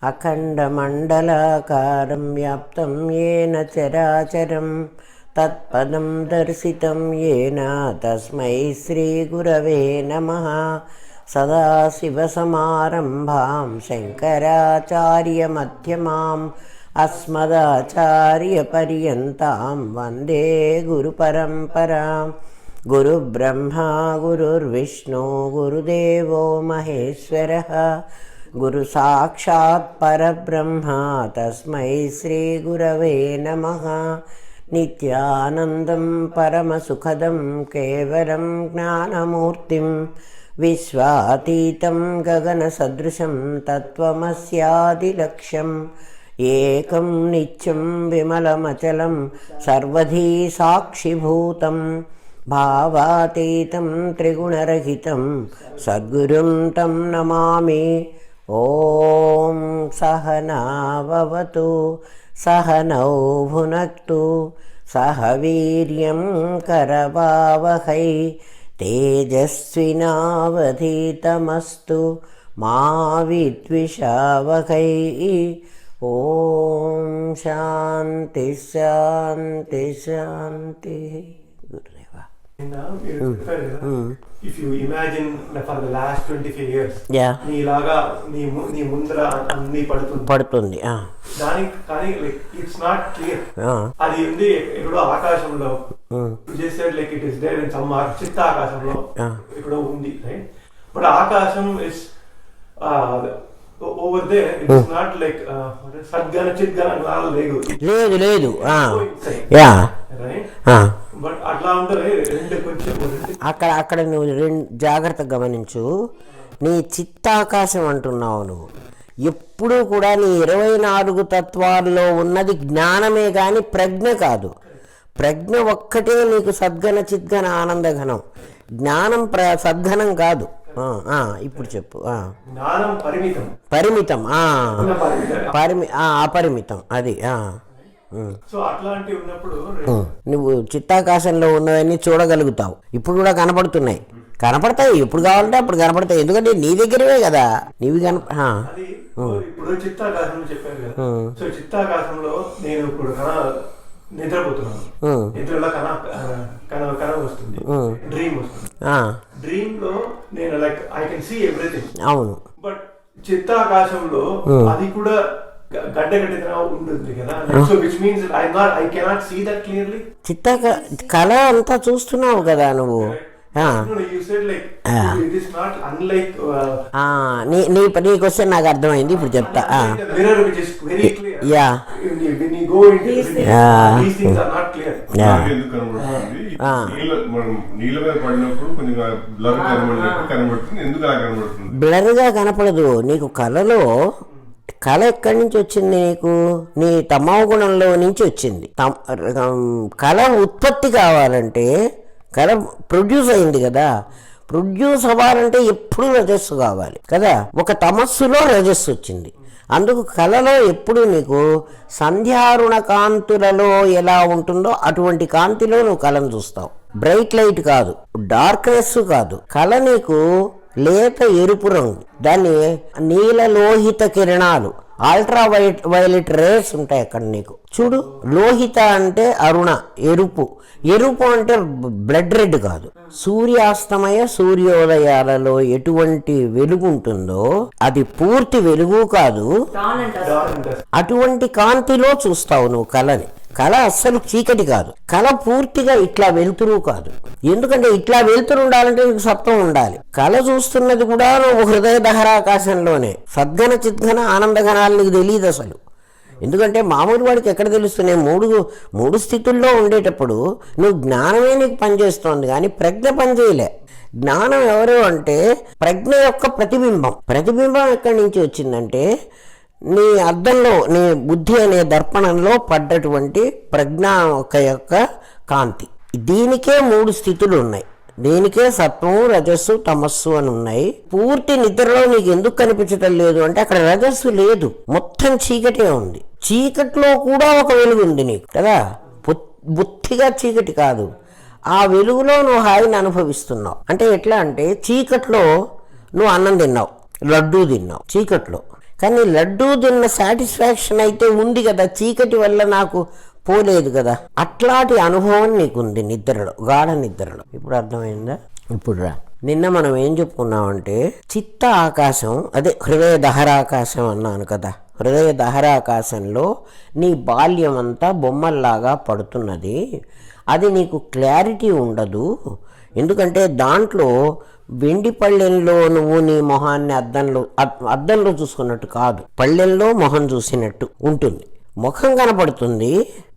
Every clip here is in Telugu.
అఖండమండలాకారం వ్యాప్తం येन చరాచరం తత్పదం దర్శితం येन తస్మై శ్రీగురవే నమః. సదాశివసమారంభాం శంకరాచార్యమధ్యమాం అస్మదాచార్యపర్యంతాం వందే గురుపరంపరాం. గురుబ్రహ్మా గురుర్విష్ణు గురుదేవో మహేశ్వరః గురు సాక్షాత్ పరబ్రహ్మ తస్మై శ్రీ గురవే నమః. నిత్యానందం పరమసుఖదం కేవలం జ్ఞానమూర్తిం విశ్వాతీతం గగనసదృశం తత్వమస్యాదిలక్ష్యం. ఏకం నిత్యం విమలమచలం సర్వధీ సాక్షిభూతం భావాతీతం త్రిగుణరహితం సద్గురుం తం నమామి. ఓం సహనావవతు సహనౌ భునక్తు సహ వీర్యం కరవావహై తేజస్వినావధీతమస్తు మా విద్విషావహై. ఓం శాంతి శాంతి శాంతి. If you imagine for the last 25 years, నీలాగా నీ ముందర అన్ని పడుతుంది దానికి కానీ లైక్ ఇట్స్ నాట్ క్లియర్. అది ఉంది ఎక్కడో ఆకాశంలో చేసేది like it is there in some చిత్త ఆకాశంలో ఎక్కడో ఉంది రైట్. బట్ ఆకాశం is over there. It is not like సద్గన చిద్గన లేదు రైట్. బట్ అట్లా ఉంటుంది రెండు కొంచెం అక్కడ నువ్వు జాగ్రత్తగా గమనించు. నీ చిత్తాకాశం అంటున్నావు నువ్వు. ఎప్పుడూ కూడా నీ 24 తత్వాల్లో ఉన్నది జ్ఞానమే కానీ ప్రజ్ఞ కాదు. ప్రజ్ఞ ఒక్కటే నీకు సద్గన చిద్గన ఆనందఘనం. జ్ఞానం సద్ఘనం కాదు. ఇప్పుడు చెప్పు. జ్ఞానం పరిమితం అపరిమితం అది. సో అట్లాంటి ఉన్నప్పుడు నువ్వు చిత్తాకాశంలో ఉన్నవన్నీ చూడగలుగుతావు. ఇప్పుడు కూడా కనపడతాయి ఎప్పుడు కావాలంటే అప్పుడు కనపడతాయి. ఎందుకంటే నీ దగ్గరవే కదా నీవి ఇప్పుడు చిత్తాకాశంలో చెప్పాను కదా. సో చిత్తాకాశంలో నేను ఇప్పుడు నిద్రపోతున్నాను. నిద్రలో కన వస్తుంది, డ్రీమ్ వస్తుంది. డ్రీమ్ లో నేను like I can see everything. అవును. బట్ చిత్తాకాశంలో అది కూడా గడ్డగడ్డగా ఉంటుంది కదా. So which means I cannot see that clearly. కళ అంతా చూస్తున్నావు కదా నువ్వు. నీ క్వశ్చన్ నాకు అర్థమైంది. ఇప్పుడు చెప్తా. బ్లర్గా కనపడదు నీకు కళలో. కళ ఎక్కడి నుంచి వచ్చింది నీకు? నీ తమో గుణంలో నుంచి వచ్చింది. కళ ఉత్పత్తి కావాలంటే కళ ప్రొడ్యూస్ అయింది కదా. ప్రొడ్యూస్ అవ్వాలంటే ఎప్పుడు రజస్సు కావాలి కదా. ఒక తమస్సులో రజస్సు వచ్చింది. అందుకు కళలో ఎప్పుడు నీకు సంధ్యారుణ కాంతులలో ఎలా ఉంటుందో అటువంటి కాంతిలో నువ్వు కళను చూస్తావు. బ్రైట్ లైట్ కాదు, డార్క్నెస్ కాదు. కళ నీకు లేత ఎరుపు రంగు, దాన్ని నీలలోహిత కిరణాలు, అల్ట్రా వైలెట్ రేస్ ఉంటాయి అక్కడ నీకు. చూడు, లోహిత అంటే అరుణ, ఎరుపు. ఎరుపు అంటే బ్లడ్ రెడ్ కాదు. సూర్యాస్తమయ సూర్యోదయాలలో ఎటువంటి వెలుగు ఉంటుందో అది పూర్తి వెలుగు కాదు. అటువంటి కాంతిలో చూస్తావు నువ్వు కళని. కళ అస్సలు చీకటి కాదు. కళ పూర్తిగా ఇట్లా వెలుతురు కాదు. ఎందుకంటే ఇట్లా వెలుతురు ఉండాలంటే నీకు సత్వం ఉండాలి. కళ చూస్తున్నది కూడా నువ్వు హృదయ దహరాకాశంలోనే. సద్గన చిద్గన ఆనందఘనాలు నీకు తెలియదు అసలు. ఎందుకంటే మామూలు వాడికి ఎక్కడ తెలుస్తున్నాయి? మూడు స్థితుల్లో ఉండేటప్పుడు నువ్వు జ్ఞానమే నీకు పనిచేస్తోంది కానీ ప్రజ్ఞ పనిచేయలే. జ్ఞానం ఎవరు అంటే ప్రజ్ఞ యొక్క ప్రతిబింబం. ప్రతిబింబం ఎక్కడి నుంచి వచ్చిందంటే నీ అద్దంలో, నీ బుద్ధి అనే దర్పణంలో పడ్డటువంటి ప్రజ్ఞ యొక్క కాంతి. దీనికే 3 స్థితులు ఉన్నాయి. దీనికే సత్వము, రజస్సు, తమస్సు అని ఉన్నాయి. పూర్తి నిద్రలో నీకు ఎందుకు కనిపించటం లేదు అంటే అక్కడ రజస్సు లేదు, మొత్తం చీకటే ఉంది. చీకట్లో కూడా ఒక వెలుగు ఉంది నీకు కదా. బుద్ధిగా చీకటి కాదు, ఆ వెలుగులో నువ్వు హాయిని అనుభవిస్తున్నావు. అంటే ఎట్లా అంటే చీకట్లో నువ్వు అన్నం తిన్నావు, లడ్డూ తిన్నావు చీకట్లో, కానీ లడ్డూ తిన్న సాటిస్ఫాక్షన్ అయితే ఉంది కదా, చీకటి వల్ల నాకు పోలేదు కదా. అట్లాంటి అనుభవం నీకుంది నిద్రలో, గాఢ నిద్రలో. ఇప్పుడు అర్థమైందా? ఇప్పుడు రా, నిన్న మనం ఏం చెప్పుకున్నామంటే చిత్త ఆకాశం, అదే హృదయ దహరాకాశం అన్నాను కదా. హృదయ దహరాకాశంలో నీ బాల్యం అంతా బొమ్మల్లాగా పడుతున్నది. అది నీకు క్లారిటీ ఉండదు. ఎందుకంటే దాంట్లో వెండి పళ్ళెంలో నువ్వు నీ మొహాన్ని అద్దంలో చూసుకున్నట్టు కాదు, పళ్ళెంలో మొహం చూసినట్టు ఉంటుంది. ముఖం కనపడుతుంది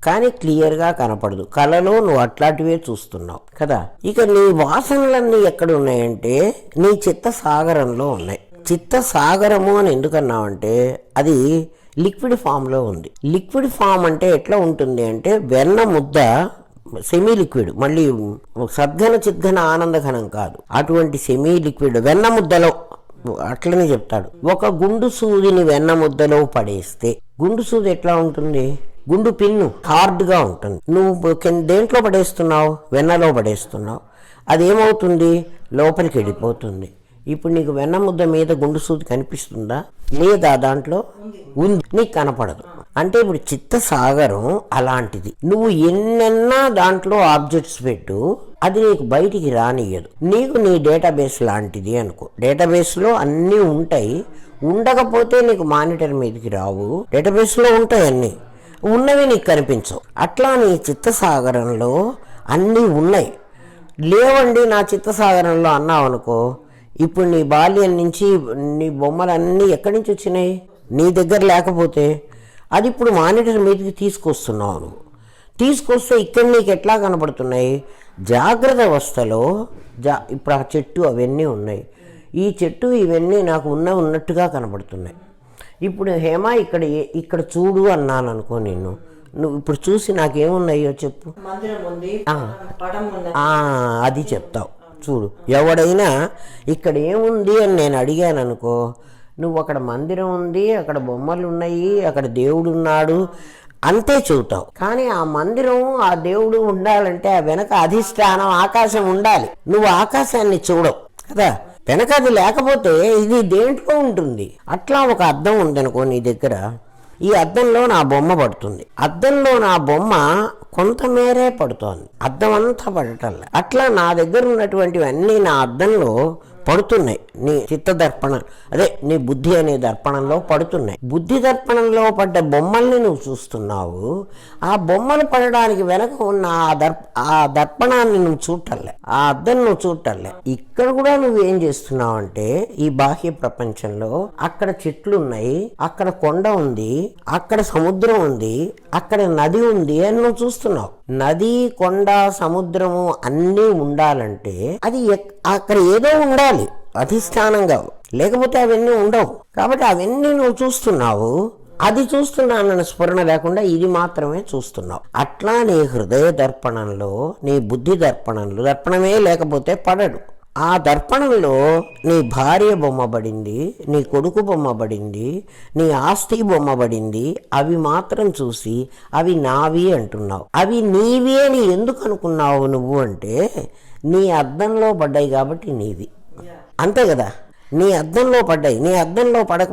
కానీ క్లియర్గా కనపడదు. కళలో నువ్వు అట్లాంటివే చూస్తున్నావు కదా. ఇక నీ వాసనలన్నీ ఎక్కడ ఉన్నాయంటే నీ చిత్త సాగరంలో ఉన్నాయి. చిత్త సాగరము అని ఎందుకన్నావంటే అది లిక్విడ్ ఫామ్లో ఉంది. లిక్విడ్ ఫామ్ అంటే ఎట్లా ఉంటుంది అంటే వెన్న ముద్ద, సెమీ లిక్విడ్, మళ్ళీ సద్ఘన చిద్ఘన ఆనందఘనం కాదు, అటువంటి సెమీ లిక్విడ్ వెన్న ముద్దలో. అట్లనే చెప్తాడు, ఒక గుండు సూదిని వెన్న ముద్దలో పడేస్తే గుండు సూది ఎట్లా ఉంటుంది? గుండు పిన్ను హార్డ్గా ఉంటుంది. నువ్వు దేంట్లో పడేస్తున్నావు? వెన్నలో పడేస్తున్నావు. అదేమవుతుంది? లోపలికి వెళ్ళిపోతుంది. ఇప్పుడు నీకు వెన్న ముద్ద మీద గుండు సూది కనిపిస్తుందా? లేదా? దాంట్లో ఉంది, నీకు కనపడదు. అంటే ఇప్పుడు చిత్త సాగరం అలాంటిది. నువ్వు ఎన్నెన్నా దాంట్లో ఆబ్జెక్ట్స్ పెట్టు, అది నీకు బయటికి రానియ్యదు. నీకు నీ డేటాబేస్ లాంటిది అనుకో. డేటాబేస్లో అన్నీ ఉంటాయి, ఉండకపోతే నీకు మానిటర్ మీదకి రావు. డేటాబేస్లో ఉంటాయి అన్నీ, ఉన్నవి నీకు కనిపించవు. అట్లా నీ చిత్త సాగరంలో అన్నీ ఉన్నాయి. లేవండి నా చిత్త సాగరంలో అన్నావు అనుకో, ఇప్పుడు నీ బాల్యం నుంచి నీ బొమ్మలన్నీ ఎక్కడి నుంచి వచ్చినాయి? నీ దగ్గర లేకపోతే అది ఇప్పుడు మానిటర్ మీదకి తీసుకొస్తున్నావు. నువ్వు తీసుకొస్తే ఇక్కడ నీకు ఎట్లా కనపడుతున్నాయి? జాగ్రత్త అవస్థలో ఇప్పుడు ఆ చెట్టు అవన్నీ ఉన్నాయి, ఈ చెట్టు ఇవన్నీ నాకు ఉన్నట్టుగా కనపడుతున్నాయి. ఇప్పుడు హేమ ఇక్కడ చూడు అన్నాను అనుకో నిన్ను, నువ్వు ఇప్పుడు చూసి నాకేమున్నాయో చెప్పు. అది చెప్తావు. చూడు, ఎవడైనా ఇక్కడ ఏముంది అని నేను అడిగాను అనుకో, నువ్వు అక్కడ మందిరం ఉంది, అక్కడ బొమ్మలు ఉన్నాయి, అక్కడ దేవుడు ఉన్నాడు అంతే చెబుతావు. కానీ ఆ మందిరం, ఆ దేవుడు ఉండాలంటే ఆ వెనక అధిష్టానం ఆకాశం ఉండాలి. నువ్వు ఆకాశాన్ని చూడవు కదా, వెనక అది లేకపోతే ఇది దేంట్లో ఉంటుంది? అట్లా ఒక అద్దం ఉందనుకో నీ దగ్గర, ఈ అద్దంలో నా బొమ్మ పడుతుంది. అద్దంలో నా బొమ్మ కొంతమేరే పడుతోంది, అద్దం అంతా పడటంలే. అట్లా నా దగ్గర ఉన్నటువంటివన్నీ నా అద్దంలో పడుతున్నాయి. నీ చిత్త దర్పణం, అదే నీ బుద్ధి అనే దర్పణంలో పడుతున్నాయి. బుద్ధి దర్పణంలో పడ్డ బొమ్మల్ని నువ్వు చూస్తున్నావు. ఆ బొమ్మలు పడడానికి వెనక ఉన్న ఆ దర్పణాన్ని నువ్వు చూడటంలే, ఆ అద్దం నువ్వు చూడటంలే. ఇక్కడ కూడా నువ్వు ఏం చేస్తున్నావు అంటే ఈ బాహ్య ప్రపంచంలో అక్కడ చెట్లు ఉన్నాయి, అక్కడ కొండ ఉంది, అక్కడ సముద్రం ఉంది, అక్కడ నది ఉంది అని నువ్వు చూస్తున్నావు. నది, కొండ, సముద్రము అన్నీ ఉండాలంటే అది అక్కడ ఏదో ఉండాలి అధిష్టానంగా, లేకపోతే అవన్నీ ఉండవు. కాబట్టి అవన్నీ నువ్వు చూస్తున్నావు. అది చూస్తున్నానన్న స్ఫురణ లేకుండా ఇది మాత్రమే చూస్తున్నావు. అట్లా నీ హృదయ దర్పణంలో, నీ బుద్ధి దర్పణంలో, దర్పణమే లేకపోతే పడడు. ఆ దర్పణంలో నీ భార్య బొమ్మ పడింది, నీ కొడుకు బొమ్మ పడింది, నీ ఆస్తి బొమ్మ పడింది. అవి మాత్రం చూసి అవి నావి అంటున్నావు. అవి నీవి అని ఎందుకు అనుకున్నావు నువ్వు అంటే నీ అద్దంలో పడ్డాయి కాబట్టి నీవి, అంతే కదా. నీ అద్దంలో పడ్డాయి. నీ అద్దంలో పడక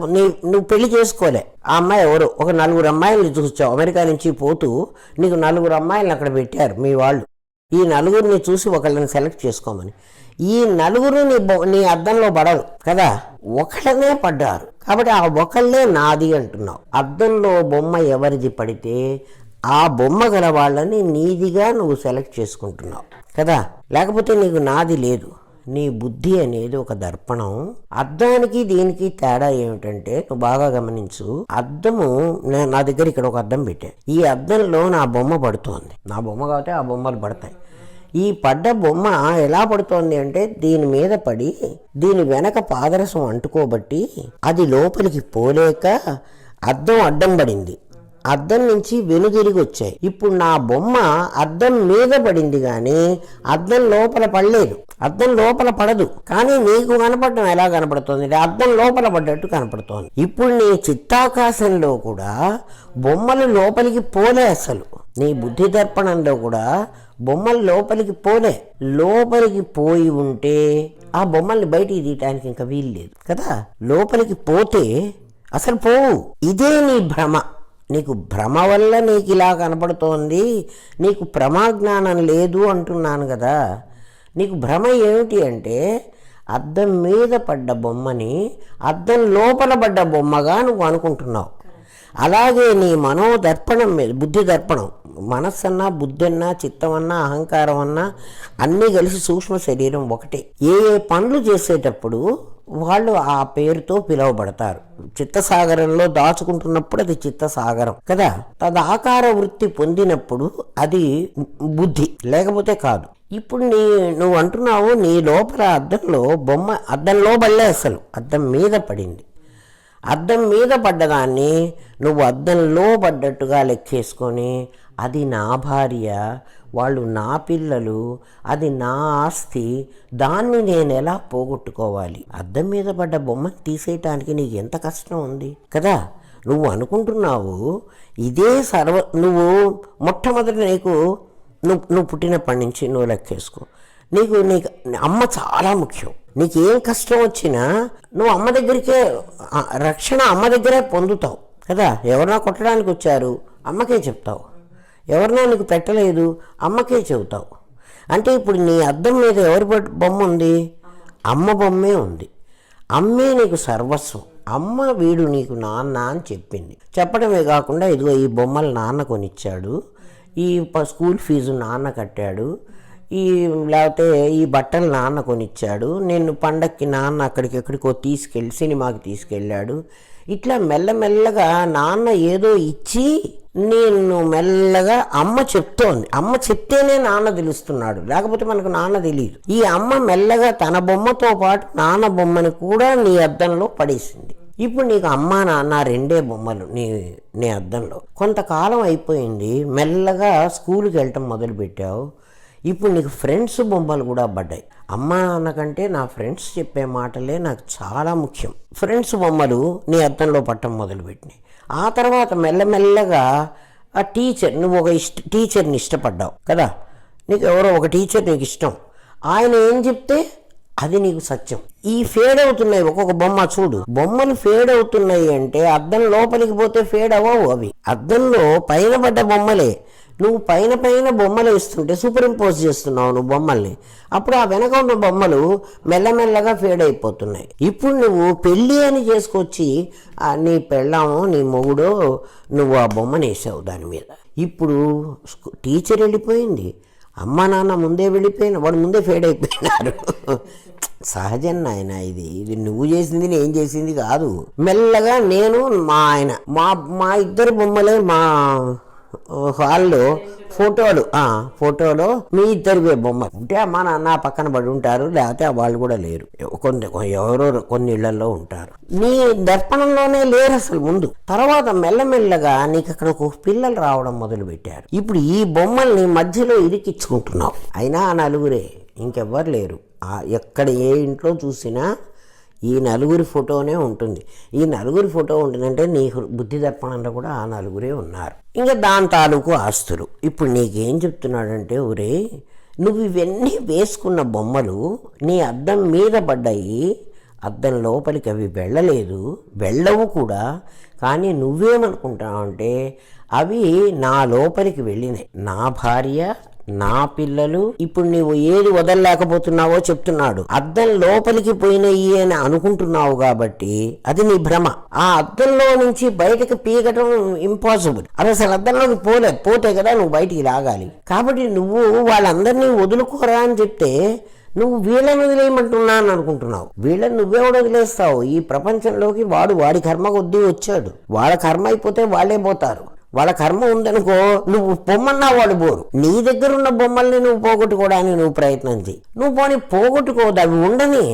నువ్వు పెళ్లి చేసుకోలే. ఆ అమ్మాయి ఎవరు? ఒక 4 అమ్మాయిలను చూసావు. అమెరికా నుంచి పోతూ నీకు 4 అమ్మాయిలను అక్కడ పెట్టారు మీ వాళ్ళు. ఈ 4 చూసి ఒకళ్ళని సెలెక్ట్ చేసుకోమని. ఈ 4 నీ అద్దంలో పడరు కదా, ఒకళ్ళనే పడ్డారు. కాబట్టి ఆ ఒకళ్ళే నాది అంటున్నావు. అద్దంలో బొమ్మ ఎవరిది పడితే ఆ బొమ్మ గల వాళ్ళని నీదిగా నువ్వు సెలెక్ట్ చేసుకుంటున్నావు కదా. లేకపోతే నీకు నాది లేదు. నీ బుద్ధి అనేది ఒక దర్పణం. అద్దానికి దీనికి తేడా ఏమిటంటే నువ్వు బాగా గమనించు. అద్దము, నా దగ్గర ఇక్కడ ఒక అద్దం పెట్టా. ఈ అద్దంలో నా బొమ్మ పడుతోంది. నా బొమ్మ కాబట్టి ఆ బొమ్మలు పడతాయి. ఈ పడ్డ బొమ్మ ఎలా పడుతోంది అంటే దీని మీద పడి దీని వెనక పాదరసం అంటుకోబట్టి అది లోపలికి పోలేక అద్దం అడ్డం పడింది. అద్దం నుంచి వెనుదిరిగి వచ్చాయి. ఇప్పుడు నా బొమ్మ అద్దం మీద పడింది కానీ అద్దం లోపల పడలేదు. అద్దం లోపల పడదు, కానీ నీకు కనపడటం ఎలా కనపడుతోంది? అద్దం లోపల పడ్డట్టు కనపడుతోంది. ఇప్పుడు నీ చిత్తాకాశంలో కూడా బొమ్మలు లోపలికి పోలే. అసలు నీ బుద్ధి దర్పణంలో కూడా బొమ్మలు లోపలికి పోలే. లోపలికి పోయి ఉంటే ఆ బొమ్మల్ని బయటికి తీయటానికి ఇంకా వీలు లేదు కదా. లోపలికి పోతే అసలు పోవు. ఇదే నీ భ్రమ. నీకు భ్రమ వల్ల నీకు ఇలా కనపడుతోంది, నీకు ప్రమాజ్ఞానం లేదు అంటున్నాను కదా. నీకు భ్రమ ఏమిటి అంటే అద్దం మీద పడ్డ బొమ్మని అద్దం లోపల పడ్డ బొమ్మగా నువ్వు అనుకుంటున్నావు. అలాగే నీ మనోదర్పణం మీద, బుద్ధి దర్పణం, మనస్సన్నా బుద్ధన్నా చిత్తమన్నా అహంకారం అన్నా అన్నీ కలిసి సూక్ష్మ శరీరం ఒకటే. ఏ ఏ పనులు చేసేటప్పుడు వాళ్ళు ఆ పేరుతో పిలువబడతారు. చిత్తసాగరంలో దాచుకుంటున్నప్పుడు అది చిత్తసాగరం కదా. తదాకార వృత్తి పొందినప్పుడు అది బుద్ధి, లేకపోతే కాదు. ఇప్పుడు నువ్వు అంటున్నావు నీ లోపల అద్దంలో బొమ్మ, అద్దంలో పడలే, అసలు అద్దం మీద పడింది. అద్దం మీద పడ్డదాన్ని నువ్వు అద్దంలో పడ్డట్టుగా లెక్కేసుకొని అది నా భార్య, వాళ్ళు నా పిల్లలు, అది నా ఆస్తి, దాన్ని నేను ఎలా పోగొట్టుకోవాలి? అద్దం మీద పడ్డ బొమ్మను తీసేయటానికి నీకు ఎంత కష్టం ఉంది కదా. నువ్వు అనుకుంటున్నావు ఇదే నువ్వు మొట్టమొదటి నువ్వు పుట్టినప్పటి నుంచి నువ్వు లెక్కేసుకో, నీకు అమ్మ చాలా ముఖ్యం. నీకేం కష్టం వచ్చినా నువ్వు అమ్మ దగ్గరికే రక్షణ, అమ్మ దగ్గరే పొందుతావు కదా. ఎవరన్నా కొట్టడానికి వచ్చారు అమ్మకే చెప్తావు, ఎవరన్నా నీకు పెట్టలేదు అమ్మకే చెబుతావు. అంటే ఇప్పుడు నీ అద్దం మీద ఎవరి బొమ్మ ఉంది? అమ్మ బొమ్మే ఉంది. అమ్మే నీకు సర్వస్వం. అమ్మ వీడు నీకు నాన్న అని చెప్పింది. చెప్పడమే కాకుండా ఇదిగో ఈ బొమ్మలు నాన్న కొనిచ్చాడు, ఈ స్కూల్ ఫీజు నాన్న కట్టాడు, లేకపోతే ఈ బట్టలు నాన్న కొనిచ్చాడు, నిన్ను పండక్కి నాన్న ఎక్కడికో తీసుకెళ్ళి సినిమాకి తీసుకెళ్ళాడు. ఇట్లా మెల్లమెల్లగా నాన్న ఏదో ఇచ్చి నేను మెల్లగా అమ్మ చెప్తోంది. అమ్మ చెప్తేనే నాన్న తెలుస్తున్నాడు, లేకపోతే మనకు నాన్న తెలియదు. ఈ అమ్మ మెల్లగా తన బొమ్మతో పాటు నాన్న బొమ్మని కూడా నీ అద్దంలో పడేసింది. ఇప్పుడు నీకు అమ్మ నాన్న రెండే బొమ్మలు నీ అద్దంలో. కొంతకాలం అయిపోయింది, మెల్లగా స్కూల్కి వెళ్ళటం మొదలుపెట్టావు. ఇప్పుడు నీకు ఫ్రెండ్స్ బొమ్మలు కూడా పడ్డాయి. అమ్మ నాన్న కంటే నా ఫ్రెండ్స్ చెప్పే మాటలే నాకు చాలా ముఖ్యం. ఫ్రెండ్స్ బొమ్మలు నీ అద్దంలో పట్టడం మొదలుపెట్టినాయి. ఆ తర్వాత మెల్లమెల్లగా ఆ టీచర్, నువ్వు ఒక టీచర్ని ఇష్టపడ్డావు కదా. నీకు ఎవరో ఒక టీచర్ నీకు ఇష్టం, ఆయన ఏం చెప్తే అది నీకు సత్యం. ఈ ఫేడ్ అవుతున్నాయి ఒక్కొక్క బొమ్మ. చూడు, బొమ్మలు ఫేడ్ అవుతున్నాయి అంటే అద్దం లోపలికి పోతే ఫేడ్ అవ్వవు. అవి అద్దంలో పైన పడ్డ బొమ్మలే. నువ్వు పైన బొమ్మలు ఇస్తుంటే సూపర్ ఇంపోజ్ చేస్తున్నావు నువ్వు బొమ్మల్ని. అప్పుడు ఆ వెనక ఉన్న బొమ్మలు మెల్లమెల్లగా ఫేడ్ అయిపోతున్నాయి. ఇప్పుడు నువ్వు పెళ్ళి అని చేసుకొచ్చి నీ పెళ్ళామో నీ మొగుడో నువ్వు ఆ బొమ్మను వేసావు దాని మీద. ఇప్పుడు టీచర్ వెళ్ళిపోయింది, అమ్మ నాన్న ముందే వెళ్ళిపోయిన, వాడు ముందే ఫేడ్ అయిపోయినారు. సహజం నాయన, ఇది నువ్వు చేసింది నేను చేసింది కాదు. మెల్లగా నేను మా ఆయన మా ఇద్దరు బొమ్మలే మా హాల్లో ఫోటోలో మీ ఇద్దరివే బొమ్మ ఉంటే అమ్మా నాన్న పక్కన పడి ఉంటారు, లేకపోతే వాళ్ళు కూడా లేరు. ఎవరో కొన్ని ఇళ్లలో ఉంటారు. నీ దర్పణంలోనే లేరు అసలు ముందు. తర్వాత మెల్లమెల్లగా నీకు అక్కడ ఒక పిల్లలు రావడం మొదలు పెట్టారు. ఇప్పుడు ఈ బొమ్మల్ని మధ్యలో ఇరికించుకుంటున్నావు. అయినా ఆ నలుగురే, ఇంకెవ్వరు లేరు. ఎక్కడ ఏ ఇంట్లో చూసినా ఈ నలుగురి ఫోటోనే ఉంటుంది. ఈ నలుగురి ఫోటో ఉంటుందంటే నీ బుద్ధి దర్పణంలో కూడా ఆ నలుగురే ఉన్నారు. ఇంకా దాని తాలూకు ఆస్తులు. ఇప్పుడు నీకేం చెప్తున్నాడంటే, ఒరే నువ్వు ఇవన్నీ వేసుకున్న బొమ్మలు నీ అద్దం మీద పడ్డాయి, అద్దం లోపలికి అవి వెళ్ళవు కూడా. కానీ నువ్వేమనుకుంటావు అంటే అవి నా లోపలికి వెళ్ళినాయి, నా భార్య నా పిల్లలు. ఇప్పుడు నీవు ఏది వదలలేకపోతున్నావో చెప్తున్నాడు. అద్దం లోపలికి పోయినయి అని అనుకుంటున్నావు కాబట్టి అది నీ భ్రమ. ఆ అద్దంలో నుంచి బయటకు పీకటం ఇంపాసిబుల్. అది అసలు అద్దంలోకి పోతే కదా నువ్వు బయటికి లాగాలి. కాబట్టి నువ్వు వాళ్ళందరినీ వదులుకోరా అని చెప్తే నువ్వు వీళ్ళని వదిలేయమంటున్నా అని అనుకుంటున్నావు. వీళ్ళని నువ్వే వదిలేస్తావు. ఈ ప్రపంచంలోకి వాడి కర్మ కొద్దీ వచ్చాడు. వాళ్ళ కర్మ అయిపోతే వాళ్ళే పోతారు. వాళ్ళ కర్మ ఉందనుకో, నువ్వు పొమ్మన్నా వాళ్ళు పోరు. నీ దగ్గర ఉన్న బొమ్మల్ని నువ్వు పోగొట్టుకోవడానికి నువ్వు ప్రయత్నం చేయి. నువ్వు పోగొట్టుకోవద్దు, అవి ఉండని.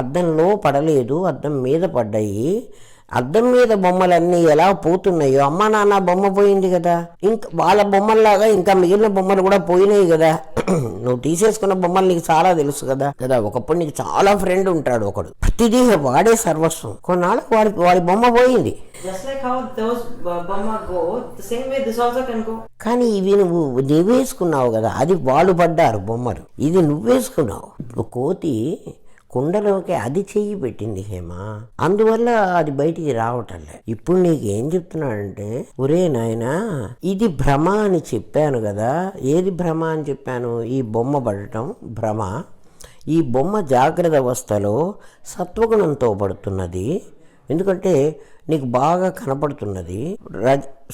అద్దంలో పడలేదు, అద్దం మీద పడ్డాయి. అద్దం మీద బొమ్మలన్నీ ఎలా పోతున్నాయో, అమ్మ నాన్న బొమ్మ పోయింది కదా, ఇంకా వాళ్ళ బొమ్మల్లాగా ఇంకా మిగిలిన బొమ్మలు కూడా పోయినాయి కదా. నువ్వు తీసేసుకున్న బొమ్మలు నీకు చాలా తెలుసు కదా. ఒకప్పుడు నీకు చాలా ఫ్రెండ్ ఉంటాడు ఒకడు, ప్రతిదీ వాడే సర్వస్వం. కొన్నాళ్ళకు వాడి బొమ్మ పోయింది. కానీ ఇవి నువ్వు వేసుకున్నావు కదా, అది వాళ్ళు పడ్డారు బొమ్మలు, ఇది నువ్వేసుకున్నావు. కోతి కుండలోకి అది చెయ్యి పెట్టింది హేమ, అందువల్ల అది బయటికి రావటంలే. ఇప్పుడు నీకు ఏం చెప్తున్నాడంటే, ఒరే నాయనా ఇది భ్రమ అని చెప్పాను కదా. ఏది భ్రమ అని చెప్పాను? ఈ బొమ్మ పడటం భ్రమ. ఈ బొమ్మ జాగ్రత్త అవస్థలో సత్వగుణంతో పడుతున్నది. ఎందుకంటే నీకు బాగా కనపడుతున్నది,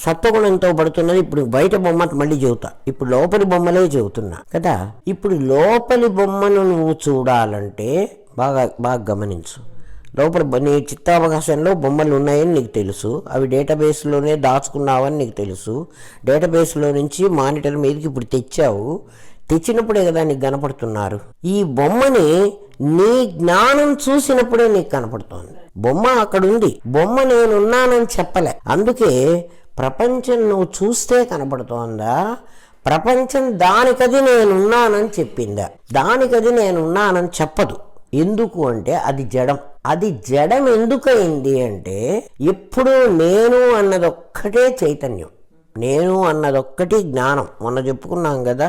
సత్వగుణంతో పడుతున్నది. ఇప్పుడు బయట బొమ్మ మళ్ళీ చెబుతా, ఇప్పుడు లోపలి బొమ్మలే చెబుతున్నా కదా. ఇప్పుడు లోపలి బొమ్మను నువ్వు చూడాలంటే బాగా గమనించు. లోపల నీ చిత్తావకాశంలో బొమ్మలు ఉన్నాయని నీకు తెలుసు, అవి డేటాబేస్లోనే దాచుకున్నావని నీకు తెలుసు. డేటాబేస్లో నుంచి మానిటర్ మీదకి ఇప్పుడు తెచ్చావు. తెచ్చినప్పుడే కదా నీకు కనపడుతున్నారు. ఈ బొమ్మని నీ జ్ఞానం చూసినప్పుడే నీకు కనపడుతోంది. బొమ్మ అక్కడ ఉంది, బొమ్మ నేనున్నానని చెప్పలే. అందుకే ప్రపంచం నువ్వు చూస్తే కనపడుతోందా, ప్రపంచం దానికది నేనున్నానని చెప్పిందా? దానికది నేనున్నానని చెప్పదు. ఎందుకు అంటే అది జడం. అది జడం ఎందుకయింది అంటే ఎప్పుడు నేను అన్నదొక్కటే చైతన్యం, నేను అన్నదొక్కటి జ్ఞానం. మొన్న చెప్పుకున్నాం కదా,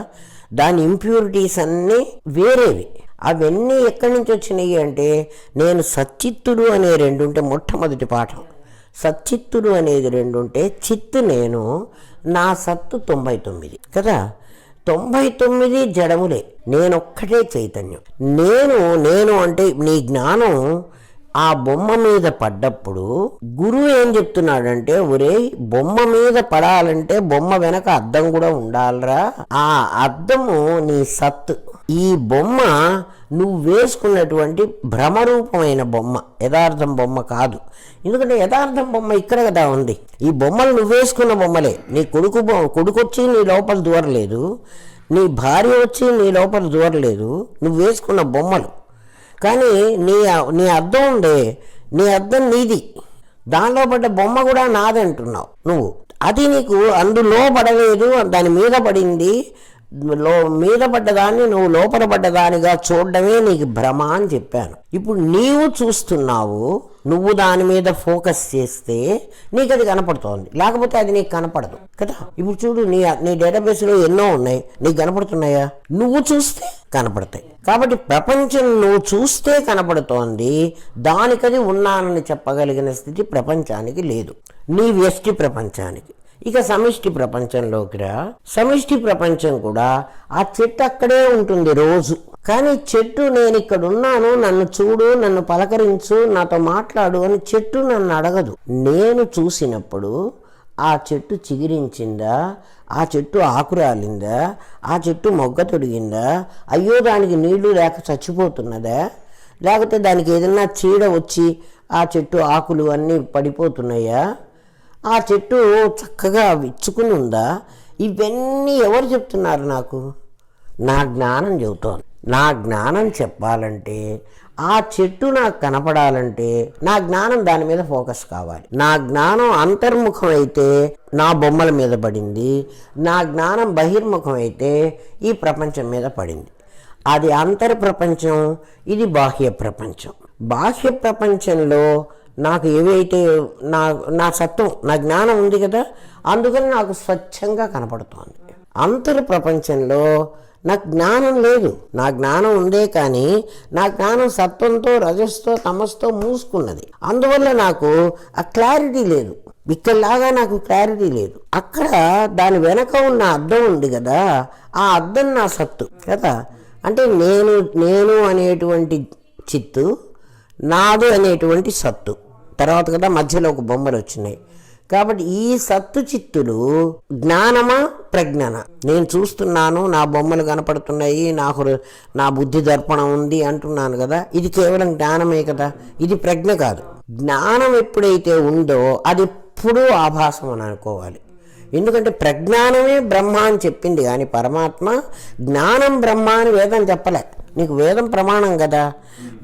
దాని ఇంప్యూరిటీస్ అన్నీ వేరేవి. అవన్నీ ఎక్కడి నుంచి వచ్చినాయి అంటే, నేను సచ్చిత్తుడు అనే రెండు ఉంటే, మొట్టమొదటి పాఠం సచ్చిత్తుడు అనేది రెండు ఉంటే, చిత్తు నేను, నా సత్తు 99 కదా. 99 జడములే, నేనొక్కటే చైతన్యం. నేను అంటే నీ జ్ఞానం ఆ బొమ్మ మీద పడ్డప్పుడు గురువు ఏం చెప్తున్నాడంటే, ఒరే బొమ్మ మీద పడాలంటే బొమ్మ వెనక అద్దం కూడా ఉండాలరా. ఆ అద్దము నీ సత్తు. ఈ బొమ్మ నువ్వు వేసుకున్నటువంటి భ్రమరూపమైన బొమ్మ, యథార్థం బొమ్మ కాదు. ఎందుకంటే యథార్థం బొమ్మ ఇక్కడ కదా ఉంది. ఈ బొమ్మలు నువ్వు వేసుకున్న బొమ్మలే. నీ కొడుకు వచ్చి నీ లోపల దూరలేదు, నీ భార్య వచ్చి నీ లోపల దూరలేదు, నువ్వు వేసుకున్న బొమ్మలు. కానీ నీ అద్దం ఉండే, నీ అద్దం నీది, దానిలో పడ్డ బొమ్మ కూడా నాది అంటున్నావు నువ్వు. అది నీకు అందులో పడలేదు, దాని మీద పడింది. మీద పడ్డదాన్ని నువ్వు లోపల పడ్డదానిగా చూడడమే నీకు భ్రమ అని చెప్పాను. ఇప్పుడు నీవు చూస్తున్నావు, నువ్వు దాని మీద ఫోకస్ చేస్తే నీకు అది కనపడుతోంది, లేకపోతే అది నీకు కనపడదు కదా. ఇప్పుడు చూడు, నీ డేటాబేస్లో ఎన్నో ఉన్నాయి, నీకు కనపడుతున్నాయా? నువ్వు చూస్తే కనపడతాయి. కాబట్టి ప్రపంచం నువ్వు చూస్తే కనపడుతోంది, దానికది ఉన్నానని చెప్పగలిగిన స్థితి ప్రపంచానికి లేదు, నీ వ్యష్టి ప్రపంచానికి. ఇక సమిష్టి ప్రపంచంలోకి రా. సమిష్టి ప్రపంచం కూడా ఆ చెట్టు అక్కడే ఉంటుంది రోజు. కానీ చెట్టు నేను ఇక్కడ ఉన్నాను, నన్ను చూడు, నన్ను పలకరించు, నాతో మాట్లాడు అని చెట్టు నన్ను అడగదు. నేను చూసినప్పుడు ఆ చెట్టు చిగిరించిందా, ఆ చెట్టు ఆకురాలిందా, ఆ చెట్టు మొగ్గ తొడిగిందా, అయ్యో దానికి నీళ్లు లేక చచ్చిపోతున్నదా, లేకపోతే దానికి ఏదన్నా చీడ వచ్చి ఆ చెట్టు ఆకులు అన్నీ పడిపోతున్నాయా, ఆ చెట్టు చక్కగా విచ్చుకుని ఉందా, ఇవన్నీ ఎవరు చెప్తున్నారు నాకు? నా జ్ఞానం చెబుతోంది. నా జ్ఞానం చెప్పాలంటే, ఆ చెట్టు నాకు కనపడాలంటే నా జ్ఞానం దాని మీద ఫోకస్ కావాలి. నా జ్ఞానం అంతర్ముఖం అయితే నా బొమ్మల మీద పడింది, నా జ్ఞానం బహిర్ముఖం అయితే ఈ ప్రపంచం మీద పడింది. అది అంతర్ ప్రపంచం, ఇది బాహ్య ప్రపంచం. బాహ్య ప్రపంచంలో నాకు ఏవైతే నా సత్వం, నా జ్ఞానం ఉంది కదా, అందుకని నాకు స్వచ్ఛంగా కనపడుతోంది. అంతర్ ప్రపంచంలో నాకు జ్ఞానం లేదు, నా జ్ఞానం ఉందే కానీ నా జ్ఞానం సత్వంతో, రజస్తో, తమస్తో మూసుకున్నది. అందువల్ల నాకు ఆ క్లారిటీ లేదు. ఇక్కడలాగా నాకు క్లారిటీ లేదు. అక్కడ దాని వెనక ఉన్న అద్దం ఉంది కదా, ఆ అద్దం నా సత్తు కదా. అంటే నేను అనేటువంటి చిత్తు, నాదు అనేటువంటి సత్తు, తర్వాత కదా మధ్యలో ఒక బొమ్మలు వచ్చినాయి. కాబట్టి ఈ సత్తు చిత్తులు జ్ఞానమా ప్రజ్ఞన? నేను చూస్తున్నాను, నా బొమ్మలు కనపడుతున్నాయి, నా బుద్ధి దర్పణం ఉంది అంటున్నాను కదా, ఇది కేవలం జ్ఞానమే కదా, ఇది ప్రజ్ఞ కాదు. జ్ఞానం ఎప్పుడైతే ఉందో అది ఎప్పుడూ ఆభాసం అని అనుకోవాలి. ఎందుకంటే ప్రజ్ఞానమే బ్రహ్మ అని చెప్పింది కానీ పరమాత్మ జ్ఞానం బ్రహ్మ అని వేదం చెప్పలే. నీకు వేదం ప్రమాణం కదా.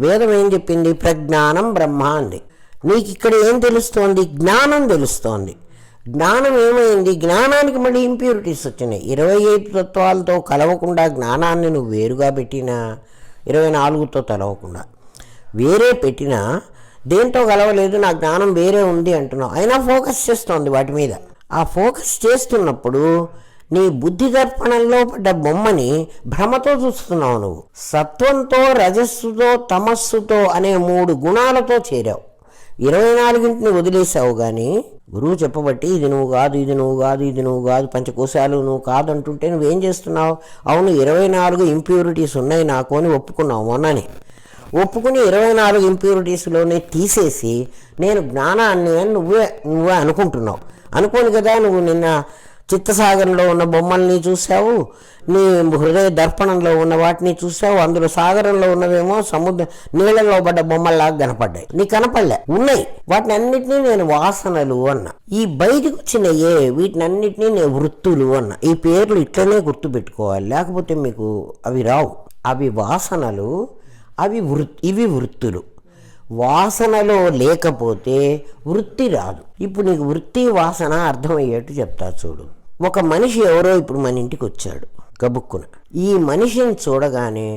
వేదం ఏం చెప్పింది? ప్రజ్ఞానం బ్రహ్మ అంది. నీకు ఇక్కడ ఏం తెలుస్తోంది? జ్ఞానం తెలుస్తోంది. జ్ఞానం ఏమైంది? జ్ఞానానికి మళ్ళీ ఇంప్యూరిటీస్ వచ్చినాయి. 25 తత్వాలతో కలవకుండా జ్ఞానాన్ని నువ్వు వేరుగా పెట్టినా, 24తో కలవకుండా వేరే పెట్టినా, దేంతో కలవలేదు, నా జ్ఞానం వేరే ఉంది అంటున్నావు, అయినా ఫోకస్ చేస్తోంది వాటి మీద. ఆ ఫోకస్ చేస్తున్నప్పుడు నీ బుద్ధి దర్పణంలో పడ్డ బొమ్మని భ్రమతో చూస్తున్నావు. నువ్వు సత్వంతో, రజస్సుతో, తమస్సుతో అనే 3 గుణాలతో చేరావు. 24ని వదిలేసావు. కానీ గురువు చెప్పబట్టి ఇది నువ్వు కాదు, ఇది నువ్వు కాదు, ఇది నువ్వు కాదు, పంచకోశాలు నువ్వు కాదు అంటుంటే నువ్వేం చేస్తున్నావు? అవును 24 ఇంప్యూరిటీస్ ఉన్నాయి నాకు అని ఒప్పుకున్నావు. మొన్ననే ఒప్పుకుని 24 ఇంప్యూరిటీస్లోనే తీసేసి నేను జ్ఞానాన్ని అని నువ్వే అనుకుంటున్నావు. అనుకోని కదా నువ్వు నిన్న చిత్తసాగరంలో ఉన్న బొమ్మల్ని చూసావు, నీ హృదయ దర్పణంలో ఉన్న వాటిని చూసావు. అందులో సాగరంలో ఉన్నవేమో నీళ్ళలో పడ్డ బొమ్మల్లాగా కనపడ్డాయి. నీకు కనపడలే, ఉన్నాయి. వాటిని అన్నిటినీ నేను వాసనలు అన్నా. ఈ బయటకు వచ్చినయే వీటిని అన్నిటినీ నేను వృత్తులు అన్నా. ఈ పేర్లు ఇట్లనే గుర్తుపెట్టుకోవాలి, లేకపోతే మీకు అవి రావు. అవి వాసనలు, ఇవి వృత్తులు. వాసనలో లేకపోతే వృత్తి రాదు. ఇప్పుడు నీకు వృత్తి వాసన అర్థమయ్యేట్టు చెప్తా చూడు. ఒక మనిషి ఎవరో ఇప్పుడు మన ఇంటికి వచ్చాడు గబుక్కున. ఈ మనిషిని చూడగానే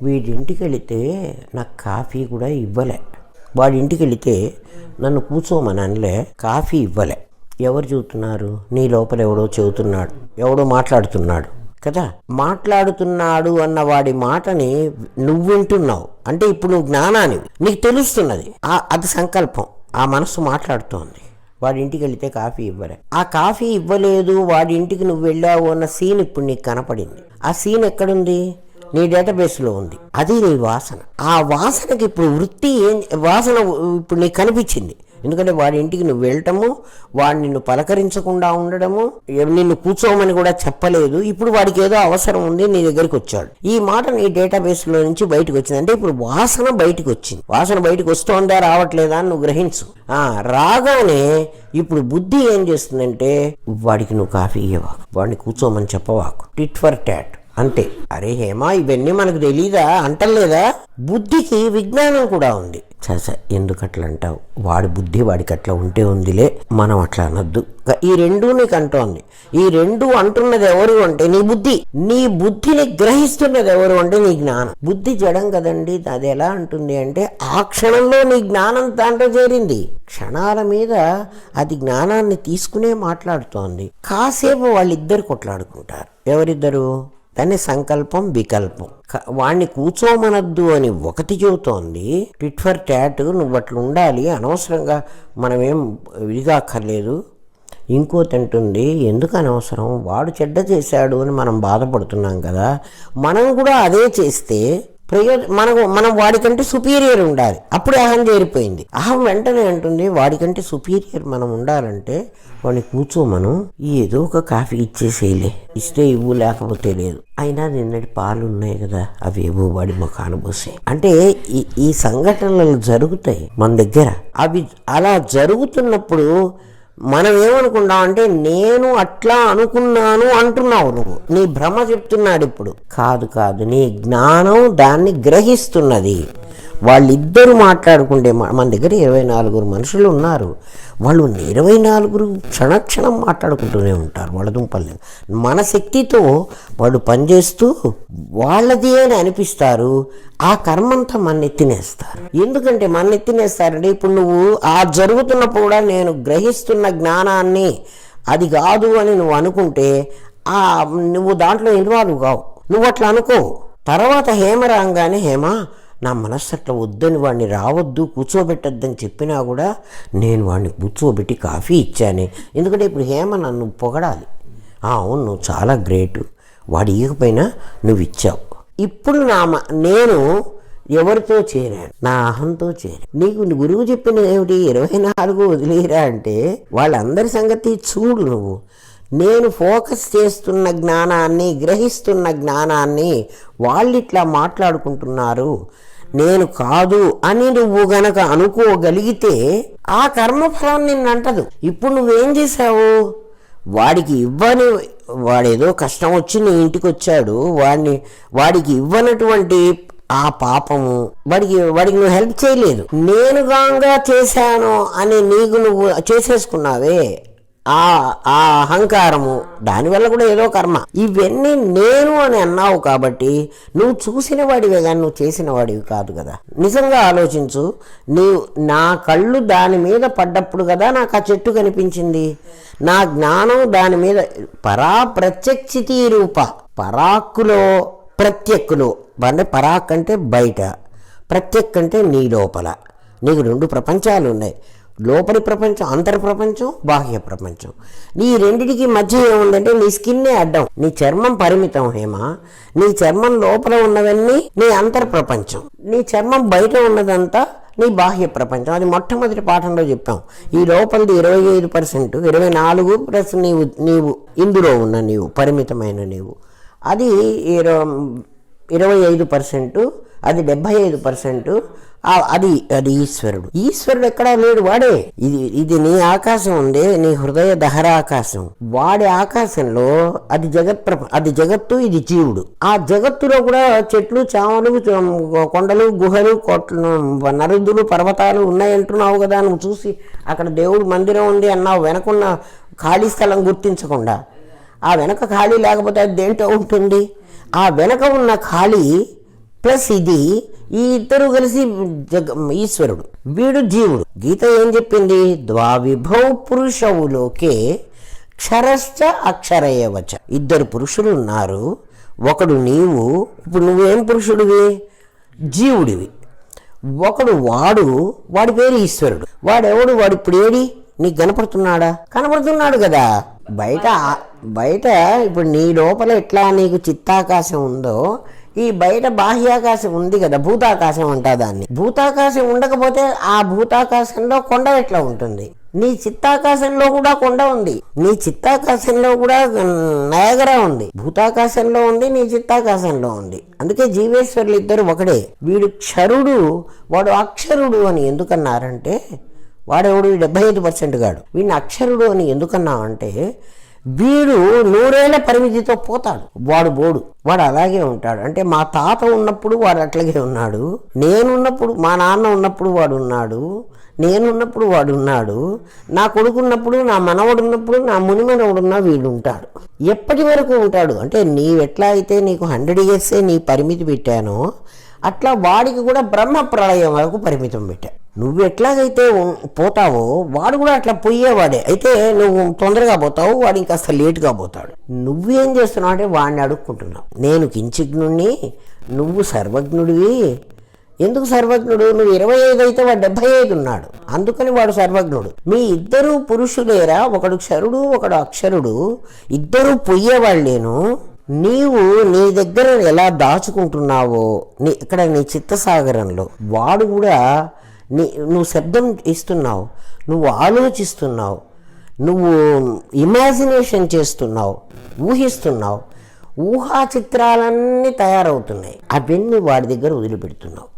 వీడింటికి వెళితే నాకు కాఫీ కూడా ఇవ్వలే, వాడింటికి వెళితే నన్ను కూర్చోమని అనలే, కాఫీ ఇవ్వలే. ఎవరు చెబుతున్నారు? నీ లోపల ఎవడో చెబుతున్నాడు, ఎవడో మాట్లాడుతున్నాడు కదా. మాట్లాడుతున్నాడు అన్న వాడి మాటని నువ్వు వింటున్నావు అంటే ఇప్పుడు నువ్వు జ్ఞానానివి, నీకు తెలుస్తున్నది. అది సంకల్పం. ఆ మనస్సు మాట్లాడుతోంది. వాడి ఇంటికి వెళితే కాఫీ ఇవ్వలే, ఆ కాఫీ ఇవ్వలేదు, వాడి ఇంటికి నువ్వు వెళ్ళావు అన్న సీన్ ఇప్పుడు నీకు కనపడింది. ఆ సీన్ ఎక్కడుంది? నీ డేటాబేస్లో ఉంది. అది నీ వాసన. ఆ వాసనకి ఇప్పుడు వృత్తి వాసన ఇప్పుడు నీకు కనిపించింది. ఎందుకంటే వాడి ఇంటికి నువ్వు వెళ్ళటము, వాడు నిన్ను పలకరించకుండా ఉండడము, నిన్ను కూర్చోమని కూడా చెప్పలేదు. ఇప్పుడు వాడికి ఏదో అవసరం ఉంది, నీ దగ్గరికి వచ్చాడు. ఈ మాట నీ డేటాబేస్లో నుంచి బయటకు వచ్చింది. అంటే ఇప్పుడు వాసన బయటకు వచ్చింది. వాసన బయటకు వస్తోందా రావట్లేదా అని నువ్వు గ్రహించు. రాగానే ఇప్పుడు బుద్ధి ఏం చేస్తుందంటే వాడికి నువ్వు కాఫీ ఇవ్వవాకు, వాడిని కూర్చోమని చెప్పవాకు. టిట్ ఫర్ టాట్ అంతే. అరే హేమా ఇవన్నీ మనకు తెలీదా అంటలేదా? బుద్ధికి విజ్ఞానం కూడా ఉంది. ఎందుకు అట్లా అంటావు? వాడి బుద్ధి వాడికి అట్లా ఉంటే ఉందిలే, మనం అట్లా అనొద్దు. ఈ రెండూ నీకు అంటోంది. ఈ రెండు అంటున్నది ఎవరు అంటే నీ బుద్ధి. నీ బుద్ధిని గ్రహిస్తున్నది ఎవరు అంటే నీ జ్ఞానం. బుద్ధి జడం కదండి, అది ఎలా అంటుంది అంటే ఆ క్షణంలో నీ జ్ఞానం దాంట్లో చేరింది. క్షణాల మీద అది జ్ఞానాన్ని తీసుకునే మాట్లాడుతోంది. కాసేపు వాళ్ళిద్దరు కొట్లాడుకుంటారు. ఎవరిద్దరు? దాన్ని సంకల్పం, వికల్పం. వాణ్ణి కూర్చోమనద్దు అని ఒకటి చెబుతోంది, టిట్ ఫర్ టాట్, నువ్వు అట్లా ఉండాలి, అనవసరంగా మనమేం విడిగా అక్కర్లేదు. ఇంకోటి అంటుంది, ఎందుకు అనవసరం, వాడు చెడ్డ చేశాడు అని మనం బాధపడుతున్నాం కదా, మనం కూడా అదే చేస్తే మనం వాడికంటే సుపీరియర్ ఉండాలి. అప్పుడే అహం చేరిపోయింది. అహం వెంటనే అంటుంది, వాడికంటే సుపీరియర్ మనం ఉండాలంటే వాడిని కూర్చోమను, ఏదో ఒక కాఫీ ఇచ్చేసేయలే, ఇస్తే ఇవ్వు లేకపోతే లేదు, అయినా నిన్నటి పాలు ఉన్నాయి కదా అవి ఏవో వాడి ముఖాన పోసే. అంటే ఈ సంఘటనలు జరుగుతాయి మన దగ్గర. అవి అలా జరుగుతున్నప్పుడు మనం ఏమనుకున్నాం అంటే నేను అట్లా అనుకున్నాను అంటున్నావు. నువ్వు నీ భ్రమ చెప్తున్నాడు. ఇప్పుడు కాదు, నీ జ్ఞానం దాన్ని గ్రహిస్తున్నది. వాళ్ళిద్దరూ మాట్లాడుకుంటే మన దగ్గర 24 మనుషులు ఉన్నారు. వాళ్ళు 24 క్షణక్షణం మాట్లాడుకుంటూనే ఉంటారు. వాళ్ళ దుంపల్ని మన శక్తితో వాళ్ళు పనిచేస్తూ వాళ్ళది అని అనిపిస్తారు. ఆ కర్మంతా మన ఎత్తినేస్తారు. ఎందుకంటే మన ఎత్తినేస్తారంటే ఇప్పుడు నువ్వు ఆ జరుగుతున్నప్పుడు కూడా నేను గ్రహిస్తున్న జ్ఞానాన్ని అది కాదు అని నువ్వు అనుకుంటే నువ్వు దాంట్లో ఇన్వాల్వ్ కావు. నువ్వు అట్లా అనుకో. తర్వాత హేమ రాగానే హేమ నా మనస్సు అట్లా వద్దని వాడిని రావద్దు కూర్చోబెట్టద్దని చెప్పినా కూడా నేను వాడిని కూర్చోబెట్టి కాఫీ ఇచ్చానే. ఎందుకంటే ఇప్పుడు హేమ నన్ను పొగడాలి, అవును నువ్వు చాలా గ్రేటు, వాడు ఇవ్వకపోయినా నువ్వు ఇచ్చావు. ఇప్పుడు నేను ఎవరితో చేరాను? నా అహంతో చేరాను. నీకు గురువు చెప్పిన ఏమిటి? 24 వదిలేరా అంటే వాళ్ళందరి సంగతి చూడు. నువ్వు నేను ఫోకస్ చేస్తున్న జ్ఞానాన్ని, గ్రహిస్తున్న జ్ఞానాన్ని వాళ్ళు ఇట్లా మాట్లాడుకుంటున్నారు, నేను కాదు అని నువ్వు గనక అనుకోగలిగితే ఆ కర్మఫలం నిన్నంటదు. ఇప్పుడు నువ్వేం చేశావు? వాడికి ఇవ్వని, వాడేదో కష్టం వచ్చి నీ ఇంటికి వచ్చాడు, వాడికి ఇవ్వనటువంటి ఆ పాపము వాడికి నువ్వు హెల్ప్ చేయలేదు. నేనుగాంగా చేశాను అని నువ్వు చేసేసుకున్నావే, ఆ ఆ అహంకారము, దానివల్ల కూడా ఏదో కర్మ. ఇవన్నీ నేను అని అన్నావు కాబట్టి నువ్వు చూసిన వాడివే కానీ నువ్వు చేసిన వాడివి కాదు కదా. నిజంగా ఆలోచించు. నీవు నా కళ్ళు దాని మీద పడ్డప్పుడు కదా నాకు ఆ చెట్టు కనిపించింది. నా జ్ఞానం దాని మీద పరా ప్రత్యక్షితి రూప. పరాక్కులో ప్రత్యక్కులో అంటే పరాక్ అంటే బయట, ప్రత్యక్ అంటే నీ లోపల. నీకు రెండు ప్రపంచాలు ఉన్నాయి, లోపలి ప్రపంచం, అంతర్ ప్రపంచం, బాహ్య ప్రపంచం. నీ రెండిటికి మధ్య ఏముందంటే నీ స్కిన్నే అడ్డం. నీ చర్మం పరిమితం హేమ. నీ చర్మం లోపల ఉన్నవన్నీ నీ అంతర్ ప్రపంచం, నీ చర్మం బయట ఉన్నదంతా నీ బాహ్య ప్రపంచం. అది మొట్టమొదటి పాఠంలో చెప్పాం. ఈ లోపలిది 25%, 24 ప్లస్ నీవు ఇందులో ఉన్న నీవు, పరిమితమైన నీవు. అది 25%, అది 75%. అది ఈశ్వరుడు. ఈశ్వరుడు ఎక్కడా లేడు, వాడే. ఇది నీ ఆకాశం ఉంది, నీ హృదయ దహరాకాశం. వాడి ఆకాశంలో అది జగత్తు, ఇది జీవుడు. ఆ జగత్తులో కూడా చెట్లు, చామలు, కొండలు, గుహలు, కోట్లు, నరుదులు, పర్వతాలు ఉన్నాయంటున్నావు కదా. నువ్వు చూసి అక్కడ దేవుడు మందిరం ఉంది అన్నావు, వెనకున్న ఖాళీ స్థలం గుర్తించకుండా. ఆ వెనక ఖాళీ లేకపోతే అది దేంట్లో ఉంటుంది? ఆ వెనక ఉన్న ఖాళీ ప్లస్ ఈ ఇద్దరు కలిసి ఈశ్వరుడు, వీడు జీవుడు. గీత ఏం చెప్పింది? ద్వావిభౌ పురుషవులోకే క్షరశ్చ అక్షరయవచ. ఇద్దరు పురుషులు ఉన్నారు, ఒకడు నీవు. ఇప్పుడు నువ్వేం పురుషుడివి? జీవుడివి. ఒకడు వాడి పేరు ఈశ్వరుడు. వాడెవడు? వాడు ఇప్పుడు ఏడి? నీకు కనపడుతున్నాడా? కనపడుతున్నాడు కదా. బయట ఇప్పుడు నీ లోపల ఎట్లా నీకు చిత్తాకాశం ఉందో ఈ బయట బాహ్యాకాశం ఉంది కదా, భూతాకాశం అంటా దాన్ని. భూతాకాశం ఉండకపోతే ఆ భూతాకాశంలో కొండ ఎట్లా ఉంటుంది? నీ చిత్తాకాశంలో కూడా కొండ ఉంది, నీ చిత్తాకాశంలో కూడా నయగరా ఉంది, భూతాకాశంలో ఉంది, నీ చిత్తాకాశంలో ఉంది. అందుకే జీవేశ్వరులు ఇద్దరు ఒకడే. వీడు క్షరుడు, వాడు అక్షరుడు అని ఎందుకన్నారంటే, వాడెవడు 75% గాడు. వీడిని అక్షరుడు అని ఎందుకన్నామంటే వీడు 100 ఏళ్ల పరిమితితో పోతాడు, వాడు బోడు, వాడు అలాగే ఉంటాడు. అంటే మా తాత ఉన్నప్పుడు వాడు అట్లాగే ఉన్నాడు, నేనున్నప్పుడు, మా నాన్న ఉన్నప్పుడు వాడు ఉన్నాడు, నేనున్నప్పుడు వాడు ఉన్నాడు, నా కొడుకున్నప్పుడు, నా మనవడు ఉన్నప్పుడు, నా మునిమనవుడున్నా వీడు ఉంటాడు. ఎప్పటి వరకు ఉంటాడు అంటే నీవెట్లా అయితే నీకు 100 years నీ పరిమితి పెట్టానో అట్లా వాడికి కూడా బ్రహ్మ ప్రళయం వరకు పరిమితం పెట్టా. నువ్వు ఎట్లాగైతే పోతావో వాడు కూడా అట్లా పోయేవాడే. అయితే నువ్వు తొందరగా పోతావు, వాడు ఇంకాస్త లేటుగా పోతాడు. నువ్వేం చేస్తున్నావు అంటే వాడిని అడుక్కుంటున్నావు. నేను కించిజ్ఞుణ్ణి, నువ్వు సర్వజ్ఞుడివి. ఎందుకు సర్వజ్ఞుడు? నువ్వు 25 అయితే వాడు 75 ఉన్నాడు, అందుకని వాడు సర్వజ్ఞుడు. మీ ఇద్దరు పురుషులేరా, ఒకడు క్షరుడు, ఒకడు అక్షరుడు, ఇద్దరు పొయ్యేవాళ్ళేను. నీవు నీ దగ్గర ఎలా దాచుకుంటున్నావో ఇక్కడ నీ చిత్తసాగరంలో, వాడు కూడా నువ్వు శబ్దం ఇస్తున్నావు, నువ్వు ఆలోచిస్తున్నావు, నువ్వు ఇమాజినేషన్ చేస్తున్నావు, ఊహిస్తున్నావు, ఊహా చిత్రాలన్నీ తయారవుతున్నాయి. అవన్నీ వాడి దగ్గర వదిలిపెడుతున్నావు.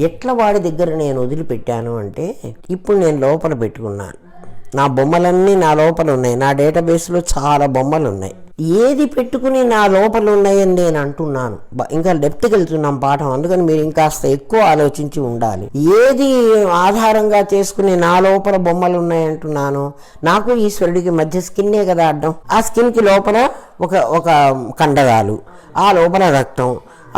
ఎట్లా వాడి దగ్గర నేను వదిలిపెట్టాను అంటే, ఇప్పుడు నేను లోపల పెట్టుకున్నాను, నా బొమ్మలన్నీ నా లోపల ఉన్నాయి, నా డేటాబేస్లో చాలా బొమ్మలు ఉన్నాయి. ఏది పెట్టుకుని నా లోపల ఉన్నాయని నేను అంటున్నాను. ఇంకా డెప్త్కి వెళ్తున్నాం పాఠం, అందుకని మీరు ఇంకాస్త ఎక్కువ ఆలోచించి ఉండాలి. ఏది ఆధారంగా చేసుకుని నా లోపల బొమ్మలు ఉన్నాయంటున్నాను? నాకు ఈశ్వరుడికి మధ్య స్కిన్నే కదా అడ్డం. ఆ స్కిన్కి లోపల ఒక కండగాలు, ఆ లోపల రక్తం,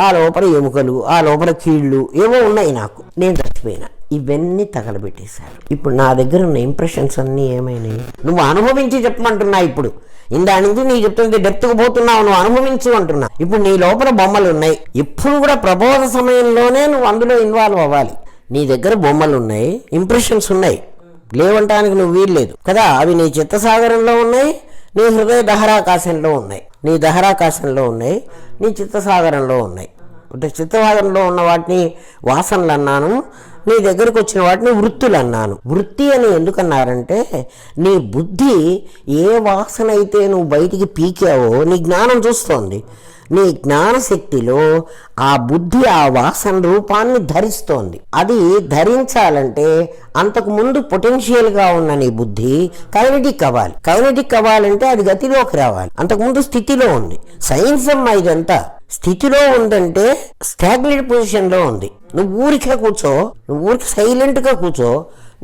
ఆ లోపల ఎముకలు, ఆ లోపల కీళ్ళు ఏవో ఉన్నాయి. నాకు నేను చచ్చిపోయినా, ఇవన్నీ తగలబెట్టేశారు. ఇప్పుడు నా దగ్గర ఉన్న ఇంప్రెషన్స్ అన్నీ ఏమైనాయి? నువ్వు అనుభవించి చెప్పమంటున్నా. ఇప్పుడు ఇందా నుంచి నీ చెప్తుంది డెప్త్కు పోతున్నావు, నువ్వు అనుభవించు అంటున్నా. ఇప్పుడు నీ లోపల బొమ్మలు ఉన్నాయి. ఎప్పుడు కూడా ప్రబోధ సమయంలోనే నువ్వు అందులో ఇన్వాల్వ్ అవ్వాలి. నీ దగ్గర బొమ్మలు ఉన్నాయి, ఇంప్రెషన్స్ ఉన్నాయి, లేవంటానికి నువ్వు వీల్లేదు కదా. అవి నీ చిత్తసాగరంలో ఉన్నాయి, నీ హృదయ దహరాకాశంలో ఉన్నాయి, నీ దహరాకాశంలో ఉన్నాయి, నీ చిత్తసాగరంలో ఉన్నాయి. అంటే చిత్తసాగరంలో ఉన్న వాటిని వాసనలు అన్నాను, నీ దగ్గరకు వచ్చిన వాటిని వృత్తులు అన్నాను. వృత్తి అని ఎందుకన్నారంటే, నీ బుద్ధి ఏ వాసన అయితే నువ్వు బయటికి పీకావో నీ జ్ఞానం చూస్తోంది. నీ జ్ఞానశక్తిలో ఆ బుద్ధి ఆ వాసన రూపాన్ని ధరిస్తోంది. అది ధరించాలంటే అంతకుముందు పొటెన్షియల్గా ఉన్న నీ బుద్ధి కైనెటిక్ అవ్వాలి. కైనెటిక్ అవ్వాలంటే అది గతిలోకి రావాలి. అంతకుముందు స్థితిలో ఉంది. సైన్స్ అమ్మా ఇదంతా. స్థితిలో ఉందంటే స్టాగ్నెంట్ పొజిషన్లో ఉంది. నువ్వు ఊరికే కూర్చో, నువ్వు ఊరికి సైలెంట్గా కూర్చో,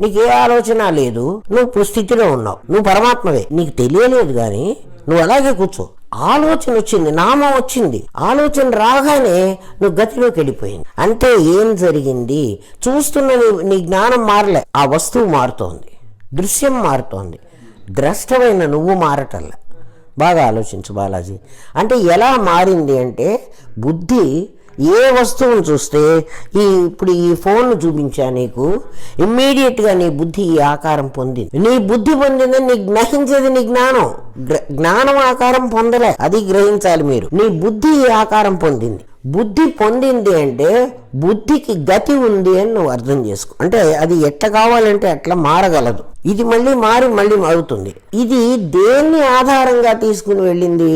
నీకు ఏ ఆలోచన లేదు, నువ్వు ఇప్పుడు స్థితిలో ఉన్నావు, నువ్వు పరమాత్మవే, నీకు తెలియలేదు కానీ నువ్వు అలాగే కూర్చో. ఆలోచన వచ్చింది, నామం వచ్చింది, ఆలోచన రాగానే నువ్వు గతిలోకి వెళ్ళిపోయింది. అంటే ఏం జరిగింది? చూస్తున్న నీ జ్ఞానం మారలే, ఆ వస్తువు మారుతోంది, దృశ్యం మారుతోంది, ద్రష్టమైన నువ్వు మారటల్లా. బాగా ఆలోచించు బాలాజీ. అంటే ఎలా మారింది అంటే బుద్ధి ఏ వస్తువును చూస్తే ఇప్పుడు ఈ ఫోన్ చూపించా నీకు, ఇమ్మీడియట్గా నీ బుద్ధి ఈ ఆకారం పొందింది. నీ బుద్ధి పొందిందని నీకు గ్రహించేది నీ జ్ఞానం. జ్ఞానం ఆకారం పొందలే, అది గ్రహించాలి మీరు. నీ బుద్ధి ఈ ఆకారం పొందింది. బుద్ధి పొందింది అంటే బుద్ధికి గతి ఉంది అని నువ్వు అర్థం చేసుకో. అంటే అది ఎట్లా కావాలంటే అట్లా మారగలదు. ఇది మళ్ళీ మళ్ళీ అవుతుంది. ఇది దేన్ని ఆధారంగా తీసుకుని వెళ్ళింది?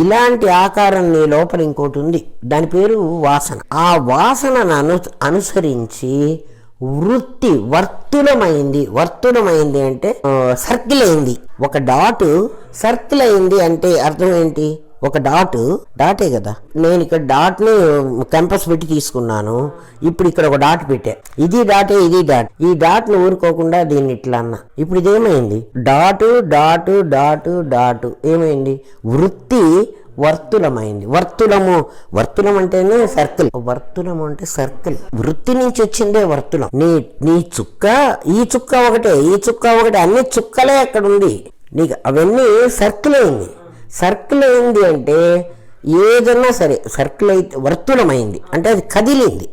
ఇలాంటి ఆకారం నీ లోపల ఇంకోటి ఉంది, దాని పేరు వాసన. ఆ వాసనను అనుసరించి వృత్తి వర్తులమైంది అంటే సర్కిల్ అయింది. ఒక డాట్ సర్కిల్ అయింది అంటే అర్థం ఏంటి? ఒక డాటే కదా. నేను ఇక్కడ డాట్ని కంపస్ పెట్టి తీసుకున్నాను, ఇప్పుడు ఇక్కడ ఒక డాట్ పెట్టా, ఇది డాటే, ఇది డాట్. ఈ డాట్ని ఊరుకోకుండా దీన్ని ఇట్లా అన్నా, ఇప్పుడు ఇదేమైంది? డాటు ఏమైంది? వృత్తి వర్తులమైంది. వర్తులం అంటేనే సర్కిల్. వర్తులం అంటే సర్కిల్. వృత్తి నుంచి వచ్చిందే వర్తులం. నీ చుక్క, ఈ చుక్క ఒకటే, ఈ చుక్క ఒకటే, అన్ని చుక్కలే అక్కడ ఉంది నీకు. అవన్నీ సర్కిల్ అయింది. సర్కిల్ అయింది అంటే ఏదన్నా సరే సర్కిల్ అయితే వర్తులమైంది అంటే అది కదిలింది.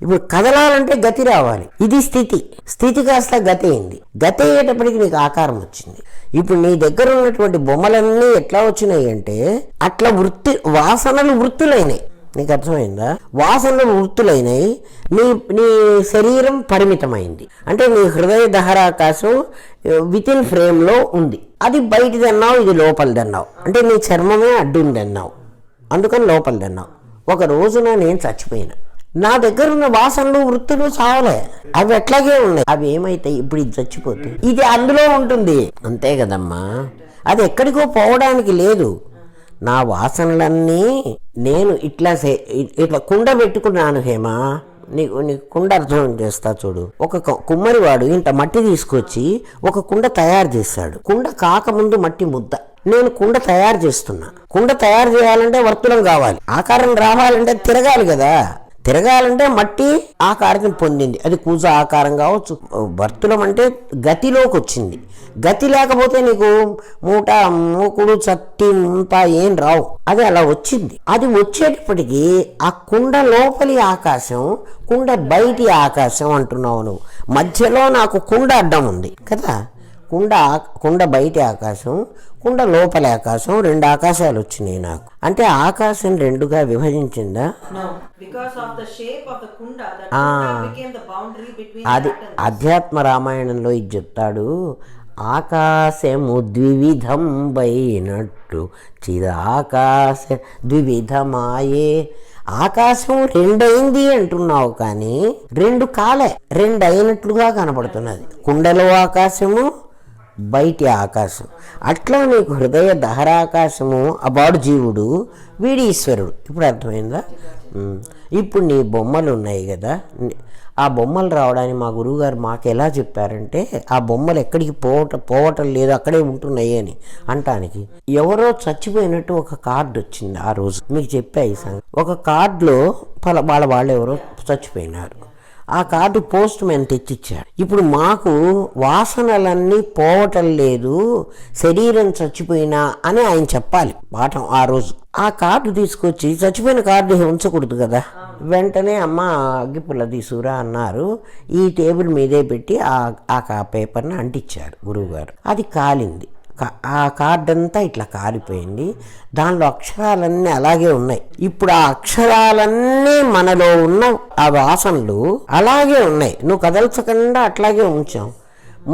ఇప్పుడు కదలాలంటే గతి రావాలి. ఇది స్థితి కాస్త గతి అయింది. గతి అయ్యేటప్పటికి నీకు ఆకారం వచ్చింది. ఇప్పుడు నీ దగ్గర ఉన్నటువంటి బొమ్మలన్నీ ఎట్లా వచ్చినాయి అంటే అట్లా వాసనలు వృత్తులైనాయి. నీకు అర్థమైందా? వాసనలు వృత్తులైనాయి. నీ శరీరం పరిమితమైంది. అంటే నీ హృదయ దహరాకాశం వితిన్ ఫ్రేమ్లో ఉంది. అది బయటిదన్నావు, ఇది లోపలిదన్నావు. అంటే నీ చర్మమే అడ్డుందన్నావు, అందుకని లోపలిదన్నావు. ఒక రోజున నేను చచ్చిపోయినా, నా దగ్గర ఉన్న వాసనలు వృత్తులు చావలే, అవి అట్లాగే ఉన్నాయి. అవి ఏమైతాయి? ఇప్పుడు ఇది చచ్చిపోతే ఇది అందులో ఉంటుంది, అంతే కదమ్మా. అది ఎక్కడికో పోవడానికి లేదు. నా వాసనలన్నీ నేను ఇట్లా కుండ పెట్టుకున్నాను హేమా. నీకు కుండ అర్థం చేస్తా చూడు. ఒక కుమ్మరివాడు ఇంత మట్టి తీసుకొచ్చి ఒక కుండ తయారు చేస్తాడు. కుండ కాకముందు మట్టి ముద్ద. నేను కుండ తయారు చేస్తున్నా. కుండ తయారు చేయాలంటే వర్తులం కావాలి, ఆకారం రావాలంటే తిరగాలి కదా. తిరగాలంటే మట్టి ఆకారం పొందింది, అది కూజ ఆకారం కావచ్చు. వర్తులం అంటే గతిలోకి వచ్చింది. గతి లేకపోతే నీకు మూకుడు చట్టి ముంత ఏం రావు. అది అలా వచ్చింది. అది వచ్చేటప్పటికి ఆ కుండ లోపలి ఆకాశం, కుండ బయటి ఆకాశం అంటున్నావు నువ్వు. మధ్యలో నాకు కుండ అడ్డం ఉంది కదా. కుండ బయటి ఆకాశం, కుండ లోపలి ఆకాశం, రెండు ఆకాశాలు వచ్చినాయి నాకు. అంటే ఆకాశం రెండుగా విభజించిందా? అది అధ్యాత్మ రామాయణంలో ఇది చెప్తాడు. ఆకాశము ద్వివిధం బైనట్టు చిదాకాశ ద్వివిధమాయే. ఆకాశం రెండైంది అంటున్నావు కానీ రెండు కాలే, రెండైనట్లుగా కనపడుతున్నది. కుండలో ఆకాశము, బయటి ఆకాశం. అట్లా నీకు హృదయ దహరాకాశము అబాడు జీవుడు, వీడి ఈశ్వరుడు. ఇప్పుడు అర్థమైందా? ఇప్పుడు నీ బొమ్మలు ఉన్నాయి కదా, ఆ బొమ్మలు రావడానికి మా గురువుగారు మాకు ఎలా చెప్పారంటే ఆ బొమ్మలు ఎక్కడికి పోవటం లేదు, అక్కడే ఉంటున్నాయి అని అంటానికి. ఎవరో చచ్చిపోయినట్టు ఒక కార్డు వచ్చింది ఆ రోజు, మీకు చెప్పా ఈ సంగతి. ఒక కార్డులో వాళ్ళు ఎవరో చచ్చిపోయినారు. ఆ కార్డు పోస్ట్ మ్యాన్ తెచ్చిచ్చాడు. ఇప్పుడు మాకు వాసనలన్నీ పోవటం లేదు, శరీరం చచ్చిపోయినా అని ఆయన చెప్పాలి పాఠం ఆ రోజు. ఆ కార్డు తీసుకొచ్చి, చచ్చిపోయిన కార్డు ఉంచకూడదు కదా, వెంటనే అమ్మ అగ్గిపుల్ల తీసుకురా అన్నారు. ఈ టేబుల్ మీదే పెట్టి ఆ పేపర్ని అంటించారు గురువుగారు. అది కాలింది. ఆ కార్డు అంతా ఇట్లా కాలిపోయింది. దానిలో అక్షరాలన్నీ అలాగే ఉన్నాయి. ఇప్పుడు ఆ అక్షరాలన్నీ మనలో ఉన్న ఆ వాసనలు అలాగే ఉన్నాయి. నువ్వు కదల్చకుండా అట్లాగే ఉంచాం.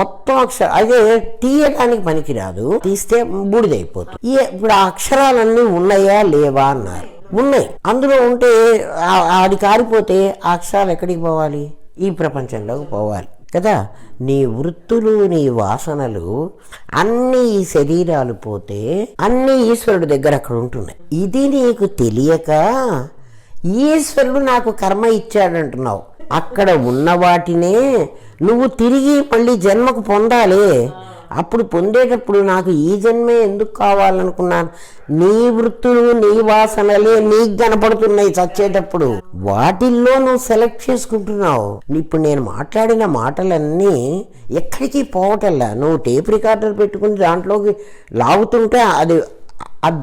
మొత్తం అదే తీయడానికి పనికిరాదు, తీస్తే బూడిదైపోతుంది. ఇప్పుడు ఆ అక్షరాలన్నీ ఉన్నాయా లేవా అన్నారు. ఉన్నాయి. అందులో ఉంటే అది కారిపోతే ఆ అక్షరాలు ఎక్కడికి పోవాలి? ఈ ప్రపంచంలోకి పోవాలి కదా. నీ వృత్తులు, నీ వాసనలు అన్నీ ఈ శరీరాలు పోతే అన్నీ ఈశ్వరుడి దగ్గర అక్కడ ఉంటున్నాయి. ఇది నీకు తెలియక ఈశ్వరుడు నాకు కర్మ ఇచ్చాడంటున్నావు. అక్కడ ఉన్న వాటినే నువ్వు తిరిగి మళ్ళీ జన్మకు పొందాలి. అప్పుడు పొందేటప్పుడు నాకు ఈ జన్మే ఎందుకు కావాలనుకున్నాను, నీ వృత్తులు నీ వాసనలే నీకు కనపడుతున్నాయి చచ్చేటప్పుడు, వాటిల్లో నువ్వు సెలెక్ట్ చేసుకుంటున్నావు. ఇప్పుడు నేను మాట్లాడిన మాటలన్నీ ఎక్కడికి పోవటల్లా, నువ్వు టేప్ రికార్డర్ పెట్టుకుని దాంట్లోకి లాగుతుంటే అది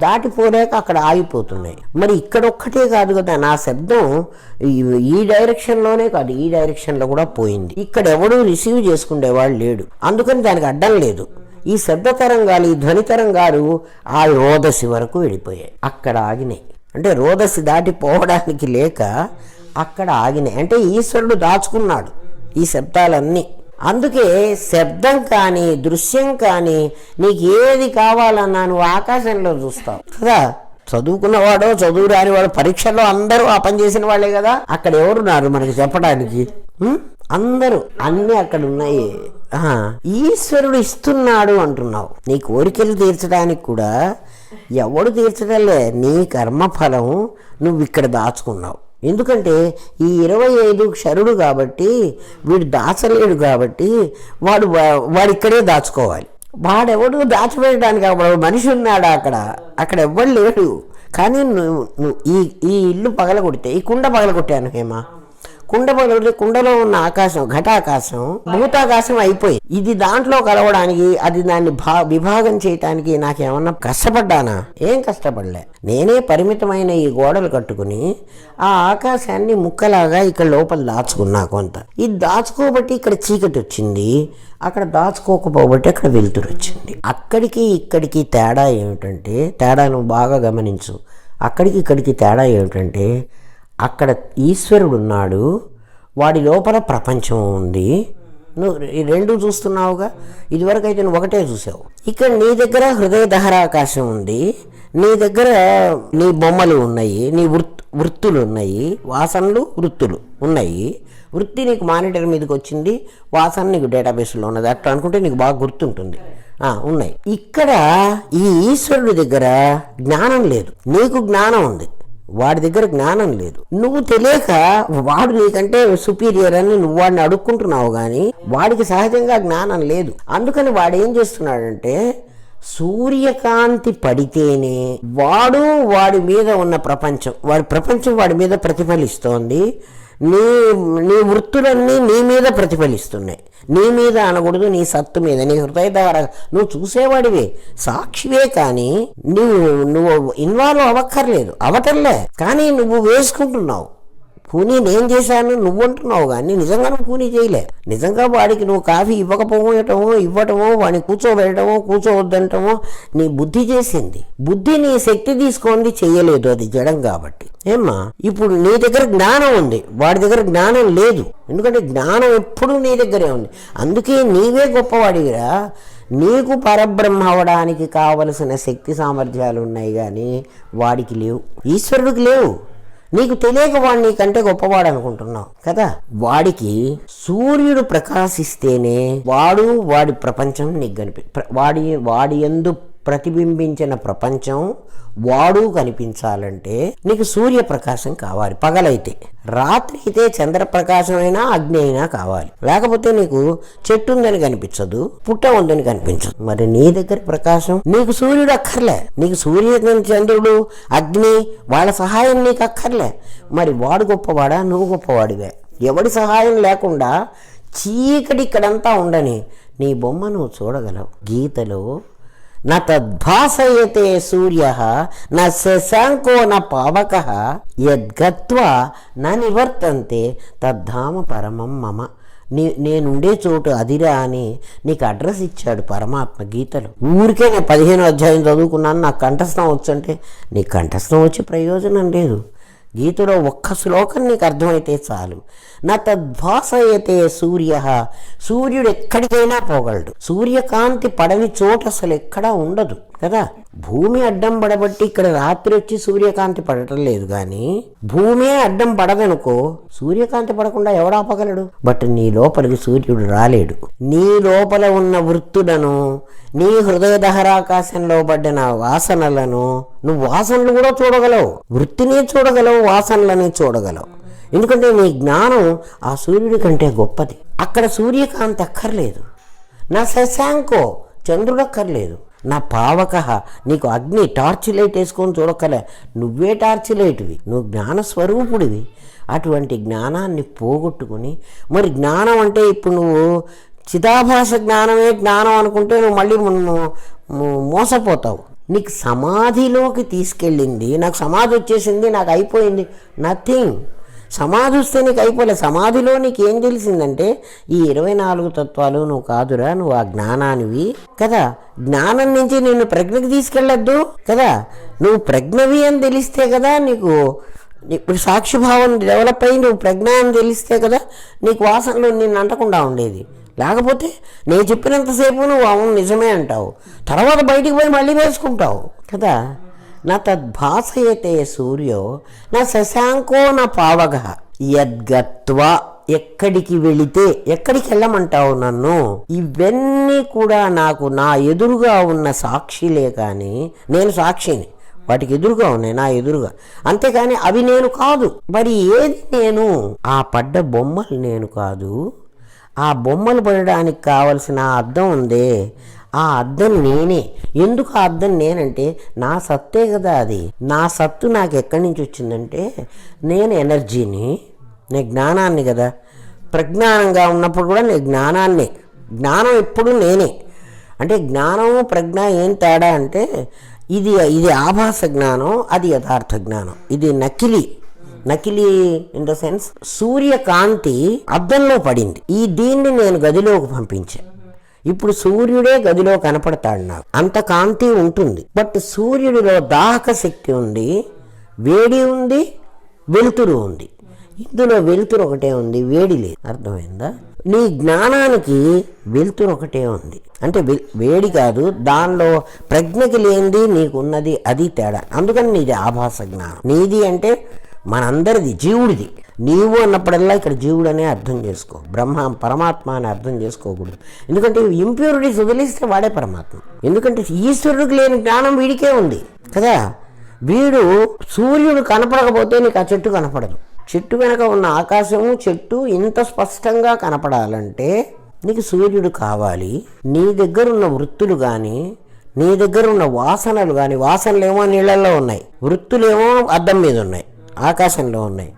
దాటిపోలేక అక్కడ ఆగిపోతున్నాయి. మరి ఇక్కడ ఒక్కటే కాదు కదా, నా శబ్దం ఈ డైరెక్షన్లోనే కాదు, ఈ డైరెక్షన్లో కూడా పోయింది. ఇక్కడ ఎవడూ రిసీవ్ చేసుకునేవాడు లేడు, అందుకని దానికి అడ్డం లేదు. ఈ శబ్ద తరంగాలు, ఈ ధ్వని తరంగాలు ఆ రోదసి వరకు వెళ్ళిపోయాయి, అక్కడ ఆగినాయి. అంటే రోదసి దాటిపోవడానికి లేక అక్కడ ఆగినాయి. అంటే ఈశ్వరుడు దాచుకున్నాడు ఈ శబ్దాలన్నీ. అందుకే శబ్దం కానీ దృశ్యం కానీ నీకు ఏది కావాలన్నా నువ్వు ఆకాశంలో చూస్తావు కదా. చదువుకున్నవాడో చదువు రానివాడు పరీక్షల్లో అందరూ ఆ పని చేసిన వాళ్ళే కదా. అక్కడ ఎవరున్నారు మనకి చెప్పడానికి? అందరూ అన్నీ అక్కడ ఉన్నాయి. ఈశ్వరుడు ఇస్తున్నాడు అంటున్నావు. నీ కోరికలు తీర్చడానికి కూడా ఎవడు తీర్చడంలే, నీ కర్మఫలం నువ్వు ఇక్కడ దాచుకున్నావు. ఎందుకంటే ఈ 25 క్షరుడు కాబట్టి, వీడు దాచలేడు కాబట్టి వాడు ఇక్కడే దాచుకోవాలి. వాడెవడు దాచిపెట్టడానికి అప్పుడు మనిషి ఉన్నాడా? అక్కడ ఎవ్వడు లేడు. కానీ నువ్వు ఈ ఇల్లు పగలగొడితే, ఈ కుండ పగలగొట్టాను హేమ, కుండ పగలగొడితే కుండలో ఉన్న ఆకాశం ఘటాకాశం భూతాకాశం అయిపోయి, ఇది దాంట్లో కలవడానికి, అది దాన్ని విభాగం చేయటానికి నాకేమన్నా కష్టపడ్డానా? ఏం కష్టపడలే. నేనే పరిమితమైన ఈ గోడలు కట్టుకుని ఆ ఆకాశాన్ని ముక్కలాగా ఇక్కడ లోపల దాచుకున్నా. కొంత ఇది దాచుకోబట్టి ఇక్కడ చీకటి వచ్చింది, అక్కడ దాచుకోకపోబట్టి అక్కడ వెలుతురు వచ్చింది. అక్కడికి ఇక్కడికి తేడా ఏమిటంటే, తేడా నువ్వు బాగా గమనించు. అక్కడికి ఇక్కడికి తేడా ఏమిటంటే, అక్కడ ఈశ్వరుడు ఉన్నాడు, వాడి లోపల ప్రపంచం ఉంది. నువ్వు ఈ రెండు చూస్తున్నావుగా. ఇదివరకు అయితే నువ్వు ఒకటే చూసావు. ఇక్కడ నీ దగ్గర హృదయ దహరాకాశం ఉంది, నీ దగ్గర నీ బొమ్మలు ఉన్నాయి, నీ వృత్తులు ఉన్నాయి, వాసనలు వృత్తులు ఉన్నాయి. వృత్తి నీకు మానిటర్ మీదకి వచ్చింది, వాసన నీకు డేటాబేస్లో ఉన్నది. అట్లా అనుకుంటే నీకు బాగా గుర్తుంటుంది. ఉన్నాయి. ఇక్కడ ఈ ఈశ్వరుడి దగ్గర జ్ఞానం లేదు, నీకు జ్ఞానం ఉంది, వాడి దగ్గర జ్ఞానం లేదు. నువ్వు తెలియక వాడు నీకంటే సుపీరియర్ అని నువ్వు వాడిని అడుక్కుంటున్నావు, కానీ వాడికి సహజంగా జ్ఞానం లేదు. అందుకని వాడు ఏం చేస్తున్నాడంటే, సూర్యకాంతి పడితేనే వాడి మీద ఉన్న ప్రపంచం, వాడి మీద ప్రతిఫలిస్తోంది. నీ వృత్తులన్నీ నీ మీద ప్రతిఫలిస్తున్నాయి. నీ మీద అనకూడదు, నీ సత్తు మీద, నీ హృదయ ద్వారా నువ్వు చూసేవాడివే, సాక్షివే. కానీ నువ్వు ఇన్వాల్వ్ అవ్వక్కర్లేదు, అవటంలే. కానీ నువ్వు వేసుకుంటున్నావు. కూనీ నేను చేశాను నువ్వు అంటున్నావు, కానీ నిజంగా నువ్వు కూనీ చేయలే. నిజంగా వాడికి నువ్వు కాఫీ ఇవ్వటమో వాడిని కూర్చోబెట్టడమో కూర్చోవద్దంటమో నీ బుద్ధి చేసింది. బుద్ధి నీ శక్తి తీసుకుంది, చెయ్యలేదు, అది జడం కాబట్టి. ఏమ్మా, ఇప్పుడు నీ దగ్గర జ్ఞానం ఉంది, వాడి దగ్గర జ్ఞానం లేదు. ఎందుకంటే జ్ఞానం ఎప్పుడూ నీ దగ్గరే ఉంది. అందుకే నీవే గొప్పవాడిగా. నీకు పరబ్రహ్మ అవడానికి కావలసిన శక్తి సామర్థ్యాలు ఉన్నాయి, కానీ వాడికి లేవు, ఈశ్వరుడికి లేవు. నీకు తెలియక వాడు నీకంటే గొప్పవాడు అనుకుంటున్నావు కదా. వాడికి సూర్యుడు ప్రకాశిస్తేనే వాడి ప్రపంచం నీకు వాడి యందు ప్రతిబింబించిన ప్రపంచం వాడు కనిపించాలంటే నీకు సూర్యప్రకాశం కావాలి. పగలైతే, రాత్రి అయితే చంద్రప్రకాశం అయినా అగ్ని అయినా కావాలి. లేకపోతే నీకు చెట్టు ఉందని కనిపించదు, పుట్ట ఉందని కనిపించదు. మరి నీ దగ్గర ప్రకాశం, నీకు సూర్యుడు అక్కర్లే, నీకు చంద్రుడు అగ్ని వాళ్ళ సహాయం నీకు అక్కర్లే. మరి వాడు గొప్పవాడా, నువ్వు గొప్పవాడివే. ఎవడి సహాయం లేకుండా చీకటి ఇక్కడంతా ఉండని నీ బొమ్మ నువ్వు చూడగలవు. గీతలో న తద్భాసయతే సూర్య న శశాంకో న పావకః యద్గత్వా న నివర్తంతే తద్ధామ పరమం మమ. నేనుండే చోటు అదిరా అని నీకు అడ్రస్ ఇచ్చాడు పరమాత్మ గీతలో. ఊరికే నేను 15వ అధ్యాయం చదువుకున్నాను, నాకు కంఠస్థం వచ్చంటే నీకు కంఠస్థం వచ్చే ప్రయోజనం లేదు. గీతలో ఒక్క శ్లోకం నీకు అర్థమైతే చాలు. నా తద్భాసయతే సూర్య, సూర్యుడు ఎక్కడికైనా పోగలడు. సూర్యకాంతి పడని చోట అసలు ఎక్కడా ఉండదు కదా. భూమి అడ్డం పడబట్టి ఇక్కడ రాత్రి వచ్చి సూర్యకాంతి పడటం లేదు, కానీ భూమే అడ్డం పడదనుకో, సూర్యకాంతి పడకుండా ఎవడాపగలడు. బట్ నీ లోపలికి సూర్యుడు రాలేడు. నీ లోపల ఉన్న వృత్తులను, నీ హృదయ దహరాకాశంలో పడ్డ వాసనలను, నువ్వు వాసనలు కూడా చూడగలవు, వృత్తిని చూడగలవు, వాసనలని చూడగలవు. ఎందుకంటే నీ జ్ఞానం ఆ సూర్యుడి కంటే గొప్పది. అక్కడ సూర్యకాంతి అక్కర్లేదు, నా శశాంకో చంద్రుడు అక్కర్లేదు, నా పావక నీకు అగ్ని టార్చ్ లైట్ వేసుకొని చూడక్కలే, నువ్వే టార్చ్ లైట్వి, నువ్వు జ్ఞానస్వరూపుడివి. అటువంటి జ్ఞానాన్ని పోగొట్టుకుని, మరి జ్ఞానం అంటే ఇప్పుడు నువ్వు చిదాభాస జ్ఞానమే జ్ఞానం అనుకుంటే నువ్వు మళ్ళీ మోసపోతావు. నీకు సమాధిలోకి తీసుకెళ్ళింది, నాకు సమాధి వచ్చేసింది, నాకు అయిపోయింది, నథింగ్. సమాధి వస్తే నీకు అయిపోలే. సమాధిలో నీకు ఏం తెలిసిందంటే ఈ 24 తత్వాలు నువ్వు కాదురా, నువ్వు ఆ జ్ఞానానివి కదా. జ్ఞానం నుంచి నిన్ను ప్రజ్ఞకి తీసుకెళ్ళొద్దు కదా. నువ్వు ప్రజ్ఞవి అని తెలిస్తే కదా నీకు ఇప్పుడు సాక్షిభావం డెవలప్ అయ్యి నువ్వు ప్రజ్ఞ అని తెలిస్తే కదా నీకు వాసనలో నిన్ను అంటకుండా ఉండేది. లేకపోతే నేను చెప్పినంతసేపు నువ్వు అవును నిజమే అంటావు, తర్వాత బయటికి పోయి మళ్ళీ వేసుకుంటావు కదా. నా తద్భాసయతే సూర్యో నా శశాంకో నా పావగ యద్గత్వా, ఎక్కడికి వెళితే, ఎక్కడికి వెళ్ళమంటావు నన్ను? ఇవన్నీ కూడా నాకు నా ఎదురుగా ఉన్న సాక్షిలే, కానీ నేను సాక్షిని, వాటికి ఎదురుగా ఉన్నాయి, నా ఎదురుగా, అంతేకాని అవి నేను కాదు. మరి ఏది నేను? ఆ పడ్డ బొమ్మలు నేను కాదు. ఆ బొమ్మలు పడడానికి కావలసిన అద్దం ఉందే, ఆ అద్దం నేనే. ఎందుకు ఆ అద్దం నేనంటే నా సత్తే కదా అది. నా సత్తు నాకు ఎక్కడి నుంచి వచ్చిందంటే నేను ఎనర్జీని, నేను జ్ఞానాన్ని కదా. ప్రజ్ఞానంగా ఉన్నప్పుడు కూడా నేను జ్ఞానాన్నే. జ్ఞానం ఎప్పుడు నేనే. అంటే జ్ఞానము ప్రజ్ఞ ఏం తేడా అంటే ఇది ఆభాస జ్ఞానం, అది యథార్థ జ్ఞానం. ఇది నకిలీ ఇన్ ద సెన్స్ సూర్యకాంతి అద్దంలో పడింది, దీన్ని నేను గదిలోకి పంపించా. ఇప్పుడు సూర్యుడే గదిలో కనపడతాడు నాకు, అంత కాంతి ఉంటుంది. బట్ సూర్యుడిలో దాహక శక్తి ఉంది, వేడి ఉంది, వెలుతురు ఉంది. ఇందులో వెలుతురు ఒకటే ఉంది, వేడి లేదు. అర్థమైందా? నీ జ్ఞానానికి వెలుతురు ఒకటే ఉంది, అంటే వేడి కాదు. దానిలో ప్రజ్ఞకి లేనిది నీకున్నది, అది తేడా. అందుకని నీది ఆభాస జ్ఞానం. నీది అంటే మనందరిది, జీవుడిది. నీవు అన్నప్పుడల్లా ఇక్కడ జీవుడు అనే అర్థం చేసుకో, పరమాత్మ అని అర్థం చేసుకోకూడదు. ఎందుకంటే ఇంప్యూరిటీస్ వదిలిస్తే వాడే పరమాత్మ. ఎందుకంటే ఈశ్వరుడికి లేని జ్ఞానం వీడికే ఉంది కదా. వీడు సూర్యుడు కనపడకపోతే నీకు ఆ చెట్టు కనపడదు. చెట్టు వెనక ఉన్న ఆకాశము, చెట్టు ఇంత స్పష్టంగా కనపడాలంటే నీకు సూర్యుడు కావాలి. నీ దగ్గర ఉన్న వృత్తులు కానీ, నీ దగ్గర ఉన్న వాసనలు కానీ, వాసనలేమో నీళ్ళల్లో ఉన్నాయి, వృత్తులేమో అద్దం మీద ఉన్నాయి, ఆకాశంలో ఉన్నాయి.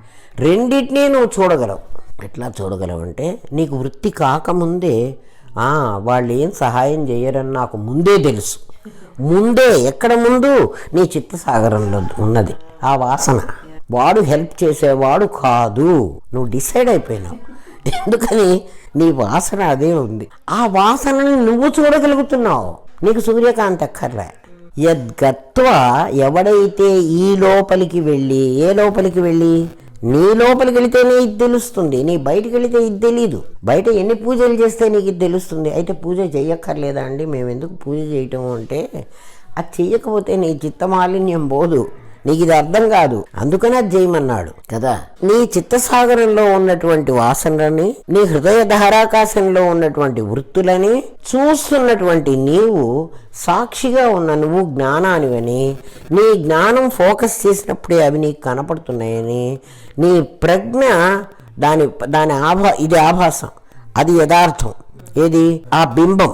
రెండింటినీ నువ్వు చూడగలవు. ఎట్లా చూడగలవు అంటే నీకు వృత్తి కాకముందే వాళ్ళు ఏం సహాయం చేయరని నాకు ముందే తెలుసు. ముందే ఎక్కడ ముందు నీ చిత్తసాగరంలో ఉన్నది ఆ వాసన. వాడు హెల్ప్ చేసేవాడు కాదు, నువ్వు డిసైడ్ అయిపోయినావు. ఎందుకని నీ వాసన అదే ఉంది. ఆ వాసనని నువ్వు చూడగలుగుతున్నావు. నీకు సూర్యకాంతి అక్కర్లే. యద్గత్వ, ఎవడైతే ఈ లోపలికి వెళ్ళి, ఏ లోపలికి వెళ్ళి, నీ లోపలికి వెళితేనే ఇది తెలుస్తుంది, నీ బయటికి వెళితే ఇది తెలీదు. బయట ఎన్ని పూజలు చేస్తే నీకు ఇది తెలుస్తుంది. అయితే పూజ చెయ్యక్కర్లేదా అండి? మేము ఎందుకు పూజ చేయటం అంటే అది చెయ్యకపోతే నీ చిత్తమాలిన్యం పోదు, నీకు ఇది అర్థం కాదు. అందుకని అది చేయమన్నాడు కదా. నీ చిత్తసాగరంలో ఉన్నటువంటి వాసనలని, నీ హృదయ ధారాకాశంలో ఉన్నటువంటి వృత్తులని చూస్తున్నటువంటి నీవు, సాక్షిగా ఉన్న నువ్వు జ్ఞానానివని, నీ జ్ఞానం ఫోకస్ చేసినప్పుడే అవి నీకు కనపడుతున్నాయని, నీ ప్రజ్ఞ ఇది ఆభాసం, అది యథార్థం. ఏది? ఆ బింబం.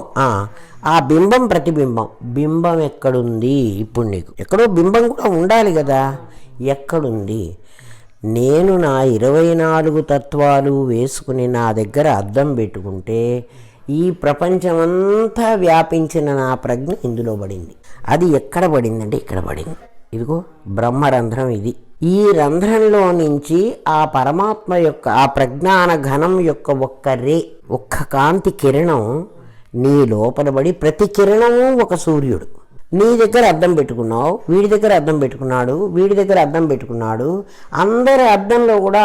ఆ బింబం ప్రతిబింబం. బింబం ఎక్కడుంది? ఇప్పుడు నీకు ఎక్కడో బింబం కూడా ఉండాలి కదా. ఎక్కడుంది? నేను నా 24 తత్వాలు వేసుకుని నా దగ్గర అద్దం పెట్టుకుంటే ఈ ప్రపంచమంతా వ్యాపించిన నా ప్రజ్ఞ ఇందులో పడింది. అది ఎక్కడ పడిందంటే ఇక్కడ పడింది. ఇదిగో బ్రహ్మరంధ్రం ఇది. ఈ రంధ్రంలో నుంచి ఆ పరమాత్మ యొక్క, ఆ ప్రజ్ఞాన ఘనం యొక్క ఒక్క కాంతి కిరణం నీ లోపల పడి, ప్రతి కిరణము ఒక సూర్యుడు. నీ దగ్గర అద్దం పెట్టుకున్నావు, వీడి దగ్గర అద్దం పెట్టుకున్నాడు, వీడి దగ్గర అద్దం పెట్టుకున్నాడు. అందరి అద్దంలో కూడా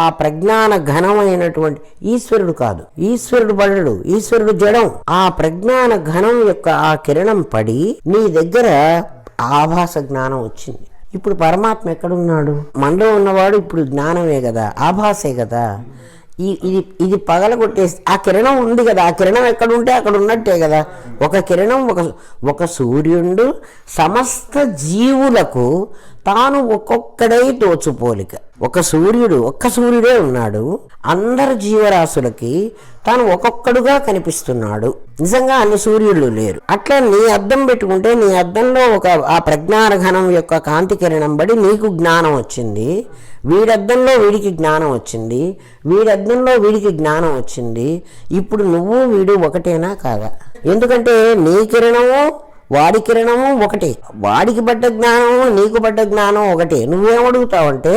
ఆ ప్రజ్ఞాన ఘనమైనటువంటి ఈశ్వరుడు కాదు, ఈశ్వరుడు పడడు, ఈశ్వరుడు జడం. ఆ ప్రజ్ఞాన ఘనం యొక్క ఆ కిరణం పడి నీ దగ్గర ఆభాస జ్ఞానం వచ్చింది. ఇప్పుడు పరమాత్మ ఎక్కడున్నాడు? మనలో ఉన్నవాడు ఇప్పుడు జ్ఞానమే కదా, ఆభాసే కదా. ఇది పగలగొట్టేసి ఆ కిరణం ఉంది కదా, ఆ కిరణం ఎక్కడుంటే అక్కడ ఉన్నట్టే కదా. ఒక కిరణం, ఒక సూర్యుడు సమస్త జీవులకు తాను ఒక్కొక్కడై తోచుపోలిక. ఒక్క సూర్యుడే ఉన్నాడు, అందరు జీవరాశులకి తాను ఒక్కొక్కడుగా కనిపిస్తున్నాడు. నిజంగా అన్ని సూర్యుళ్ళు లేరు. అట్లా నీ అద్దం పెట్టుకుంటే నీ అద్దంలో ఆ ప్రజ్ఞాన ఘనం యొక్క కాంతి కిరణం బడి నీకు జ్ఞానం వచ్చింది. వీడద్దంలో వీడికి జ్ఞానం వచ్చింది, వీడద్దంలో వీడికి జ్ఞానం వచ్చింది. ఇప్పుడు నువ్వు వీడు ఒకటేనా కాదా? ఎందుకంటే నీ కిరణము వాడి కిరణము ఒకటే, వాడికి పడ్డ జ్ఞానము నీకు పడ్డ జ్ఞానం ఒకటే. నువ్వేమడుగుతావంటే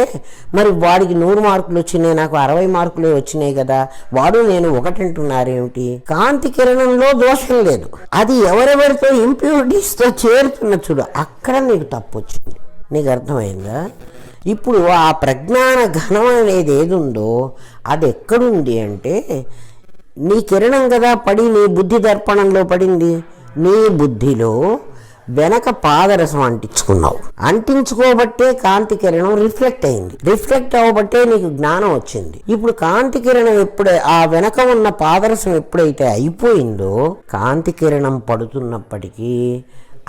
మరి వాడికి 100 మార్కులు వచ్చినాయి, నాకు 60 మార్కులే వచ్చినాయి కదా, వాడు నేను ఒకటంటున్నారేమిటి? కాంతి కిరణంలో దోషం లేదు, అది ఎవరెవరితో ఇంప్యూరిటీస్తో చేరుతున్న చూడు, అక్కడ నీకు తప్పు వచ్చింది. నీకు అర్థమైందా? ఇప్పుడు ఆ ప్రజ్ఞాన ఘనం అనేది ఏది ఉందో అది ఎక్కడుంది అంటే నీ కిరణం కదా పడి నీ బుద్ధి దర్పణంలో పడింది. నీ బుద్ధిలో వెనక పాదరసం అంటించుకున్నావు, అంటించుకోబట్టే కాంతి కిరణం రిఫ్లెక్ట్ అయింది, రిఫ్లెక్ట్ అవ్వబట్టే నీకు జ్ఞానం వచ్చింది. ఇప్పుడు కాంతి కిరణం ఆ వెనక ఉన్న పాదరసం ఎప్పుడైతే అయిపోయిందో కాంతి కిరణం పడుతున్నప్పటికీ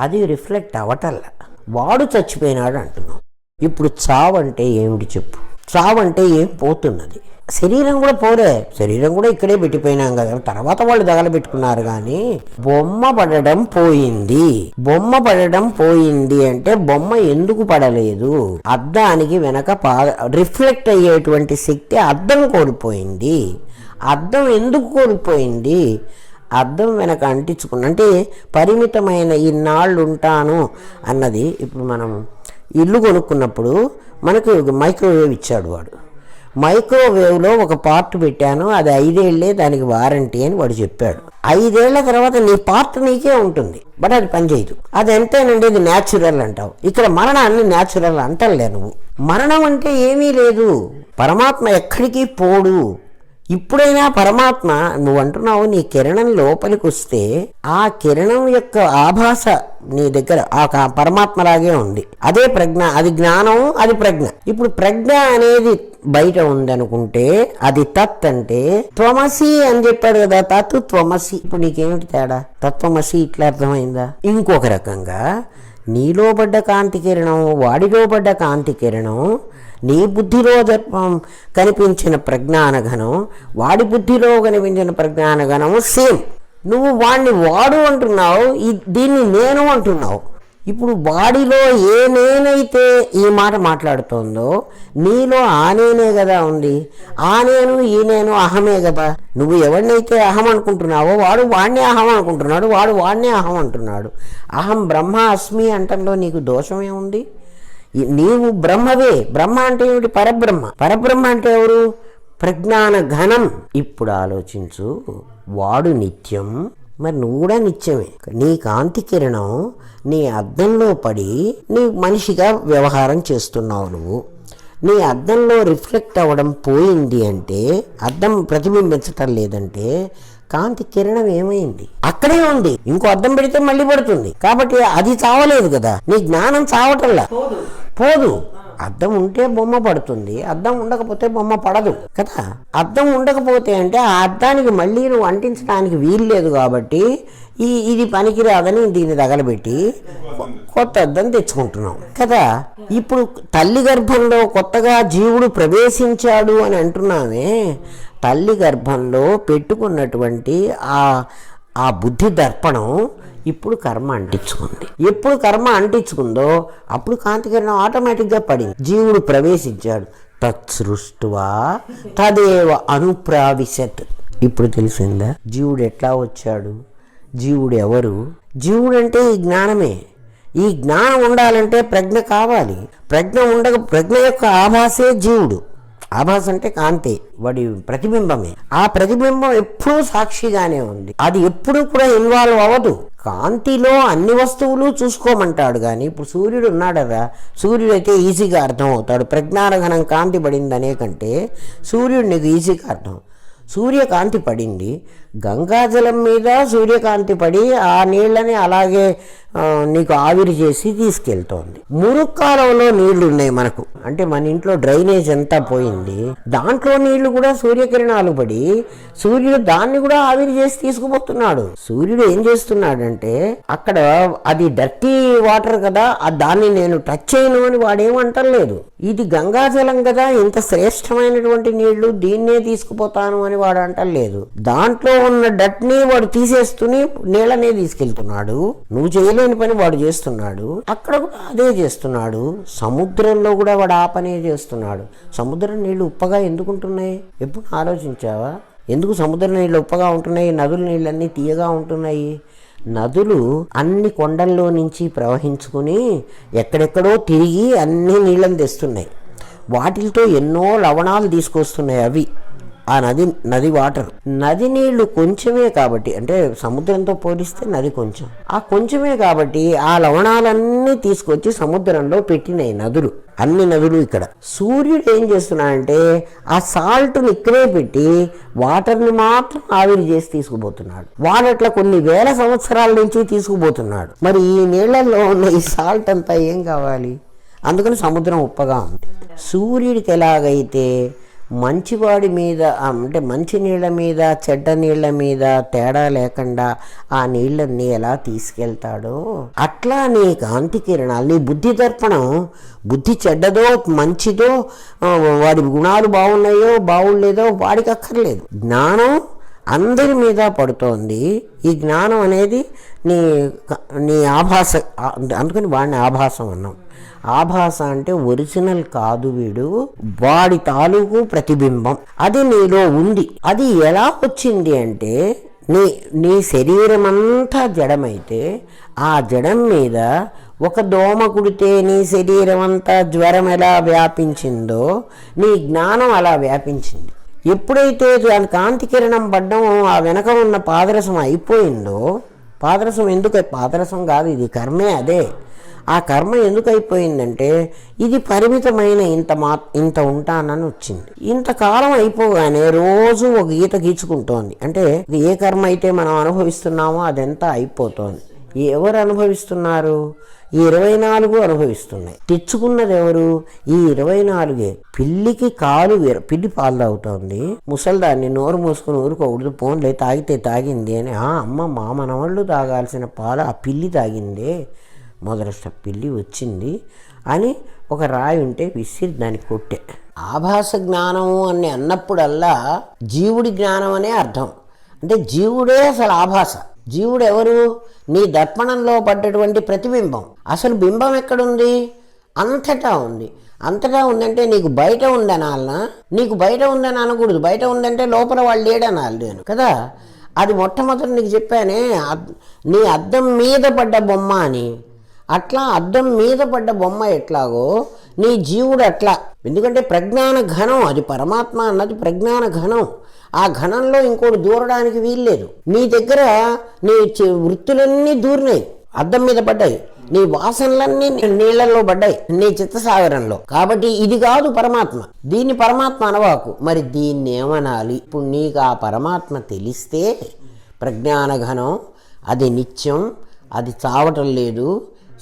అది రిఫ్లెక్ట్ అవ్వటల్లా, వాడు చచ్చిపోయినాడు అంటున్నావు. ఇప్పుడు చావంటే ఏమిటి చెప్పు? చావంటే ఏం పోతున్నది? శరీరం కూడా పోలే, శరీరం కూడా ఇక్కడే పెట్టిపోయినాం కదా, తర్వాత వాళ్ళు తగలబెట్టుకున్నారు. కానీ బొమ్మ పడడం పోయింది. బొమ్మ పడడం పోయింది అంటే బొమ్మ ఎందుకు పడలేదు? అద్దానికి వెనక రిఫ్లెక్ట్ అయ్యేటువంటి శక్తి అద్దం కోల్పోయింది. అద్దం ఎందుకు కోల్పోయింది? అద్దం వెనక అంటించుకున్న అంటే పరిమితమైన ఇన్నాళ్ళు ఉంటాను అన్నది. ఇప్పుడు మనం ఇల్లు కొనుక్కున్నప్పుడు మనకు మైక్రోవేవ్ ఇచ్చాడు వాడు. మైక్రోవేవ్లో ఒక పార్ట్ పెట్టాను, అది 5 ఏళ్లే దానికి వారంటీ అని వాడు చెప్పాడు. 5 ఏళ్ల తర్వాత నీ పార్ట్ నీకే ఉంటుంది, బట్ అది పనిచేయదు. అది ఎంతేనండి, ఇది న్యాచురల్ అంటావు. ఇక్కడ మరణాన్ని న్యాచురల్ అంటలే నువ్వు. మరణం అంటే ఏమీ లేదు, పరమాత్మ ఎక్కడికి పోడు. ఇప్పుడైనా పరమాత్మ నువ్వు అంటున్నావు నీ కిరణం లోపలికి వస్తే ఆ కిరణం యొక్క ఆభాస నీ దగ్గర ఆ పరమాత్మలాగే ఉంది. అదే ప్రజ్ఞ, అది జ్ఞానం, అది ప్రజ్ఞ. ఇప్పుడు ప్రజ్ఞ అనేది బయట ఉందనుకుంటే అది తత్ అంటే త్వమసి అని చెప్పాడు కదా, తత్ త్వమసి. ఇప్పుడు నీకేమిటి తేడా? తత్వమసి ఇట్లా అర్థమైందా? ఇంకొక రకంగా నీలో పడ్డ కాంతి కిరణం వాడిలో పడ్డ కాంతి కిరణం, నీ బుద్ధిలో కనిపించిన ప్రజ్ఞానఘనం వాడి బుద్ధిలో కనిపించిన ప్రజ్ఞానఘనము సేమ్. నువ్వు వాడిని వాడు అంటున్నావు, దీన్ని నేను అంటున్నావు. ఇప్పుడు వాడిలో ఏ నేనైతే ఈ మాట మాట్లాడుతోందో నీలో ఆ నేనే కదా ఉంది. ఆ నేను ఈ నేను అహమే కదా. నువ్వు ఎవరినైతే అహం అనుకుంటున్నావో వాడు వాడినే అహం అనుకుంటున్నాడు, వాడు వాడినే అహం అంటున్నాడు. అహం బ్రహ్మ అస్మి అంటంలో నీకు దోషమేముంది? నీవు బ్రహ్మవే. బ్రహ్మ అంటే ఏమిటి? పరబ్రహ్మ. పరబ్రహ్మ అంటే ఎవరు? ప్రజ్ఞాన ఘనం. ఇప్పుడు ఆలోచించు, వాడు నిత్యం, మరి నువ్వు కూడా నిత్యమే. నీ కాంతి కిరణం నీ అద్దంలో పడి నీ మనిషిగా వ్యవహారం చేస్తున్నావు. నువ్వు నీ అద్దంలో రిఫ్లెక్ట్ అవ్వడం పోయింది అంటే, అద్దం ప్రతిబింబించటం లేదంటే కాంతి కిరణం ఏమైంది? అక్కడే ఉంది. ఇంకో అద్దం పెడితే మళ్ళీ పడుతుంది. కాబట్టి అది చావలేదు కదా, నీ జ్ఞానం చావటల్లా పోదు. అద్దం ఉంటే బొమ్మ పడుతుంది, అద్దం ఉండకపోతే బొమ్మ పడదు కదా. అద్దం ఉండకపోతే అంటే ఆ అద్దానికి మళ్ళీ నువ్వు అంటించడానికి వీలు లేదు. కాబట్టి ఇది పనికిరాదని దీన్ని తగలబెట్టి కొత్త అద్దం తెచ్చుకుంటున్నావు కదా. ఇప్పుడు తల్లి గర్భంలో కొత్తగా జీవుడు ప్రవేశించాడు అని అంటున్నామే, తల్లి గర్భంలో పెట్టుకున్నటువంటి ఆ బుద్ధి దర్పణం ఇప్పుడు కర్మ అంటించుకుంది. ఎప్పుడు కర్మ అంటించుకుందో అప్పుడు కాంతికిరణం ఆటోమేటిక్గా పడింది. జీవుడు ప్రవేశించాడు. తత్సృష్టువా తదేవ అనుప్రావిశత్. ఇప్పుడు తెలిసిందా జీవుడు ఎట్లా వచ్చాడు? జీవుడు ఎవరు? జీవుడు అంటే ఈ జ్ఞానమే. ఈ జ్ఞానం ఉండాలంటే ప్రజ్ఞ కావాలి. ప్రజ్ఞ యొక్క ఆభాసే జీవుడు. ఆభాస అంటే కాంతి, వాడి ప్రతిబింబమే. ఆ ప్రతిబింబం ఎప్పుడూ సాక్షిగానే ఉంది, అది ఎప్పుడూ కూడా ఇన్వాల్వ్ అవ్వదు. కాంతిలో అన్ని వస్తువులు చూసుకోమంటాడు. కానీ ఇప్పుడు సూర్యుడు ఉన్నాడు కదా, సూర్యుడు అయితే ఈజీగా అర్థం అవుతాడు. ప్రజ్ఞానఘనం కాంతి పడింది అనే కంటే సూర్యుడు నీకు ఈజీగా అర్థం. సూర్యకాంతి పడింది, గంగాజలం మీద సూర్యకాంతి పడి ఆ నీళ్ళని అలాగే నీకు ఆవిరి చేసి తీసుకెళ్తోంది. మురుక్కాలంలో నీళ్లు ఉన్నాయి మనకు, అంటే మన ఇంట్లో డ్రైనేజ్ అంతా పోయింది, దాంట్లో నీళ్లు కూడా సూర్యకిరణాలు పడి సూర్యుడు దాన్ని కూడా ఆవిరి చేసి తీసుకుపోతున్నాడు. సూర్యుడు ఏం చేస్తున్నాడంటే అక్కడ అది డర్టీ వాటర్ కదా, దాన్ని నేను టచ్ చేయను అని వాడేమంటలేదు. ఇది గంగాజలం కదా, ఇంత శ్రేష్టమైనటువంటి నీళ్లు, దీన్నే తీసుకుపోతాను అని వాడు అంటలేదు. దాంట్లో ఉన్న డట్ని వాడు తీసేస్తూనే నీళ్ళనే తీసుకెళ్తున్నాడు. నువ్వు చేయలేని పని వాడు చేస్తున్నాడు, అక్కడ కూడా అదే చేస్తున్నాడు. సముద్రంలో కూడా వాడు ఆ పనే చేస్తున్నాడు. సముద్రం నీళ్లు ఉప్పగా ఎందుకు ఉంటున్నాయి? ఎప్పుడు ఆలోచించావా? ఎందుకు సముద్ర నీళ్ళు ఉప్పగా ఉంటున్నాయి, నదుల నీళ్ళన్నీ తీయగా ఉంటున్నాయి? నదులు అన్ని కొండల్లో నుంచి ప్రవహించుకుని ఎక్కడెక్కడో తిరిగి అన్ని నీళ్ళని తెస్తున్నాయి. వాటితో ఎన్నో లవణాలు తీసుకొస్తున్నాయి అవి ఆ నది వాటర్. నది నీళ్లు కొంచెమే కాబట్టి, అంటే సముద్రంతో పోలిస్తే నది కొంచెం, ఆ కొంచెమే కాబట్టి ఆ లవణాలన్నీ తీసుకొచ్చి సముద్రంలో పెట్టినాయి నదులు, అన్ని నదులు. ఇక్కడ సూర్యుడు ఏం చేస్తున్నాడంటే ఆ సాల్ట్ని ఇక్కడే పెట్టి వాటర్ని మాత్రం ఆవిరి చేసి తీసుకుపోతున్నాడు. వాడట్లా కొన్ని వేల సంవత్సరాల నుంచి తీసుకుపోతున్నాడు. మరి ఈ నీళ్లలో ఉన్న ఈ సాల్ట్ అంతా ఏం కావాలి? అందుకని సముద్రం ఉప్పగా ఉంది. సూర్యుడికి ఎలాగైతే మంచివాడి మీద, అంటే మంచి నీళ్ళ మీద చెడ్డ నీళ్ళ మీద తేడా లేకుండా ఆ నీళ్ళని ఎలా తీసుకెళ్తాడో, అట్లా నీ కాంతి కిరణాలు, నీ బుద్ధి దర్పణం, బుద్ధి చెడ్డదో మంచిదో, వాడి గుణాలు బాగున్నాయో బాగులేదో వాడికి అక్కర్లేదు. జ్ఞానం అందరి మీద పడుతోంది. ఈ జ్ఞానం అనేది నీ ఆభాస, అందుకని వాడిని ఆభాసం అన్నాం. ఆభాస అంటే ఒరిజినల్ కాదు, వీడు వాడి తాలూకు ప్రతిబింబం. అది నీలో ఉంది. అది ఎలా వచ్చింది అంటే నీ శరీరం అంతా జడమైతే ఆ జడం మీద ఒక దోమ కుడితే నీ శరీరం అంతా జ్వరం ఎలా వ్యాపించిందో నీ జ్ఞానం అలా వ్యాపించింది. ఎప్పుడైతే దాని కాంతి కిరణం పడ్డం ఆ వెనక ఉన్న పాదరసం అయిపోయిందో, పాదరసం ఎందుకు, పాదరసం కాదు ఇది కర్మే, అదే ఆ కర్మ ఎందుకు అయిపోయిందంటే ఇది పరిమితమైన ఇంత ఉంటానని వచ్చింది. ఇంతకాలం అయిపోగానే రోజు ఒక గీత గీచుకుంటోంది. అంటే ఏ కర్మ అయితే మనం అనుభవిస్తున్నామో అదంతా అయిపోతోంది. ఎవరు అనుభవిస్తున్నారు? ఈ 24 అనుభవిస్తున్నాయి. తెచ్చుకున్నది ఎవరు? ఈ 24. పిల్లికి పిల్లి పాలు తాగుతోంది. ముసల్దాన్ని నోరు మూసుకుని ఊరుకోకూడదు, పోన్లే తాగితే తాగింది అని, అమ్మ మా మనవాళ్ళు తాగాల్సిన పాలు ఆ పిల్లి తాగిందే, మొదలష్ట పిల్లి వచ్చింది అని ఒక రాయి ఉంటే విసిరి దాన్ని కొట్టే. ఆభాస జ్ఞానము అని అన్నప్పుడల్లా జీవుడి జ్ఞానం అనే అర్థం. అంటే జీవుడే అసలు ఆభాస. జీవుడు ఎవరు? నీ దర్పణంలో పడ్డటువంటి ప్రతిబింబం. అసలు బింబం ఎక్కడుంది? అంతటా ఉంది. అంతటా ఉందంటే నీకు బయట ఉందనాలనా? నీకు బయట ఉందని అనకూడదు. బయట ఉందంటే లోపల వాళ్ళు లేడనాలి నేను కదా. అది మొట్టమొదటి నీకు చెప్పానే, నీ అద్దం మీద పడ్డ బొమ్మ అని. అట్లా అద్దం మీద పడ్డ బొమ్మ ఎట్లాగో నీ జీవుడు అట్లా. ఎందుకంటే ప్రజ్ఞాన ఘనం, అది పరమాత్మ అన్నది ప్రజ్ఞాన ఘనం. ఆ ఘనంలో ఇంకోటి దూరడానికి వీల్లేదు. నీ దగ్గర నీ వృత్తులన్నీ దూరినాయి, అద్దం మీద పడ్డాయి. నీ వాసనలన్నీ నీళ్లలో పడ్డాయి, నీ చిత్తసాగరంలో. కాబట్టి ఇది కాదు పరమాత్మ. దీన్ని పరమాత్మ అనవాకు. మరి దీన్ని ఏమనాలి? ఇప్పుడు నీకు ఆ పరమాత్మ తెలిస్తే, ప్రజ్ఞాన ఘనం, అది నిత్యం, అది చావటం లేదు.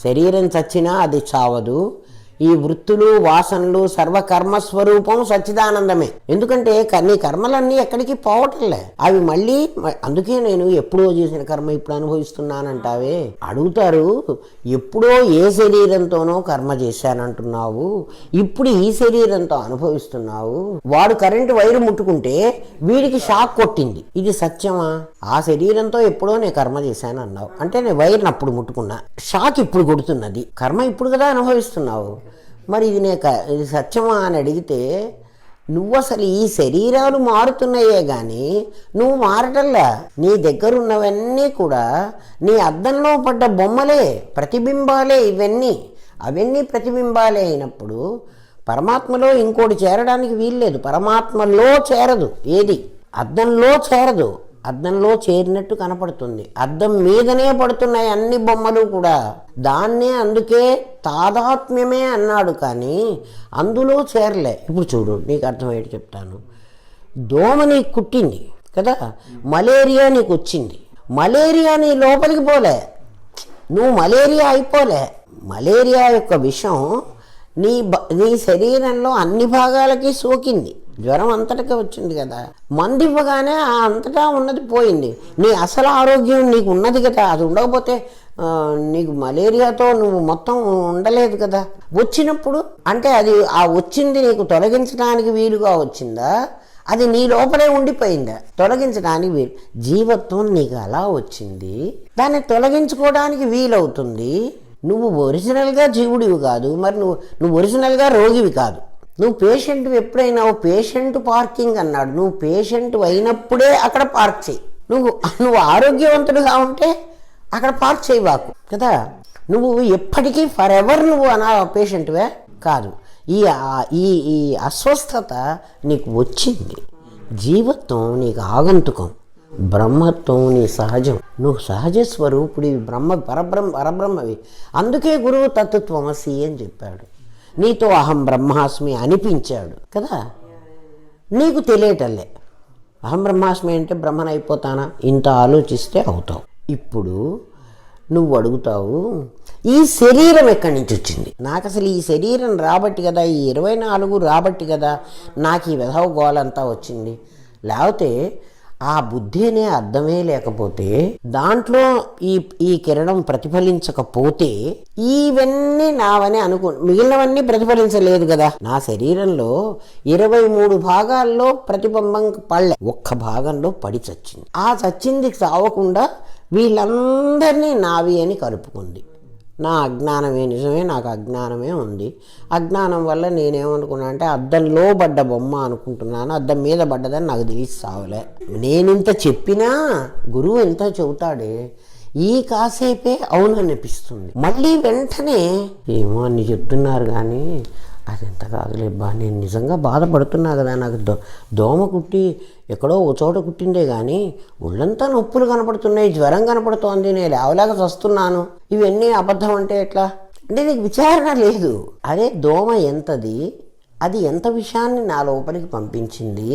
శరీరం చచ్చినా అది చావదు. ఈ వృత్తులు వాసనలు సర్వకర్మస్వరూపం సచ్చిదానందమే. ఎందుకంటే నీ కర్మలన్నీ ఎక్కడికి పోవటంలే, అవి మళ్ళీ. అందుకే నేను ఎప్పుడో చేసిన కర్మ ఇప్పుడు అనుభవిస్తున్నానంటావే. అడుగుతారు, ఎప్పుడో ఏ శరీరంతోనో కర్మ చేశానంటున్నావు, ఇప్పుడు ఈ శరీరంతో అనుభవిస్తున్నావు. వాడు కరెంటు వైరు ముట్టుకుంటే వీడికి షాక్ కొట్టింది, ఇది సత్యమా? ఆ శరీరంతో ఎప్పుడో నేను కర్మ చేశాను అన్నావు, అంటే నేను వైర్ని అప్పుడు ముట్టుకున్నా, షాక్ ఇప్పుడు కొడుతున్నది. కర్మ ఇప్పుడు కదా అనుభవిస్తున్నావు, మరి ఇది సత్యమా అని అడిగితే, నువ్వు అసలు ఈ శరీరాలు మారుతున్నాయే కానీ నువ్వు మారటల్లా. నీ దగ్గర ఉన్నవన్నీ కూడా నీ అద్దంలో పడ్డ బొమ్మలే, ప్రతిబింబాలే ఇవన్నీ. అవన్నీ ప్రతిబింబాలే అయినప్పుడు పరమాత్మలో ఇంకోటి చేరడానికి వీల్లేదు. పరమాత్మలో చేరదు ఏది, అద్దంలో చేరదు. అద్దంలో చేరినట్టు కనపడుతుంది. అద్దం మీదనే పడుతున్నాయి అన్ని బొమ్మలు కూడా. దాన్నే అందుకే తాదాత్మ్యమే అన్నాడు, కానీ అందులో చేరలే. ఇప్పుడు చూడు, నీకు అర్థమయ్యేది చెప్తాను. దోమ నీకు కుట్టింది కదా. మలేరియా నీకు వచ్చింది, మలేరియా నీ లోపలికి పోలే, నువ్వు మలేరియా అయిపోలే. మలేరియా యొక్క విషం నీ శరీరంలో అన్ని భాగాలకి సోకింది, జ్వరం అంతటికే వచ్చింది కదా. మందు ఇవ్వగానే అంతటా ఉన్నది పోయింది. నీ అసలు ఆరోగ్యం నీకు ఉన్నది కదా, అది ఉండకపోతే నీకు మలేరియాతో నువ్వు మొత్తం ఉండలేదు కదా. వచ్చినప్పుడు అంటే అది ఆ వచ్చింది నీకు తొలగించడానికి వీలుగా వచ్చిందా, అది నీ లోపలే ఉండిపోయిందా? తొలగించడానికి వీలు. జీవత్వం నీకు అలా వచ్చింది, దాన్ని తొలగించుకోవడానికి వీలవుతుంది. నువ్వు ఒరిజినల్గా జీవుడివి కాదు, మరి నువ్వు ఒరిజినల్గా రోగివి కాదు. నువ్వు పేషెంట్ ఎప్పుడైనా పేషెంట్ పార్కింగ్ అన్నాడు, నువ్వు పేషెంట్ అయినప్పుడే అక్కడ పార్క్ చేయి. నువ్వు ఆరోగ్యవంతుడుగా ఉంటే అక్కడ పార్క్ చేయవాకు కదా. నువ్వు ఎప్పటికీ ఫర్ ఎవర్ నువ్వు పేషెంట్వే కాదు. ఈ అస్వస్థత నీకు వచ్చింది, జీవత్వం నీకు ఆగంతుకం, బ్రహ్మత్వం నీ సహజం, నువ్వు సహజ స్వరూపుడి, పరబ్రహ్మవి. అందుకే గురువు తత్వమసి అని చెప్పాడు, నీతో అహం బ్రహ్మాస్మి అనిపించాడు కదా. నీకు తెలియటల్లే అహం బ్రహ్మాస్మి అంటే బ్రహ్మన్ అయిపోతానా, ఇంత ఆలోచిస్తే అవుతావు. ఇప్పుడు నువ్వు అడుగుతావు, ఈ శరీరం ఎక్కడి నుంచి వచ్చింది? నాకు అసలు ఈ శరీరం రాబట్టి కదా, ఈ 24 రాబట్టి కదా నాకు ఈ వెధవ గోలంతా వచ్చింది. లేకపోతే ఆ బుద్ధి అనే అర్థమే లేకపోతే, దాంట్లో ఈ కిరణం ప్రతిఫలించకపోతే ఇవన్నీ నావని మిగిలినవన్నీ ప్రతిఫలించలేదు కదా. నా శరీరంలో 23 భాగాల్లో ప్రతిబింబం పడలే, ఒక్క భాగంలో పడి చచ్చింది. ఆ చచ్చింది చావకుండా వీళ్ళందరినీ నావి అని కలుపుకుంది. నా అజ్ఞానమే నిజమే, నాకు అజ్ఞానమే ఉంది. అజ్ఞానం వల్ల నేనేమనుకున్నా అంటే అద్దంలో పడ్డ బొమ్మ అనుకుంటున్నాను, అద్దం మీద పడ్డదని నాకు తెలిసి సావలే. నేనింత చెప్పినా గురువు ఇంత చెబుతాడే, ఈ కాసేపే అవును అనిపిస్తుంది. మళ్ళీ వెంటనే ఏమో అన్ని చెప్తున్నారు కానీ అది ఎంత కాదులేబ్బా, నేను నిజంగా బాధపడుతున్నా కదా, నాకు దోమ కుట్టి ఎక్కడో ఓ చోట కుట్టిందే కానీ ఒళ్ళంతా నొప్పులు కనపడుతున్నాయి, జ్వరం కనపడుతోంది, నేను లేవలేక వస్తున్నాను, ఇవన్నీ అబద్ధం అంటే ఎట్లా? అంటే నీకు విచారణ లేదు. అదే దోమ ఎంతది, అది ఎంత విషయాన్ని నా లోపలికి పంపించింది,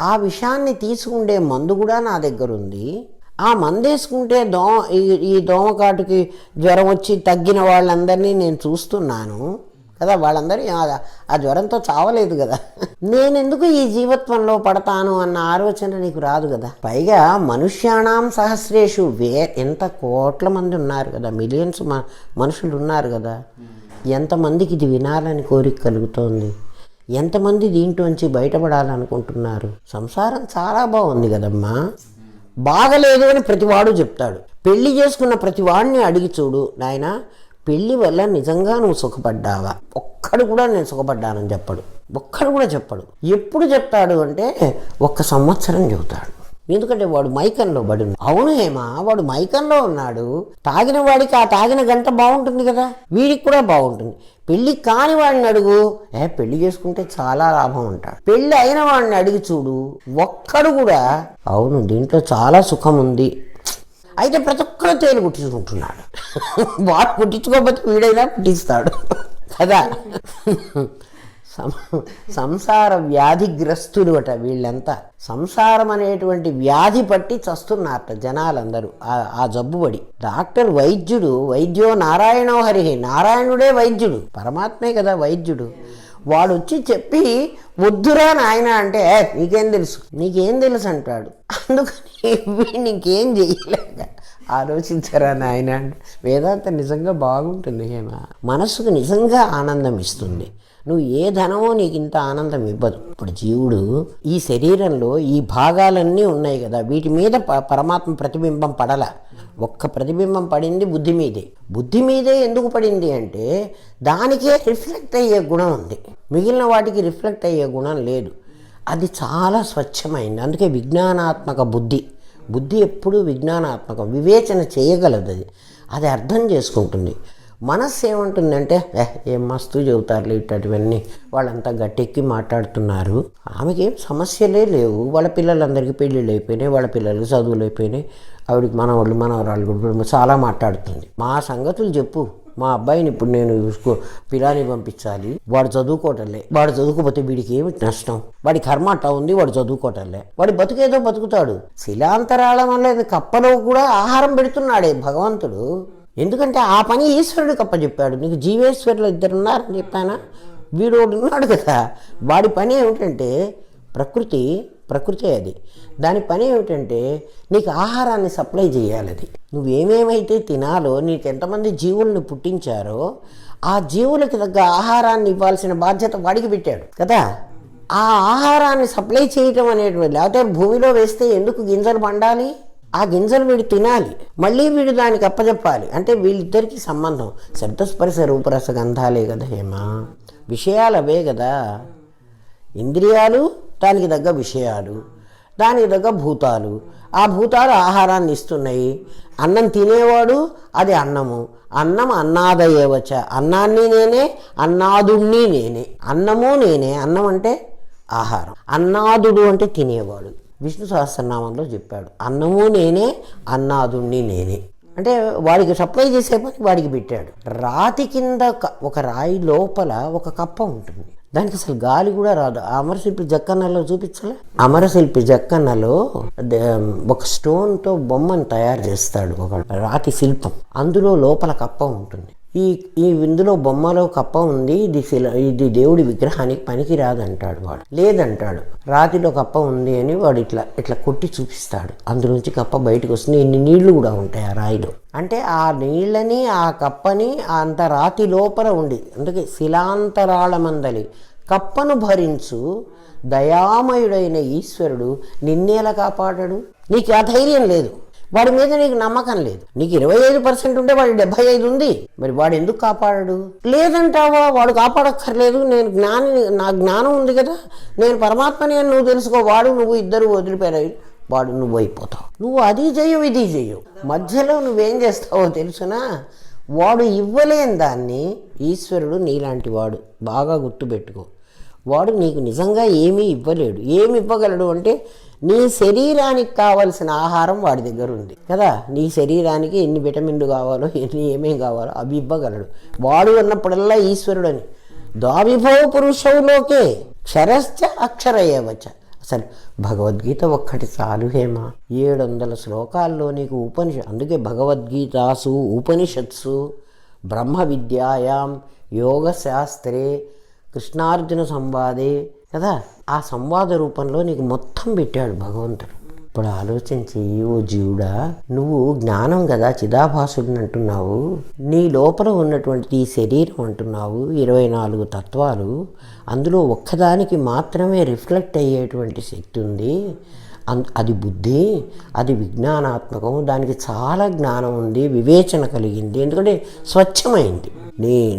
ఆ విషయాన్ని తీసుకుండే మందు కూడా నా దగ్గర ఉంది. ఆ మందు వేసుకుంటే ఈ దోమకాటుకి జ్వరం వచ్చి తగ్గిన వాళ్ళందరినీ నేను చూస్తున్నాను కదా. వాళ్ళందరూ ఆ జ్వరంతో చావలేదు కదా. నేనెందుకు ఈ జీవత్వంలో పడతాను అన్న ఆలోచన నీకు రాదు కదా. పైగా మనుష్యాణం సహస్రేషు ఎంత కోట్ల మంది ఉన్నారు కదా, మిలియన్స్ మనుషులు ఉన్నారు కదా. ఎంతమందికి ఇది వినాలని కోరిక కలుగుతోంది, ఎంతమంది దీంట్లోంచి బయటపడాలనుకుంటున్నారు. సంసారం చాలా బాగుంది కదమ్మా. బాగలేదు అని ప్రతివాడు చెప్తాడు. పెళ్లి చేసుకున్న ప్రతివాడిని అడిగి చూడు, నాయనా పెళ్లి వల్ల నిజంగా నువ్వు సుఖపడ్డావా? ఒక్కడు కూడా నేను సుఖపడ్డానని చెప్పడు, ఒక్కడు కూడా చెప్పడు. ఎప్పుడు చెప్తాడు అంటే 1 సంవత్సరం చెబుతాడు. ఎందుకంటే వాడు మైకంలో పడి ఉన్నాడు. అవును హేమా, వాడు మైకంలో ఉన్నాడు. తాగిన వాడికి ఆ తాగిన గంట బాగుంటుంది కదా, వీడికి కూడా బాగుంటుంది. పెళ్ళి కాని వాడిని అడుగు, పెళ్లి చేసుకుంటే చాలా లాభం అంటాడు. పెళ్ళి అయిన వాడిని అడిగి చూడు, ఒక్కడు కూడా అవును దీంట్లో చాలా సుఖం ఉంది. అయితే ప్రతి ఒక్కరు తేలు కుట్టించుకుంటున్నాడు. వాడు కుట్టించుకోకపోతే వీడైనా కుట్టిస్తాడు కదా. సంసార వ్యాధిగ్రస్తులు అట వీళ్ళంతా. సంసారం అనేటువంటి వ్యాధి పట్టి చస్తున్నారట జనాలందరూ ఆ జబ్బుబడి. డాక్టర్ వైద్యో నారాయణో హరి, నారాయణుడే వైద్యుడు, పరమాత్మే కదా వైద్యుడు. వాడు వచ్చి చెప్పి వద్దురా నాయన అంటే నీకేం తెలుసు అంటాడు. అందుకని వీడిని ఇంకేం చేయలేక ఆలోచించరా నాయన అంటే వేదాంత నిజంగా బాగుంటుంది హేమ, మనసుకు నిజంగా ఆనందం ఇస్తుంది. నువ్వు ఏ ధనమో నీకు ఇంత ఆనందం ఇవ్వదు. ఇప్పుడు జీవుడు ఈ శరీరంలో ఈ భాగాలన్నీ ఉన్నాయి కదా, వీటి మీద పరమాత్మ ప్రతిబింబం పడల. ఒక్క ప్రతిబింబం పడింది బుద్ధి మీదే. బుద్ధి మీదే ఎందుకు పడింది అంటే దానికే రిఫ్లెక్ట్ అయ్యే గుణం ఉంది, మిగిలిన వాటికి రిఫ్లెక్ట్ అయ్యే గుణం లేదు. అది చాలా స్వచ్ఛమైంది. అందుకే విజ్ఞానాత్మక బుద్ధి ఎప్పుడూ విజ్ఞానాత్మకం, వివేచన చేయగలదు. అది అర్థం చేసుకుంటుంది. మనస్సు ఏమంటుందంటే ఏం మస్తు చెబుతారులే ఇట్లాంటివన్నీ, వాళ్ళంతా గట్టెక్కి మాట్లాడుతున్నారు, ఆమెకేం సమస్యలే లేవు, వాళ్ళ పిల్లలందరికీ పెళ్ళిళ్ళు అయిపోయినాయి, వాళ్ళ పిల్లలకి చదువులు అయిపోయినాయి, ఆవిడికి మనవాళ్ళు మనవరాళ్ళు కూడా చాలా మాట్లాడుతుంది. మా సంగతులు చెప్పు, మా అబ్బాయిని ఇప్పుడు నేను పిల్లాని పంపించాలి, వాడు చదువుకోవటంలే, వాడు చదువుకోపోతే వీడికి ఏమి నష్టం, వాడి కర్మ అట్టా ఉంది, వాడు చదువుకోవటంలే, వాడి బతుకేదో బతుకుతాడు. శిలాంతరాళం అనేది కప్పలో కూడా ఆహారం పెడుతున్నాడే భగవంతుడు. ఎందుకంటే ఆ పని ఈశ్వరుడు కప్పచెప్పాడు. నీకు జీవేశ్వరులు ఇద్దరు ఉన్నారని చెప్పానా, వీడు ఉన్నాడు కదా, వాడి పని ఏమిటంటే ప్రకృతి అది. దాని పని ఏమిటంటే నీకు ఆహారాన్ని సప్లై చేయాలి. అది నువ్వేమేమైతే తినాలో, నీకు ఎంతమంది జీవుల్ని పుట్టించారో ఆ జీవులకి తగ్గ ఆహారాన్ని ఇవ్వాల్సిన బాధ్యత వాడికి పెట్టాడు కదా. ఆ ఆహారాన్ని సప్లై చేయటం అనేటువంటి, లేకపోతే భూమిలో వేస్తే ఎందుకు గింజలు పండాలి, ఆ గింజలు వీడు తినాలి, మళ్ళీ వీడు దానికి అప్పచెప్పాలి. అంటే వీళ్ళిద్దరికీ సంబంధం శబ్దస్పర్శ రూపరస గంధాలే కదా హేమా, విషయాలు అవే కదా. ఇంద్రియాలు దానికి తగ్గ విషయాలు, దానికి తగ్గ భూతాలు, ఆ భూతాలు ఆహారాన్ని ఇస్తున్నాయి. అన్నం తినేవాడు అది అన్నము, అన్నం అన్నాదయేవచ, అన్నాన్ని నేనే, అన్నాదుణ్ణి నేనే, అన్నము నేనే. అన్నం అంటే ఆహారం, అన్నాదుడు అంటే తినేవాడు. విష్ణు సహస్రనామంలో చెప్పాడు, అన్నము నేనే, అన్నాదుణ్ణి నేనే. అంటే వాడికి సప్లై చేసే పని వాడికి పెట్టాడు. రాతి కింద ఒక రాయి లోపల ఒక కప్ప ఉంటుంది, దానికి అసలు గాలి కూడా రాదు. అమరశిల్పి జక్కన్నలో చూపించలే, అమరశిల్పి జక్కన్నలో ఒక స్టోన్తో బొమ్మను తయారు చేస్తాడు, ఒక రాతి శిల్పం, అందులో లోపల కప్ప ఉంటుంది. ఇందులో బొమ్మలో కప్ప ఉంది, ఇది దేవుడి విగ్రహానికి పనికి రాదంటాడు వాడు. లేదంటాడు, రాతిలో కప్ప ఉంది అని వాడు ఇట్లా కొట్టి చూపిస్తాడు. అందులోంచి కప్ప బయటకు వస్తుంది. ఇన్ని నీళ్లు కూడా ఉంటాయి ఆ రాయిలో. అంటే ఆ నీళ్ళని, ఆ కప్పని అంత రాతి లోపల ఉండి, అందుకే శిలాంతరాళమందలి కప్పను భరించు దయామయుడైన ఈశ్వరుడు నిన్నేలా కాపాడాడు. నీకు ఆ ధైర్యం లేదు, వాడి మీద నీకు నమ్మకం లేదు. నీకు 25% ఉంటే వాడి 75 ఉంది, మరి వాడు ఎందుకు కాపాడాడు? లేదంటావా? వాడు కాపాడక్కర్లేదు, నా జ్ఞానం ఉంది కదా, నేను పరమాత్మని అని నువ్వు తెలుసుకో. వాడు నువ్వు ఇద్దరు వదిలిపోయారు, వాడు నువ్వు అయిపోతావు. నువ్వు అది చెయ్యవు ఇది చెయ్యవు, మధ్యలో నువ్వేం చేస్తావో తెలుసునా? వాడు ఇవ్వలేని దాన్ని ఈశ్వరుడు నీలాంటి వాడు, బాగా గుర్తుపెట్టుకో. వాడు నీకు నిజంగా ఏమీ ఇవ్వలేడు. ఏమి ఇవ్వగలడు అంటే నీ శరీరానికి కావలసిన ఆహారం వాడి దగ్గర ఉంది కదా. నీ శరీరానికి ఎన్ని విటమిన్లు కావాలో, ఏమేం కావాలో అవి ఇవ్వగలడు. వాడు అన్నప్పుడల్లా ఈశ్వరుడు అని. ద్వావిభవ పురుషవులోకే క్షరశ్చ అక్షరయేవచ. అసలు భగవద్గీత ఒక్కటి చాలు హేమా, 700 శ్లోకాల్లో నీకు అందుకే భగవద్గీతాసు ఉపనిషత్సు బ్రహ్మ విద్యాయాం యోగశాస్త్రే కృష్ణార్జున సంవాదే కదా. ఆ సంవాద రూపంలో నీకు మొత్తం పెట్టాడు భగవంతుడు. ఇప్పుడు ఆలోచించి, ఓ జీవుడా, నువ్వు జ్ఞానం కదా చిదాభాసుడిని అంటున్నావు, నీ లోపల ఉన్నటువంటి ఈ శరీరం అంటున్నావు, 24 తత్వాలు, అందులో ఒక్కదానికి మాత్రమే రిఫ్లెక్ట్ అయ్యేటువంటి శక్తి ఉంది. అది బుద్ధి, అది విజ్ఞానాత్మకం, దానికి చాలా జ్ఞానం ఉంది, వివేచన కలిగింది, ఎందుకంటే స్వచ్ఛమైంది.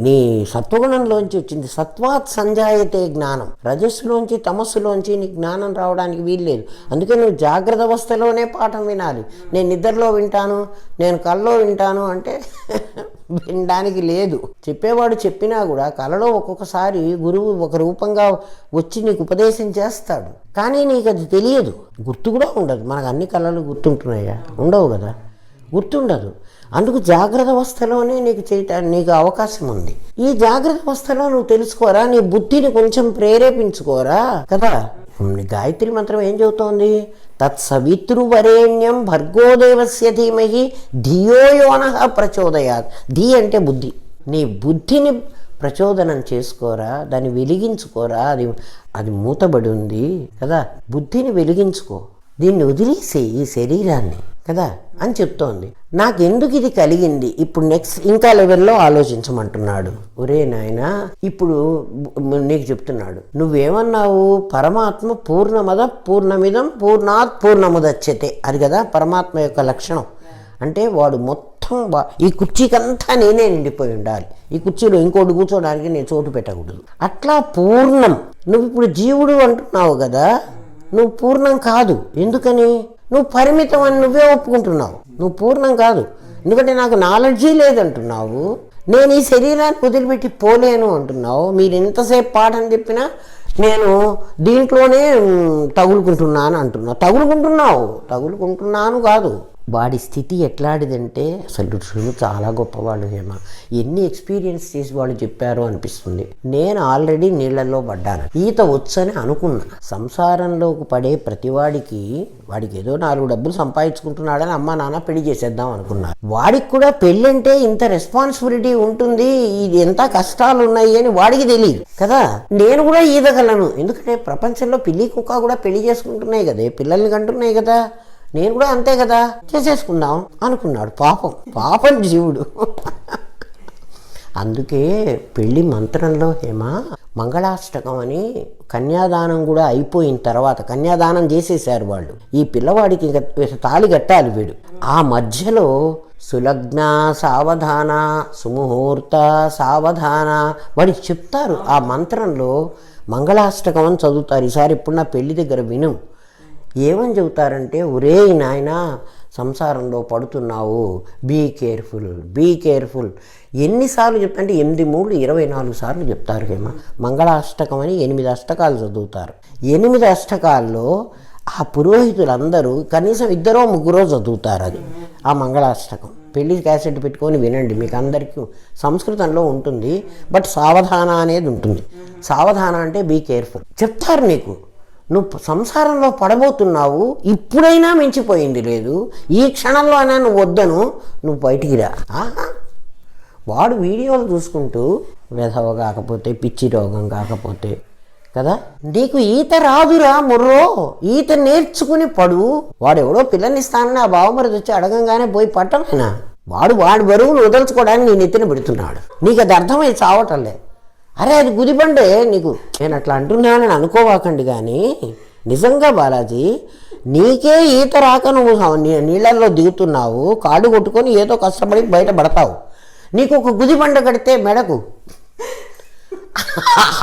నీ సత్వగుణంలోంచి వచ్చింది. సత్వాత్ సంజాయతే జ్ఞానం. రజస్సులోంచి తమస్సులోంచి నీ జ్ఞానం రావడానికి వీల్లేదు. అందుకే నువ్వు జాగ్రత్త అవస్థలోనే పాఠం వినాలి. నేను నిద్రలో వింటాను, నేను కల్లో వింటాను అంటే వినడానికి లేదు. చెప్పేవాడు చెప్పినా కూడా కలలో ఒక్కొక్కసారి గురువు ఒక రూపంగా వచ్చి నీకు ఉపదేశం చేస్తాడు, కానీ నీకు అది తెలియదు, గుర్తు కూడా ఉండదు. మనకు అన్ని కళలు గుర్తుంటున్నాయా? ఉండవు కదా, గుర్తుండదు. అందుకు జాగ్రత్త అవస్థలోనే నీకు అవకాశం ఉంది. ఈ జాగ్రత్త అవస్థలో నువ్వు తెలుసుకోరా, నీ బుద్ధిని కొంచెం ప్రేరేపించుకోరా కదా. గాయత్రి మంత్రం ఏం చెబుతోంది? తత్సవితృవరేణ్యం భర్గోదేవస్య ధీమహి ధియో యోనః ప్రచోదయాత్. ధీ అంటే బుద్ధి. నీ బుద్ధిని ప్రచోదనం చేసుకోరా, దాన్ని వెలిగించుకోరా. అది మూతబడి ఉంది కదా, బుద్ధిని వెలిగించుకో, దీన్ని వదిలేసి ఈ శరీరాన్ని కదా అని చెప్తోంది. నాకెందుకు ఇది కలిగింది? ఇప్పుడు నెక్స్ట్ ఇంకా లెవెల్లో ఆలోచించమంటున్నాడు. ఒరే నాయనా, ఇప్పుడు నీకు చెప్తున్నాడు, నువ్వేమన్నావు? పరమాత్మ పూర్ణమద పూర్ణమిదం పూర్ణాత్ పూర్ణముదచ్యతే, అది కదా పరమాత్మ యొక్క లక్షణం. అంటే వాడు మొత్తం ఈ కుర్చీకంతా నేనే నిండిపోయి ఉండాలి, ఈ కుర్చీలో ఇంకోటి కూర్చోడానికి నేను చోటు పెట్టకూడదు. అట్లా పూర్ణం. నువ్వు ఇప్పుడు జీవుడు అంటున్నావు కదా, నువ్వు పూర్ణం కాదు. ఎందుకని? నువ్వు పరిమితం అని నువ్వే ఒప్పుకుంటున్నావు. నువ్వు పూర్ణం కాదు, ఎందుకంటే నాకు నాలెడ్జీ లేదంటున్నావు. నేను ఈ శరీరాన్ని వదిలిపెట్టి పోలేను అంటున్నావు. మీరు ఎంతసేపు పాఠం చెప్పినా నేను దీంట్లోనే తగులుకుంటున్నాను అంటున్నావు. తగులుకుంటున్నాను కాదు, వాడి స్థితి ఎట్లాంటిదంటే అసలు ఋషులు చాలా గొప్పవాళ్ళు హేమ. ఎన్ని ఎక్స్పీరియన్స్ చేసి వాళ్ళు చెప్పారో అనిపిస్తుంది. నేను ఆల్రెడీ నీళ్ళల్లో పడ్డాను, ఈత వచ్చని అనుకున్నా. సంసారంలోకి పడే ప్రతివాడికి వాడికి ఏదో 4 డబ్బులు సంపాదించుకుంటున్నాడని అమ్మ నాన్న పెళ్లి చేసేద్దాం అనుకున్నారు. వాడికి కూడా పెళ్ళంటే ఇంత రెస్పాన్సిబిలిటీ ఉంటుంది, ఇది ఎంత కష్టాలు ఉన్నాయి అని వాడికి తెలియదు కదా. నేను కూడా ఈదగలను, ఎందుకంటే ప్రపంచంలో పిల్లి కుక్క కూడా పెళ్లి చేసుకుంటున్నాయి కదా, పిల్లల్ని కంటున్నాయి కదా, నేను కూడా అంతే కదా, చేసేసుకుందాం అనుకున్నాడు. పాపం జీవుడు. అందుకే పెళ్లి మంత్రంలో హేమ మంగళాష్టకం అని కన్యాదానం కూడా అయిపోయిన తర్వాత, కన్యాదానం చేసేసారు వాళ్ళు, ఈ పిల్లవాడికి తాళి కట్టాలి వీడు. ఆ మధ్యలో సులగ్న సావధాన, సుముహూర్త సావధాన వాడికి చెప్తారు. ఆ మంత్రంలో మంగళాష్టకం అని చదువుతారు. ఈసారి ఇప్పుడు నా పెళ్లి దగ్గర విను. ఏమని చెబుతారంటే, ఒరే నాయనా సంసారంలో పడుతున్నావు, బీ కేర్ఫుల్. ఎన్నిసార్లు చెప్తారంటే 8 3 24 సార్లు చెప్తారు హేమ. మంగళాష్టకం అని 8 అష్టకాలు చదువుతారు. 8 అష్టకాల్లో ఆ పురోహితులందరూ కనీసం 2 3 చదువుతారు. అది ఆ మంగళాష్టకం. పెళ్లి క్యాసెట్ పెట్టుకొని వినండి, మీకు అందరికీ సంస్కృతంలో ఉంటుంది, బట్ సావధాన అనేది ఉంటుంది. సావధాన అంటే బీ కేర్ఫుల్ చెప్తారు నీకు. నువ్వు సంసారంలో పడబోతున్నావు, ఇప్పుడైనా మించిపోయింది లేదు, ఈ క్షణంలో అయినా నువ్వు వద్దను, నువ్వు బయటికి రా. వాడు వీడియోలు చూసుకుంటూ వెధవ కాకపోతే, పిచ్చి రోగం కాకపోతే కదా, నీకు ఈత రాదురా ముర్రో, ఈత నేర్చుకుని పడు. వాడెవడో పిల్లనిస్తానని ఆ బావమరిది వచ్చి అడగంగానే పోయి పట్టమైనా వాడి బరువును వదలుచుకోవడానికి నీ నెత్తిన పెడుతున్నాడు. నీకు అది అర్థమై చావటంలే. అరే అది గుదిబండే నీకు. నేను అట్లా అంటున్నానని అనుకోవాకండి, కానీ నిజంగా బాలాజీ నీకే ఈత రాక నువ్వు నీళ్ళల్లో దిగుతున్నావు, కాళ్ళు కొట్టుకొని ఏదో కష్టపడి బయటపడతావు. నీకు ఒక గుదిబండ కడితే మెడకు,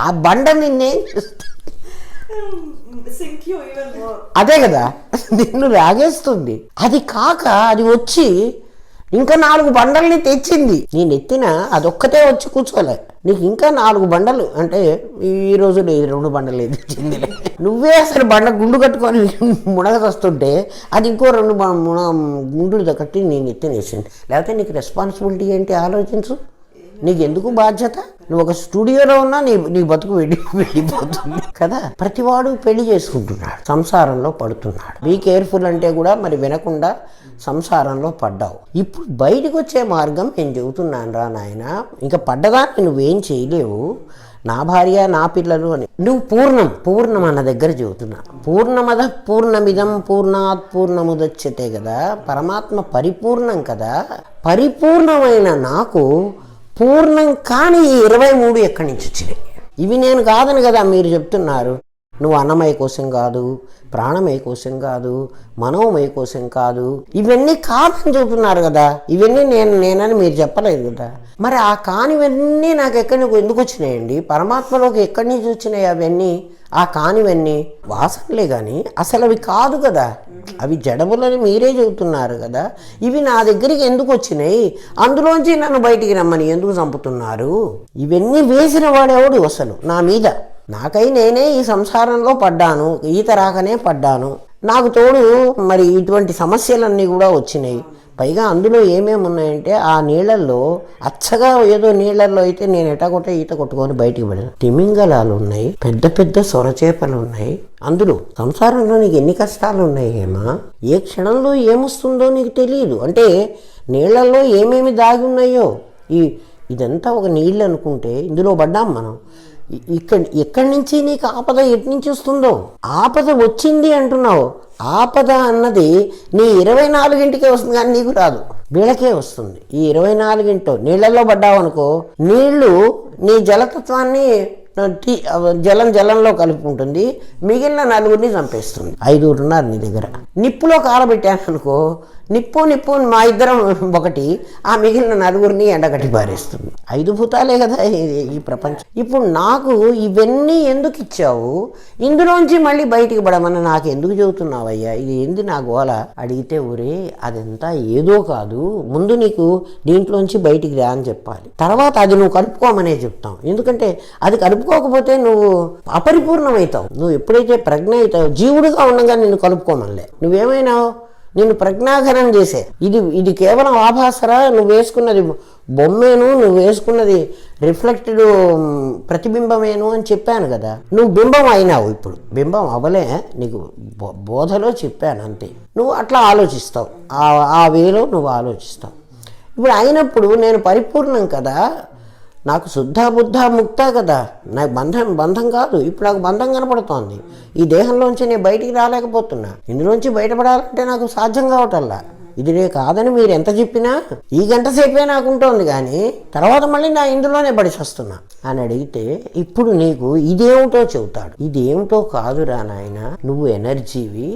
ఆ బండ నిన్నేం అదే కదా నిన్ను లాగేస్తుంది. అది కాక అది వచ్చి ఇంకా 4 బండల్ని తెచ్చింది నీ నెత్తిన, అదొక్కటే వచ్చి కూర్చోలే. నీకు ఇంకా 4 బండలు, అంటే ఈ రోజులో 2 బండలు తెచ్చింది. నువ్వే అసలు బండ గుండు కట్టుకొని మునగదొస్తుంటే అది ఇంకో 2 గుండులు కట్టి నీ నెత్తిన వేసింది. లేకపోతే నీకు రెస్పాన్సిబిలిటీ ఏంటి ఆలోచించు. నీకు ఎందుకు బాధ్యత? నువ్వు ఒక స్టూడియోలో ఉన్నా నీ బతుకు వెళ్ళిపోతుంది కదా. ప్రతివాడు పెళ్లి చేసుకుంటున్నాడు, సంసారంలో పడుతున్నాడు. బీ కేర్ఫుల్ అంటే కూడా మరి వినకుండా సంసారంలో పడ్డావు. ఇప్పుడు బయటకు వచ్చే మార్గం నేను చెబుతున్నాను రా నాయన. ఇంకా పడ్డదాన్ని నువ్వేం చేయలేవు. నా భార్య నా పిల్లలు అని నువ్వు పూర్ణం అన్న దగ్గర చెబుతున్నా. పూర్ణమద పూర్ణమిదం పూర్ణాత్ పూర్ణముదచ్యతే కదా. పరమాత్మ పరిపూర్ణం కదా. పరిపూర్ణమైన నాకు పూర్ణం కాని 23 ఎక్కడి నుంచి వచ్చినాయి? ఇవి నేను కాదని కదా మీరు చెప్తున్నారు. నువ్వు అన్నమయ కోసం కాదు, ప్రాణమయ కోసం కాదు, మనోమయ కోసం కాదు, ఇవన్నీ కాదని చెబుతున్నారు కదా. ఇవన్నీ నేనని మీరు చెప్పలేదు కదా. మరి ఆ కానివన్నీ నాకు ఎందుకు వచ్చినాయండి? పరమాత్మలోకి ఎక్కడి నుంచి వచ్చినాయి అవన్నీ? ఆ కానివన్నీ వాసనలే కానీ అసలు అవి కాదు కదా. అవి జడములని మీరే చెబుతున్నారు కదా. ఇవి నా దగ్గరికి ఎందుకు వచ్చినాయి? అందులోంచి నన్ను బయటికి రమ్మని ఎందుకు చంపుతున్నారు? ఇవన్నీ వేసిన వాడెవడు అసలు నా మీద? నాకై నేనే ఈ సంసారంలో పడ్డాను, ఈత రాకనే పడ్డాను. నాకు తోడు మరి ఇటువంటి సమస్యలన్నీ కూడా వచ్చినాయి. పైగా అందులో ఏమేమి ఉన్నాయంటే, ఆ నీళ్ళల్లో అచ్చగా ఏదో నీళ్ళల్లో అయితే నేను ఎటాకొట్ట ఈత కొట్టుకొని బయటికి పడాను. తిమింగలాలు ఉన్నాయి, పెద్ద పెద్ద సొరచేపలు ఉన్నాయి. అందులో సంసారంలో నీకు ఎన్ని కష్టాలు ఉన్నాయి ఏమా. ఏ క్షణంలో ఏమొస్తుందో నీకు తెలియదు. అంటే నీళ్ళల్లో ఏమేమి దాగి ఉన్నాయో. ఇదంతా ఒక నీళ్ళు అనుకుంటే ఇందులో పడ్డాం మనం. ఎక్కడి నుంచి నీకు ఆపద ఎటు నుంచి వస్తుందో? ఆపద వచ్చింది అంటున్నావు. ఆపద అన్నది నీ 24 వస్తుంది, కానీ నీకు రాదు, వీళ్ళకే వస్తుంది. ఈ 24 నీళ్ళల్లో పడ్డావు అనుకో, నీళ్లు నీ జలతత్వాన్ని జలంలో కలుపుకుంటుంది, మిగిలిన 4 చంపేస్తుంది. 5 ఉన్నారు నీ దగ్గర. నిప్పులో కాలబెట్టాను అనుకో, నిప్పు మా ఇద్దరం ఒకటి, ఆ మిగిలిన 4 ఎండగట్టి పారేస్తుంది. 5 భూతాలే కదా ఈ ప్రపంచం. ఇప్పుడు నాకు ఇవన్నీ ఎందుకు ఇచ్చావు? ఇందులోంచి మళ్ళీ బయటికి పడమని నాకు ఎందుకు చెబుతున్నావయ్యా? ఇది ఏంది నా గోల? అడిగితే ఒరే అదంతా ఏదో కాదు, ముందు నీకు దీంట్లోంచి బయటికి రా అని చెప్పాలి. తర్వాత అది నువ్వు కలుపుకోమనే చెప్తాం. ఎందుకంటే అది కలుపుకోకపోతే నువ్వు అపరిపూర్ణమవుతావు. నువ్వు ఎప్పుడైతే ప్రజ్ఞ అవుతావు, జీవుడుగా ఉండగా నిన్ను కలుపుకోమనిలే. నువ్వేమైనావు? నిన్ను ప్రజ్ఞాఘనం చేసే. ఇది కేవలం ఆభాసరా, నువ్వు వేసుకున్నది బొమ్మేను, నువ్వు వేసుకున్నది రిఫ్లెక్టెడ్ ప్రతిబింబమేను అని చెప్పాను కదా. నువ్వు బింబం అయినావు, ఇప్పుడు బింబం అవలే, నీకు బోధలో చెప్పాను అంతే. నువ్వు అట్లా ఆలోచిస్తావు, ఆ వేలో నువ్వు ఆలోచిస్తావు. ఇప్పుడు అయినప్పుడు నేను పరిపూర్ణం కదా, నాకు శుద్ధ బుద్ధ ముక్త కదా, నాకు బంధం కాదు. ఇప్పుడు నాకు బంధం కనపడుతోంది. ఈ దేహంలోంచి నేను బయటికి రాలేకపోతున్నా. ఇందులోంచి బయటపడాలంటే నాకు సాధ్యం కావటల్లా. ఇది నే కాదని మీరు ఎంత చెప్పినా ఈ గంట సేపే నాకు ఉంటుంది, కానీ తర్వాత మళ్ళీ నా ఇందులోనే పడిచొస్తున్నా అని అడిగితే, ఇప్పుడు నీకు ఇదేమిటో చెబుతాడు. ఇదేమిటో కాదురా నాయన, నువ్వు ఎనర్జీవి,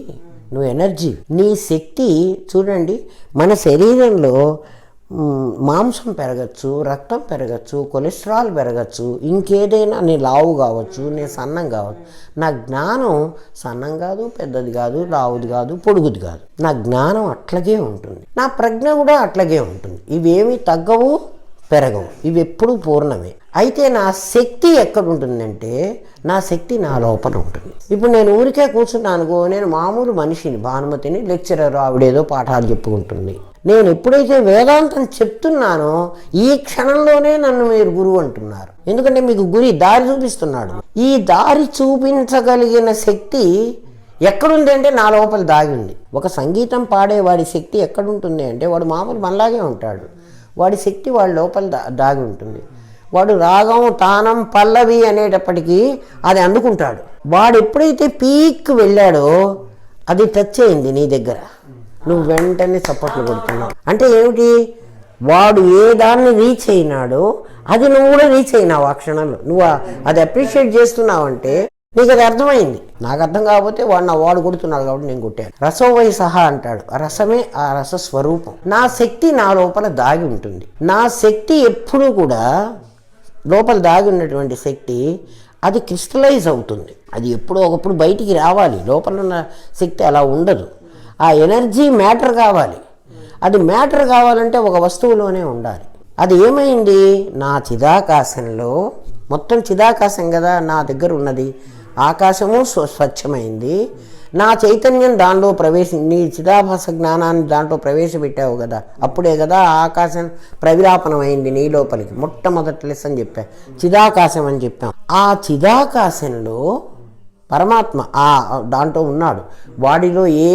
నువ్వు ఎనర్జీ. నీ శక్తి చూడండి, మన శరీరంలో మాంసం పెరగచ్చు, రక్తం పెరగచ్చు, కొలెస్ట్రాల్ పెరగచ్చు, ఇంకేదైనా, నీ లావు కావచ్చు, నీ సన్నం కావచ్చు. నా జ్ఞానం సన్నం కాదు, పెద్దది కాదు, లావుది కాదు, పొడుగుది కాదు. నా జ్ఞానం అట్లాగే ఉంటుంది, నా ప్రజ్ఞ కూడా అట్లాగే ఉంటుంది. ఇవేమీ తగ్గవు, పెరగవు, ఇవి ఎప్పుడూ పూర్ణమే. అయితే నా శక్తి ఎక్కడ ఉంటుందంటే, నా శక్తి నా లోపల ఉంటుంది. ఇప్పుడు నేను ఊరికే కూర్చున్నానుకో, నేను మామూలు మనిషిని, భానుమతిని, లెక్చరర్, ఆవిడేదో పాఠాలు చెప్పుకుంటుంది. నేను ఎప్పుడైతే వేదాంతం చెప్తున్నానో ఈ క్షణంలోనే నన్ను మీరు గురువు అంటున్నారు. ఎందుకంటే మీకు గురి దారి చూపిస్తున్నాడు. ఈ దారి చూపించగలిగిన శక్తి ఎక్కడుంది అంటే నా లోపల దాగి ఉంది. ఒక సంగీతం పాడేవాడి శక్తి ఎక్కడుంటుంది అంటే, వాడు మామూలు మనలాగే ఉంటాడు, వాడి శక్తి వాడి లోపల దాగి ఉంటుంది. వాడు రాగం, తానం, పల్లవి అనేటప్పటికీ అది అందుకుంటాడు. వాడు ఎప్పుడైతే పీక్ వెళ్ళాడో అది టచ్ అయింది నీ దగ్గర, నువ్వు వెంటనే చప్పట్లు కొడుతున్నావు. అంటే ఏమిటి, వాడు ఏ దాన్ని రీచ్ అయినాడో అది నువ్వు కూడా రీచ్ అయినావు. ఆ క్షణంలో నువ్వు అది అప్రిషియేట్ చేస్తున్నావు అంటే నీకు అది అర్థమైంది. నాకు అర్థం కాకపోతే వాడు కొడుతున్నాడు కాబట్టి నేను కొట్టాను. రసోవై సహా అంటాడు, ఆ రసమే ఆ రస స్వరూపం. నా శక్తి నా లోపల దాగి ఉంటుంది. నా శక్తి ఎప్పుడూ కూడా లోపల దాగి ఉన్నటువంటి శక్తి అది క్రిస్టలైజ్ అవుతుంది. అది ఎప్పుడో ఒకప్పుడు బయటికి రావాలి. లోపల ఉన్న శక్తి అలా ఉండదు. ఆ ఎనర్జీ మ్యాటర్ కావాలి. అది మ్యాటర్ కావాలంటే ఒక వస్తువులోనే ఉండాలి. అది ఏమైంది, నా చిదాకాశంలో, మొత్తం చిదాకాశం కదా నా దగ్గర ఉన్నది, ఆకాశము స్వచ్ఛమైంది. నా చైతన్యం దానిలో నీ చిదాభాస జ్ఞానాన్ని దాంట్లో ప్రవేశపెట్టావు కదా, అప్పుడే కదా ఆకాశం ప్రవిలాపనమైంది నీ లోపలికి. మొట్టమొదటి లెసన్ చెప్పా, చిదాకాశం అని చెప్పాం. ఆ చిదాకాశంలో పరమాత్మ దాంట్లో ఉన్నాడు. వాడిలో ఏ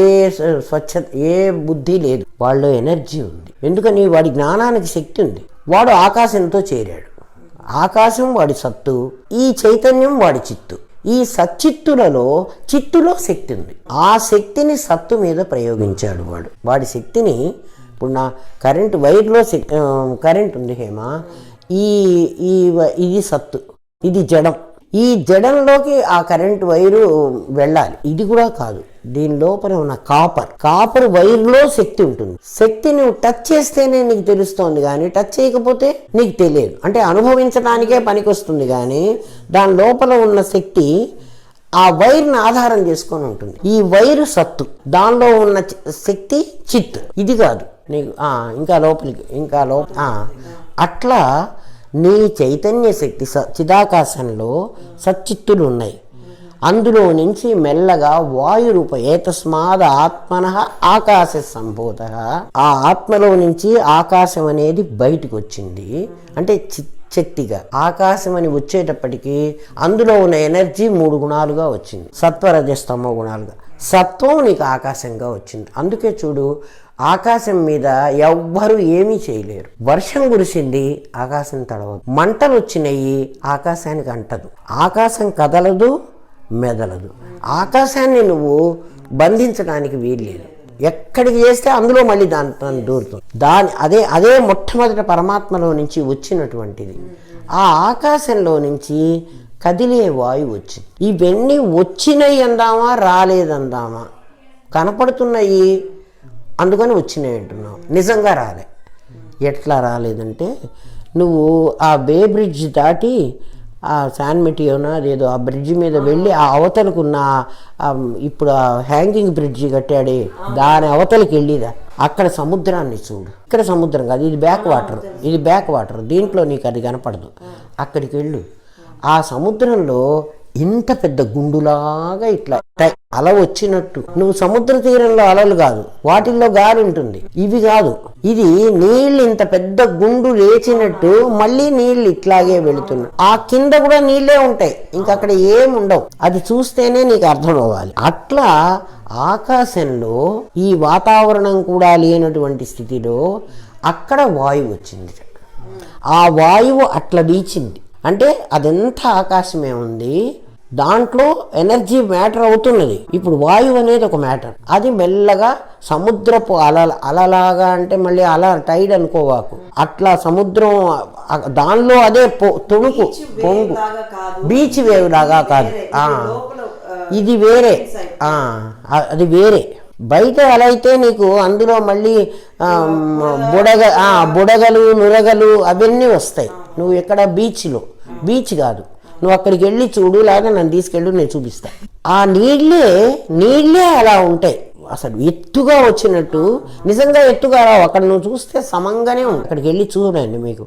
స్వచ్ఛత, ఏ బుద్ధి లేదు, వాడిలో ఎనర్జీ ఉంది. ఎందుకని, వాడి జ్ఞానానికి శక్తి ఉంది. వాడు ఆకాశంతో చేరాడు. ఆకాశం వాడి సత్తు, ఈ చైతన్యం వాడి చిత్తు. ఈ సచ్చిత్తులలో చిత్తులో శక్తి ఉంది. ఆ శక్తిని సత్తు మీద ప్రయోగించాడు వాడు. వాడి శక్తిని, ఇప్పుడు నా కరెంటు వైర్లో కరెంట్ ఉంది హేమ, ఇది సత్తు, ఇది జడం. ఈ జడంలోకి ఆ కరెంటు వైరు వెళ్ళాలి. ఇది కూడా కాదు, దీని లోపల ఉన్న కాపర్ వైర్లో శక్తి ఉంటుంది. శక్తి నువ్వు టచ్ చేస్తేనే నీకు తెలుస్తోంది, కానీ టచ్ చేయకపోతే నీకు తెలియదు. అంటే అనుభవించడానికే పనికొస్తుంది, కానీ దాని లోపల ఉన్న శక్తి ఆ వైర్ని ఆధారం చేసుకొని ఉంటుంది. ఈ వైరు సత్తు, దానిలో ఉన్న శక్తి చిత్. ఇది కాదు నీకు ఇంకా లోపలికి, అట్లా నీ చైతన్య శక్తి చిదాకాశంలో సచ్చిత్తులు ఉన్నాయి. అందులో నుంచి మెల్లగా వాయురూప ఏతస్మాద్ ఆత్మనః ఆకాశ సంభూత, ఆ ఆత్మలో నుంచి ఆకాశం అనేది బయటకు వచ్చింది. అంటే శక్తిగా ఆకాశం అని వచ్చేటప్పటికి అందులో ఉన్న ఎనర్జీ 3 గుణాలుగా వచ్చింది, సత్వరజస్తమో గుణాలుగా. సత్వం నీకు ఆకాశంగా వచ్చింది. అందుకే చూడు, ఆకాశం మీద ఎవ్వరూ ఏమీ చేయలేరు. వర్షం కురిసింది, ఆకాశం తడవదు. మంటలు వచ్చినాయి, ఆకాశానికి అంటదు. ఆకాశం కదలదు, మెదలదు. ఆకాశాన్ని నువ్వు బంధించడానికి వీల్లేదు. ఎక్కడికి చేస్తే అందులో మళ్ళీ దాని దూరుతుంది. అదే మొట్టమొదటి పరమాత్మలో నుంచి వచ్చినటువంటిది. ఆ ఆకాశంలో నుంచి కదిలే వాయువు వచ్చింది. ఇవన్నీ వచ్చినాయి అందామా, రాలేదందామా? కనపడుతున్నాయి అందుకని వచ్చినాయి అంటున్నావు, నిజంగా రాలే. ఎట్లా రాలేదంటే, నువ్వు ఆ బే బ్రిడ్జ్ దాటి ఆ శాన్ మెటియోనా అదేదో ఆ బ్రిడ్జి మీద వెళ్ళి ఆ అవతలకున్న ఇప్పుడు ఆ హ్యాంగింగ్ బ్రిడ్జి కట్టాడే దాని అవతలకి వెళ్ళిదా, అక్కడ సముద్రాన్ని చూడు. ఇక్కడ సముద్రం కాదు, ఇది బ్యాక్ వాటర్, దీంట్లో నీకు అది కనపడదు. అక్కడికి వెళ్ళు. ఆ సముద్రంలో ఇంత పెద్ద గుండులాగా ఇట్లా అల వచ్చినట్టు. నువ్వు సముద్ర తీరంలో అలలు కాదు, వాటిల్లో గాలి ఉంటుంది. ఇవి కాదు, ఇది నీళ్ళు ఇంత పెద్ద గుండు లేచినట్టు మళ్ళీ నీళ్ళు ఇట్లాగే వెళుతున్నాయి. ఆ కింద కూడా నీళ్ళే ఉంటాయి, ఇంకా అక్కడ ఏముండవు. అది చూస్తేనే నీకు అర్థం అవ్వాలి. అట్లా ఆకాశంలో ఈ వాతావరణం కూడా లేనటువంటి స్థితిలో అక్కడ వాయువు వచ్చింది. ఆ వాయువు అట్లా వీచింది అంటే అదంతా ఆకాశమే ఉంది, దాంట్లో ఎనర్జీ మ్యాటర్ అవుతున్నది. ఇప్పుడు వాయువు అనేది ఒక మ్యాటర్, అది మెల్లగా సముద్రపు అలలాగా, అంటే మళ్ళీ అల టైడ్ అనుకోవాకు, అట్లా సముద్రం దానిలో అదే తొణుకు పొంగు, బీచ్ వేవ్ లాగా కాదు, ఇది వేరే, అది వేరే. బయట అలా అయితే నీకు అందులో మళ్ళీ బుడగలు నురగలు అవన్నీ వస్తాయి. నువ్వు ఎక్కడ బీచ్ కాదు, నువ్వు అక్కడికి వెళ్ళి చూడు, లేదా నన్ను తీసుకెళ్ళు, నేను చూపిస్తా. ఆ నీళ్ళే అలా ఉంటాయి, అసలు ఎత్తుగా వచ్చినట్టు. నిజంగా ఎత్తుగా రావు, అక్కడ నువ్వు చూస్తే సమంగానే ఉంది. అక్కడికి వెళ్ళి చూడండి, మీకు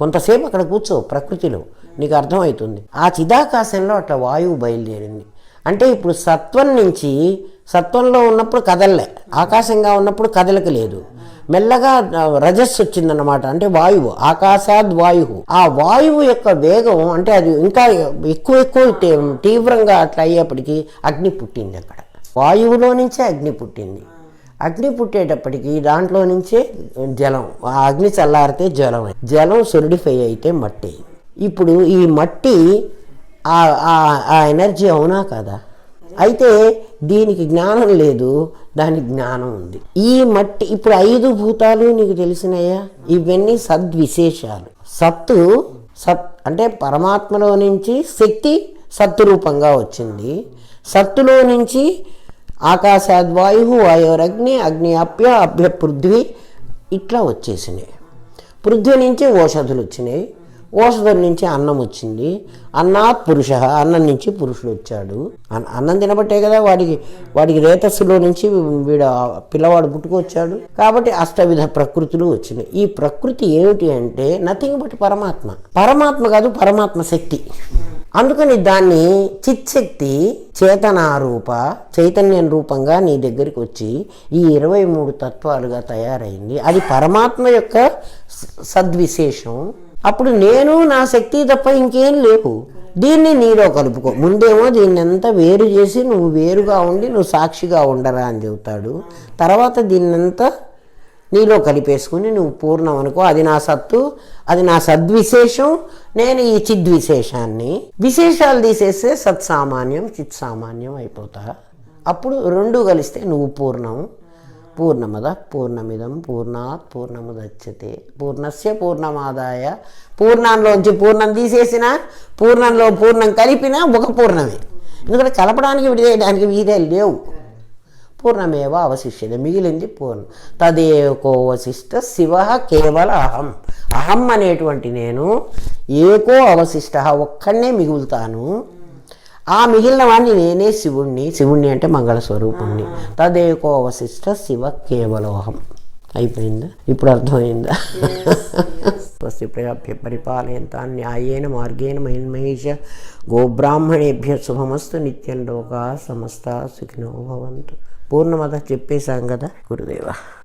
కొంతసేపు అక్కడ కూర్చో, ప్రకృతిలో నీకు అర్థమవుతుంది. ఆ చిదాకాశంలో అట్లా వాయువు బయలుదేరింది. అంటే ఇప్పుడు సత్వం నుంచి, సత్వంలో ఉన్నప్పుడు కదలలే, ఆకాశంగా ఉన్నప్పుడు కదలిక లేదు, మెల్లగా రజస్సు వచ్చిందన్నమాట. అంటే వాయువు, ఆకాశాద్ వాయువు. ఆ వాయువు యొక్క వేగం అంటే అది ఇంకా ఎక్కువ తీవ్రంగా అట్లా అయ్యేప్పటికీ అగ్ని పుట్టింది. అక్కడ వాయువులో నుంచే అగ్ని పుట్టింది. అగ్ని పుట్టేటప్పటికి దాంట్లో నుంచే జలం, ఆ అగ్ని చల్లారితే జలం సొలిడిఫై అయితే మట్టి. ఇప్పుడు ఈ మట్టి ఆ ఎనర్జీ అవునా కదా? అయితే దీనికి జ్ఞానం లేదు, దానికి జ్ఞానం ఉంది. ఈ మట్టి ఇప్పుడు 5 భూతాలు నీకు తెలిసినాయా? ఇవన్నీ సద్విశేషాలు. సత్ అంటే పరమాత్మలో నుంచి శక్తి సత్తు రూపంగా వచ్చింది. సత్తులో నుంచి ఆకాశాద్వాయు, వాయురగ్ని, అగ్ని అభ్య పృథ్వీ ఇట్లా వచ్చేసినాయి. పృథ్వీ నుంచి ఓషధులు వచ్చినాయి, ఓషధుల నుంచి అన్నం వచ్చింది, అన్నాత్ పురుష, అన్నం నుంచి పురుషుడు వచ్చాడు. అన్నం తినబట్టే కదా వాడికి రేతస్సులో నుంచి పిల్లవాడు పుట్టుకొచ్చాడు. కాబట్టి అష్టవిధ ప్రకృతులు వచ్చినాయి. ఈ ప్రకృతి ఏమిటి అంటే నథింగ్ బట్ పరమాత్మ కాదు, పరమాత్మ శక్తి. అందుకని దాన్ని చిత్శక్తి చేతనారూప, చైతన్యం రూపంగా నీ దగ్గరికి వచ్చి ఈ 23 తత్వాలుగా తయారైంది. అది పరమాత్మ యొక్క సద్విశేషం. అప్పుడు నేను నా శక్తి తప్ప ఇంకేం లేవు, దీన్ని నీలో కలుపుకో. ముందేమో దీన్ని అంతా వేరు చేసి నువ్వు వేరుగా ఉండి నువ్వు సాక్షిగా ఉండరా అని చెబుతాడు. తర్వాత దీన్నంతా నీలో కలిపేసుకుని నువ్వు పూర్ణం అనుకో. అది నా సత్తు, అది నా సద్విశేషం, నేను ఈ చిద్విశేషాన్ని. విశేషాలు తీసేస్తే సత్సామాన్యం చిత్సామాన్యం అయిపోతా. అప్పుడు 2 కలిస్తే నువ్వు పూర్ణం. పూర్ణమద పూర్ణమిదం పూర్ణాత్ పూర్ణముదచ్యతే పూర్ణస్య పూర్ణమాదాయ. పూర్ణంలోంచి పూర్ణం తీసేసిన, పూర్ణంలో పూర్ణం కలిపినా ఒక పూర్ణమే. ఎందుకంటే కలపడానికి విడిదేయడానికి వీరే లేవు. పూర్ణమేవ అవశిష్యతే, మిగిలింది పూర్ణం. తదేకోవశిష్ట శివ కేవల అహం అనేటువంటి నేను ఏకో అవశిష్ట, ఒక్కడనే మిగులుతాను. ఆ మిగిలిన వాడిని నేనే శివుణ్ణి అంటే మంగళస్వరూపుణ్ణి. తదేకో అవశిష్ట శివ కేవలోహం. అయిపోయిందా? ఇప్పుడు అర్థమైందా? స్వస్తి ప్రజాభ్య పరిపాలయంతాం న్యాయేన మార్గేణ మహిమహేష గోబ్రాహ్మణేభ్య శుభమస్తు నిత్యం లోకా సమస్తా సుఖినో భవంతు. పూర్ణమద చెప్పేశాం కదా గురుదేవ.